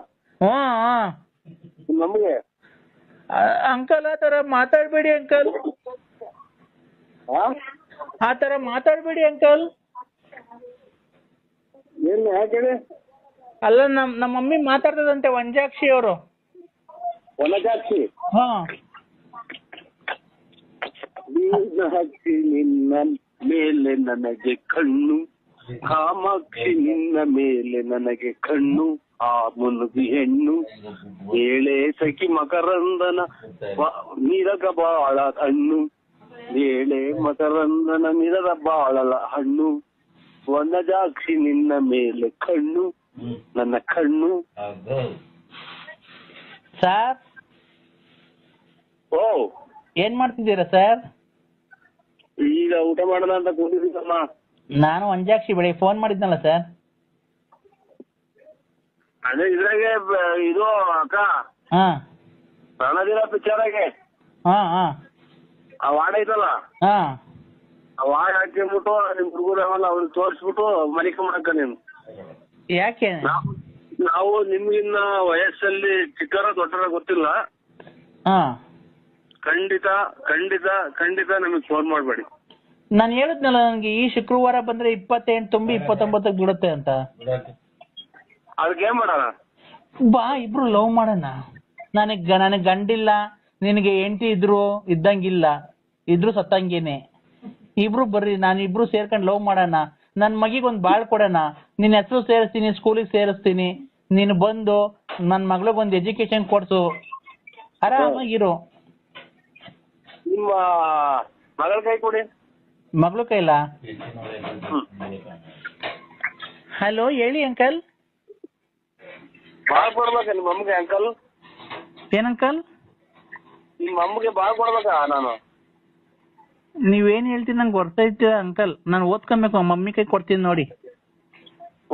ನಮ್ಗೆ. ಅಂಕಲ್ ಆ ತರ ಮಾತಾಡ್ಬೇಡಿ ಅಂಕಲ್, ಆ ತರ ಮಾತಾಡ್ಬೇಡಿ ಅಂಕಲ್. ಏನ್ ಯಾಕೆ ಹೇಳಿ? ಅಲ್ಲ ನಮ್ಮ ಮಮ್ಮಿ ಮಾತಾಡ್ತದಂತೆ, ವಂಜಾಕ್ಷಿ ಅವರು. ವನಜಾಕ್ಷಿ? ಹಾ. ಮೀನಾಕ್ಷಿ ನಿನ್ನ ಮೇಲೆ ನನಗೆ ಕಣ್ಣು, ಕಾಮಾಕ್ಷಿ ನಿನ್ನ ಮೇಲೆ ನನಗೆ ಕಣ್ಣು, ಆ ಮುನುಗಿ ಹೆಣ್ಣು, ಏಳೆ ಸಖಿ ಮಕರಂದನ ನಿರಗ ಬಾಳ ಹಣ್ಣು, ಏಳೆ ಮಕರಂದನ ನಿರದ ಬಾಳಲ ಹಣ್ಣು, ವನಜಾಕ್ಷಿ ನಿನ್ನ ಮೇಲೆ ಕಣ್ಣು, ನನ್ನ ಕಣ್ಣು. ಸರ್ ಓ ಏನ್ ಮಾಡ್ತಿದ್ದೀರಾ ಸರ್? ಈಗ ಊಟ ಮಾಡೋಣ ಅಂತ ಕೂತಿದ್ದೀನಮ್ಮ. ನಾನು ವಂಜಾಕ್ಷಿ ಬೆಳಿಗ್ಗೆ ಫೋನ್ ಮಾಡಿದ್ನಲ್ಲ ಸರ್. ಅದೇ ಇದ್ರಾಗೆ ಇದು ಅಕ್ಕ, ಹಾ ರಣಧೀರ ಪಿಕ್ಚರಾಗೆ ಹಾ ಹಾ ಆ ವಾರ್ಡ್ ಐತಲ್ಲ, ಹಾ ಆ ವಾರ್ಡ್ ಹಾಕಿಬಿಟ್ಟು ನಿಮ್ ಹುಡುಗರವಲ್ಲ ಅವ್ರಿಗೆ ತೋರಿಸ್ಬಿಟ್ಟು ಮಲಿಕೊಂಬಿಡಕ್ಕ ನೀನು. ಯಾಕೆ? ನಾವು ನಿಮ್ಗಿನ್ನ ವಯಸ್ಸಲ್ಲಿ ಚಿಕ್ಕರ ದೊಡ್ಡರ ಗೊತ್ತಿಲ್ಲ. ಹಾ ಖಂಡಿತ ಖಂಡಿತ ಖಂಡಿತ ನಮಗ್ ಫೋನ್ ಮಾಡ್ಬೇಡಿ. ನಾನು ಹೇಳಿದ್ನಲ್ಲ, ನನ್ಗೆ ಈ ಶುಕ್ರವಾರ ಬಂದ್ರೆ 28 ತುಂಬಿ 29ಕ್ಕೆ ಬಿಡುತ್ತೆ ಅಂತ. ಅದಕ್ಕೆ ಏನ್ ಮಾಡೋಣ? ಬಾ ಇಬ್ರು ಲವ್ ಮಾಡೋಣ. ನನಗ್ ಗಂಡಿಲ್ಲ, ನಿನಗೆ ಹೆಂಡತಿ ಇದ್ದಂಗಿಲ್ಲ, ಇದ್ರು ಸತ್ತಂಗೇನೆ. ಇಬ್ರು ಬರ್ರಿ, ಇಬ್ರು ಸೇರ್ಕೊಂಡು ಲವ್ ಮಾಡೋಣ. ನನ್ ಮಗಿಗೊಂದ್ ಬಾಳ್ ಕೊಡೋಣ. ನಿನ್ ಹೆಸರು ಸೇರಿಸ್ತೀನಿ, ಸ್ಕೂಲಿಗೆ ಸೇರಿಸ್ತೀನಿ. ನೀನು ಬಂದು ನನ್ ಮಗಳಿಗೊಂದು ಎಜುಕೇಶನ್ ಕೊಡ್ಸು, ಆರಾಮಾಗಿರು. ನಿಮ್ಮ ಮಗಳ ಕೈ ಕೊಡಿ. ಮಗಳು ಕೈಲ? ಹಲೋ ಹೇಳಿ ಅಂಕಲ್. ಬಾಳ್ ಕೊಡ್ಬೇಕ ನಿಮ್ಮ ಅಮ್ಮಗೆ ಅಂಕಲ್? ಏನ್ ಅಂಕಲ್? ನಿಮ್ಮ ಅಮ್ಮಗೆ ಬಾಳ್ ಕೊಡ್ಬೇಕಾ ನಾನು? ನೀವೇನ್ ಹೇಳ್ತೀನಿ ನಂಗೆ ಗೊತ್ತೈತೆ ಅಂಕಲ್. ನಾನು ಓದ್ಕೊಬೇಕು, ಮಮ್ಮಿ ಕೈ ಕೊಡ್ತೀನಿ ನೋಡಿ.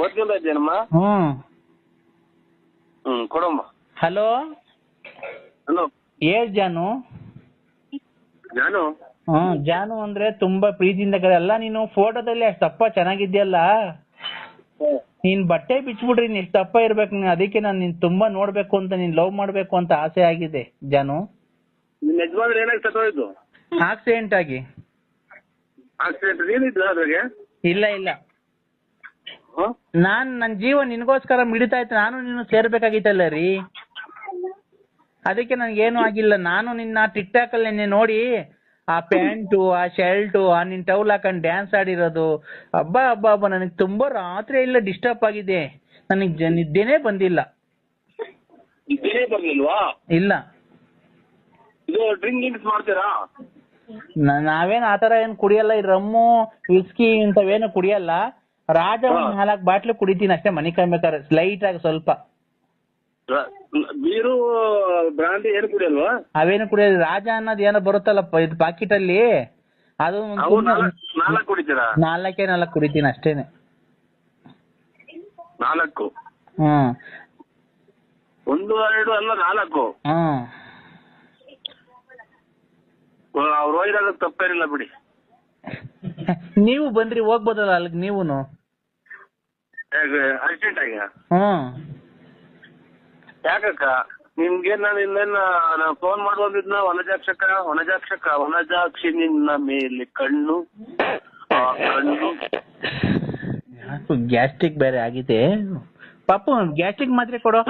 ಓದ್ಕೊಂತ ಇದ್ದೇನಮ್ಮ? ಕೊಡಮ್ಮ. ಹಲೋ ಹಲೋ ಹೇಳ್ ಜಾನು. ಜಾನು? ಜಾನು ಅಂದ್ರೆ ತುಂಬಾ ಪ್ರೀತಿಯಿಂದ ಕರೆಯಲ್ಲ. ನೀನು ಫೋಟೋದಲ್ಲಿ ಅಷ್ಟು ದಪ್ಪ ಚೆನ್ನಾಗಿದ್ಯಲ್ಲ, ನೀನ್ ಬಟ್ಟೆ ಬಿಚ್ಬಿಡ್ರಿ, ನೀನ್ ಎಷ್ಟು ದಪ್ಪ ಇರ್ಬೇಕು. ಅದಕ್ಕೆ ನಾನು ನಿನ್ ತುಂಬಾ ನೋಡ್ಬೇಕು ಅಂತ, ನೀನ್ ಲವ್ ಮಾಡ್ಬೇಕು ಅಂತ ಆಸೆ ಆಗಿದೆ ಜಾನು. ನಿನ್ನ ಯಜಮಾನ್ರು ಏನಾಗಿ ಸತ್ತೋಯ್ತು? ಆಕ್ಸಿಡೆಂಟ್ ಆಗಿ. ಆಕ್ಸಿಡೆಂಟ್ ಏನಿದ್ದು ಅದ್ರಾಗೆ? ಇಲ್ಲ ನನ್ ಜೀವ ನಿನ್ಗೋಸ್ಕರ ಮಿಡಿತಾ ಇತ್ತು. ನಾನು ನೀನು ಸೇರ್ಬೇಕಾಗಿತ್ತಲ್ಲ ರೀ, ಅದಕ್ಕೆ ನನ್ಗೇನು ಆಗಿಲ್ಲ. ನಾನು ನಿನ್ನ ಟಿಕ್ ಟಾಕ್ ಅಲ್ಲಿ ನಿನ್ನೆ ನೋಡಿ, ಆ ಪ್ಯಾಂಟು, ಆ ಶರ್ಟು, ಆ ನಿನ್ ಟೌಲ್ ಹಾಕೊಂಡ್ ಡ್ಯಾನ್ಸ್ ಆಡಿರೋದು, ಹಬ್ಬ ನನಗೆ ತುಂಬಾ ರಾತ್ರಿ ಎಲ್ಲ ಡಿಸ್ಟರ್ಬ್ ಆಗಿದೆ. ನನಗೆ ನಿದ್ದೆನೇ ಬಂದಿಲ್ಲ. ನಿದ್ದೆನೇ ಬರ್ಲಿಲ್ವಾ? ಇಲ್ಲ. ಇದು ಡ್ರಿಂಕ್ಸ್ ಮಾಡ್ತೀರಾ? ನಾವೇನ್ ಆತರ ಏನ್ ಕುಡಿಯಲ್ಲ, ಈ ರಮ್ಮು ವಿಸ್ಕಿ ಇಂಥವೇನು ಕುಡಿಯಲ್ಲ. ರಾಜ ಒಂದ್ 4 ಬಾಟ್ಲು ಕುಡಿತೀನಿ ಅಷ್ಟೇ, ಮನೆ ಕಮ್ಬೇಕಾದ್ರೆ ಲೈಟ್ ಆಗಿ ಸ್ವಲ್ಪ. ಬೀರು ಬ್ರಾಂಡಿ ಏನು ಕುಡಿಯಲ್ವಾ? ಅವೇನು ಕುಡಿಯೋದು. ರಾಜ ಅನ್ನೋದು ಏನೋ ಬರುತ್ತಲ್ಲ ಇದು ಪಾಕಿಟ್ ಅಲ್ಲಿ, ಅದು 4 ಕುಡಿತೀರಾ? 4 ಕುಡಿತೀನಿ ಅಷ್ಟೇನೆ. 4? ಹ್ಮ್. 1, 2 ಅಲ್ಲ 4. ಹ್ಮ್. ಅವ್ರು ಹೋಗಿದಾಗ ತಪ್ಪೇನಿಲ್ಲ ಬಿಡಿ. ನೀವು ಬಂದ್ರಿ ಹೋಗ್ಬೋದಲ್ಲ ಅಲ್ಲಿಗೆ ನೀವುನು. ಅರ್ಜೆಂಟ್ ಆಗಿ? ಹ್ಮ್. ಯಾಕಕ್ಕ ನಿಮ್ಗೆ ನಾನು ಫೋನ್ ಮಾಡುವಂದಿದ್ನ ವನಜಾಕ್ಷಿ ನಿನ್ನ ಮೇಲೆ ಕಣ್ಣು ಕಣ್ಣು. ಗ್ಯಾಸ್ಟ್ರಿಕ್ ಬೇರೆ ಆಗಿದೆ ಪಾಪು, ಗ್ಯಾಸ್ಟ್ರಿಕ್ ಮಾತ್ರೆ ಕೊಡೋ.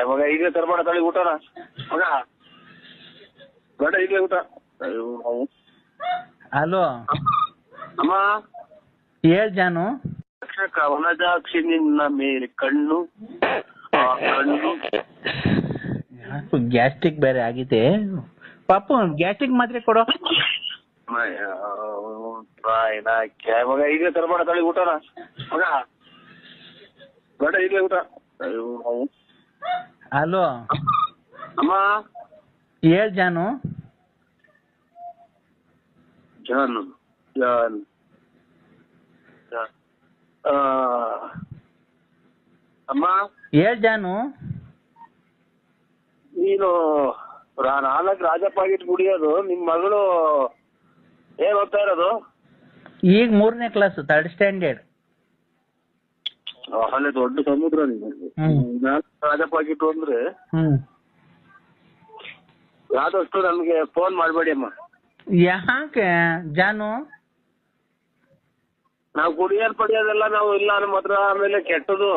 ಮಗ ಈಗಲೇ ತರ್ಬೇಡ ತಳಿ ಊಟನ ಮಗ, ಬೇಡ ಈಗಲೇ ಊಟ. ಹಲೋ ಅಮ್ಮ, ಹೇಳ್ ಜಾನು. ವನಜಾಕ್ಷಿ ನಿನ್ನ ಮೇಲೆ ಕಣ್ಣು ಕಣ್ಣು. ಗ್ಯಾಸ್ಟ್ರಿಕ್ ಬೇರೆ ಆಗಿದೆ ಪಾಪು, ಗ್ಯಾಸ್ಟ್ರಿಕ್ ಮಾತ್ರೆ ಕೊಡೋ. ಮಗ ಈಗಲೇ ತರ್ಬೇಡ ತಳಿ ಊಟನ ಮಗ, ಬೇಡ ಈಗಲೇ ಊಟ. ಹಲೋ ಅಮ್ಮ, ಹೇಳ್ ಜಾನು. ಜಾನು ಅಮ್ಮ, ಹೇಳ್ ಜಾನು. ನೀನು 4 ರಾಜ ಪಾಕೆಟ್ ಕುಡಿಯೋದು, ನಿಮ್ ಮಗಳು ಏನ್ ಓದ್ತಾ ಇರೋದು? ಈಗ 3ನೇ ಕ್ಲಾಸ್, 3rd ಸ್ಟ್ಯಾಂಡರ್ಡ್. ಅಲ್ಲೇ ದೊಡ್ಡ ಸಮುದ್ರ ನಿಮಗೆ. 4 ರಾಜ ಪಾಕೆಟ್ ಅಂದ್ರೆ ಯಾವ್ದಷ್ಟು ನಮ್ಗೆ ಫೋನ್ ಮಾಡ್ಬೇಡಿ ಅಮ್ಮ. ಯಾಕೆ ಜಾನು? ನಾವು ಕುಡಿಯೋದ್ ಪಡಿಯೋದೆಲ್ಲ ನಾವು ಇಲ್ಲ ನಮ್ಮ ಹತ್ರ, ಆಮೇಲೆ ಕೆಟ್ಟದು.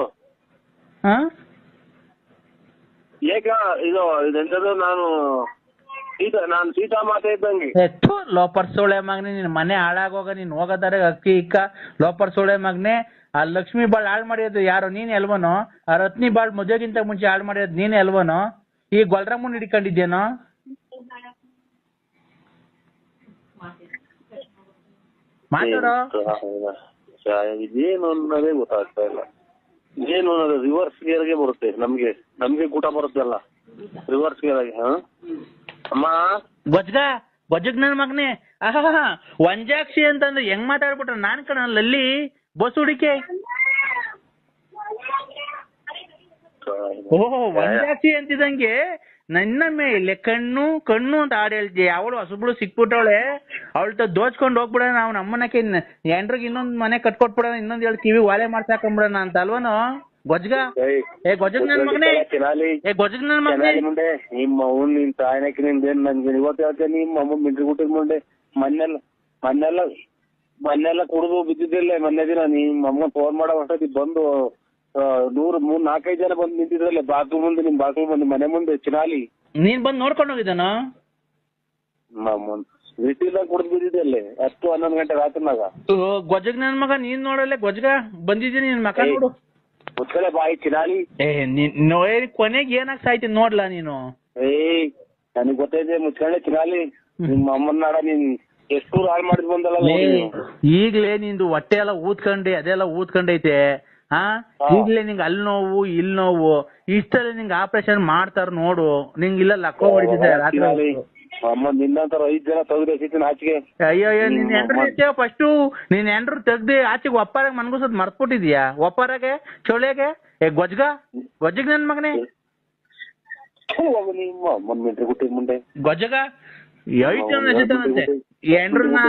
ಏಕ ಇದೆಂತದ್ದು, ನಾನು ಸೀತಾ ಮಾತೆ ಇದ್ದಂಗೆ. ಲೋಪರ್ ಸೋಳೆ ಮಗನೆ, ನಿನ್ ಮನೆ ಹಾಳಾಗೋಗ. ನೀನ್ ಹೋಗೋದಾರೆ ಅಕ್ಕಿ ಇಕ್ಕ ಲೋಪರ್ ಸೋಳೆ ಮಗನೆ. ಆ ಲಕ್ಷ್ಮಿ ಬಾಳ್ ಹಾಳು ಮಾಡಿರೋದು ಯಾರೋ ನೀನ್ ಎಲ್ವನೋ? ಆ ರತ್ನಿ ಬಾಳ್ ಮದುವೆಗಿಂತ ಮುಂಚೆ ಹಾಳು ಮಾಡಿರೋದು ನೀನ್ ಎಲ್ವನೋ? ಈ ಗೊಲ್ರಮ್ಮನ್ ಹಿಡ್ಕೊಂಡಿದ್ಯೇನೋ? ಮಾತಾಡೋ. ಇದೇನು ಅನ್ನೋದೇ ಗೊತ್ತಾಗ್ತಾ ಇಲ್ಲ. ಏನು ಅನ್ನೋದು ರಿವರ್ಸ್ ಗೇರ್ಗೆ ಬರುತ್ತೆ. ನಮ್ಗೆ ಕೂಟ ಬರುತ್ತಲ್ಲ ರಿವರ್ಸ್ ಗೇರ್ ಆಗಿ. ಅಮ್ಮ, ಗೊಜ್ಜಗ್ ನನ್ ಮಗನೆ. ವಂಜಾಕ್ಷಿ ಅಂತಂದ್ರೆ ಹೆಂಗ್ ಮಾತಾಡ್ಬಿಟ್ರ? ನಾನ್ ಕಣಲ್ಲಿ ಬಸ್ ಹುಡಿಕೆ. ಓಹೋ, ವಂಜಾಕ್ಷಿ ಅಂತಿದಂಗೆ ನನ್ನ ಮೇಲೆ ಕಣ್ಣು ಕಣ್ಣು ಅಂತ ಹಾಡು ಹೇಳ್ತಿ. ಅವಳು ಹೊಸಬ್ಳು ಸಿಕ್ಬಿಟ್ಟವಳೆ, ಅವಳ್ತ ದೋಚ್ಕೊಂಡ್ ಹೋಗ್ಬಿಡ. ನಾವು ನಮ್ಮನಕ್ಕೆ ಎಂಡ್ರಿಗೆ ಇನ್ನೊಂದ್ ಮನೆ ಕಟ್ಕೊಟ್ಬಿಡೋಣ, ಇನ್ನೊಂದ್ 7 ಕಿವಿ ವಾಲೆ ಮಾಡ್ಸಾಕೊಂಬಿಡೋಣ ಅಂತ ಅಲ್ವನೋ? ಗೊಜ್ಗ ಗೊಜ್ಜಗ್ ನನ್ ಮಗನೆ, ಗೊಜ್ಜಗ್ ನನ್ ಮಗನೆ. ನಿಮ್ಮ ಅವ್ನು ನಿನ್ ತಾಯಿನಕ್ಕೆ ನಿಂದೇನು ನನ್ಗೆ ಇವತ್ತು ಹೇಳ್ತೇನೆ. ನಿಮ್ಮ ಅಮ್ಮ ಮಿಂಟ್ರಿ ಗುಟ್ಟಿದ್ ಮುಂದೆ ಮೊನ್ನೆಲ್ಲ ಕುಡಿದು ಬಿದ್ದಿದ್ದಿಲ್ಲ. ಮೊನ್ನೆ ದಿನ ನಿಮ್ಮ ಅಮ್ಮ ಫೋನ್ ಮಾಡೋ ಅಷ್ಟೊತ್ತಿ ಬಂದು 4-5 ಜನ ಬಂದು ನಿಂತಿದ್ರಲ್ಲ ಬಾಕ್ಲು ಮುಂದೆ, ನಿಮ್ ಬಾಕ್ಲು ಮುಂದೆ, ಮನೆ ಮುಂದೆ ಚಿನಾಲಿ. ನೀನ್ ಬಂದ್ ನೋಡ್ಕೊಂಡು ಹೋಗಿದ್ದಾನ? ಬಿಸಿಲಾಗ ಕುಡಿದು ಬಿದ್ದಿದ್ದೆ 10-11 ಗಂಟೆ ರಾತ್ರಿನಾಗ. ಗೊಜ್ಜಗ್ ನನ್ ಮಗ, ನೀನ್ ನೋಡಲ್ಲ ಗೊಜ್ಗ ಬಂದಿದ್ದೀನಿ. ನಿನ್ ಮಕ ನೋಡು. ಮುಚ್ಚಳೆ ಬಾಯಿ ಚಿನಾಲಿ. ಕೊನೆಗೆ ಏನಾಗ್ ಸಾಯ್ತೀನಿ ನೋಡ್ಲಾ ನೀನು? ನನಗ್ ಗೊತ್ತೈತೆ ಮುಚ್ಕೊಂಡೆ ಚಿನಾಲಿ. ನಿಮ್ಮ ಅಮ್ಮನ ನಾಡ ನೀನ್ ಎಷ್ಟು ಹಾಳು ಮಾಡಿದ್ ಬಂದಲ್ಲ. ಈಗ್ಲೇ ನಿಂದು ಹೊಟ್ಟೆ ಎಲ್ಲ ಊದ್ಕೊಂಡೆ, ಅದೆಲ್ಲ ಊದ್ಕೊಂಡೈತೆ. ಈಗ್ಲೇ ನಿಂಗೆ ಅಲ್ಲಿ ನೋವು ಇಲ್ಲಿ ನೋವು, ಇಷ್ಟಲ್ಲಿ ನಿಂಗೆ ಆಪರೇಷನ್ ಮಾಡ್ತಾರ ನೋಡು. ನಿಂಗೆ ಇಲ್ಲ ಲಕ್ಕೋ ಹೊಡಿತಿದ್ದೆ ರಾತ್ರಿ. ಅಮ್ಮ ನಿನ್ನಂತರ 5 ಜನ ತೆಗ್ದು ಆಚೆಗೆ. ಅಯ್ಯೋ, ನಿನ್ ಹೆಂಡ್ರ ಫಸ್ಟು ನಿನ್ ಹೆಂಡ್ರು ತೆಗ್ದು ಆಚೆಗೆ ಒಪ್ಪಾರಾಗ ಮನ್ಗುಸೋದ್ ಮರ್ತ್ಬಿಟ್ಟಿದ್ಯಾ? ಒಪ್ಪಾರಾಗೆ ಚೊಳೆಗೆ ಗೊಜ್ಜಗ್ ನನ್ ಮಗನೇ. ನಿಮ್ಮ ಅಮ್ಮನ್ ಮಿಂಟ್ರಿ ಗುಟ್ಟಿದ್ ಮುಂದೆ ಗೊಜ್ಜಗ 8 ಜನ ಹೆಂಡ್ರನ್ನ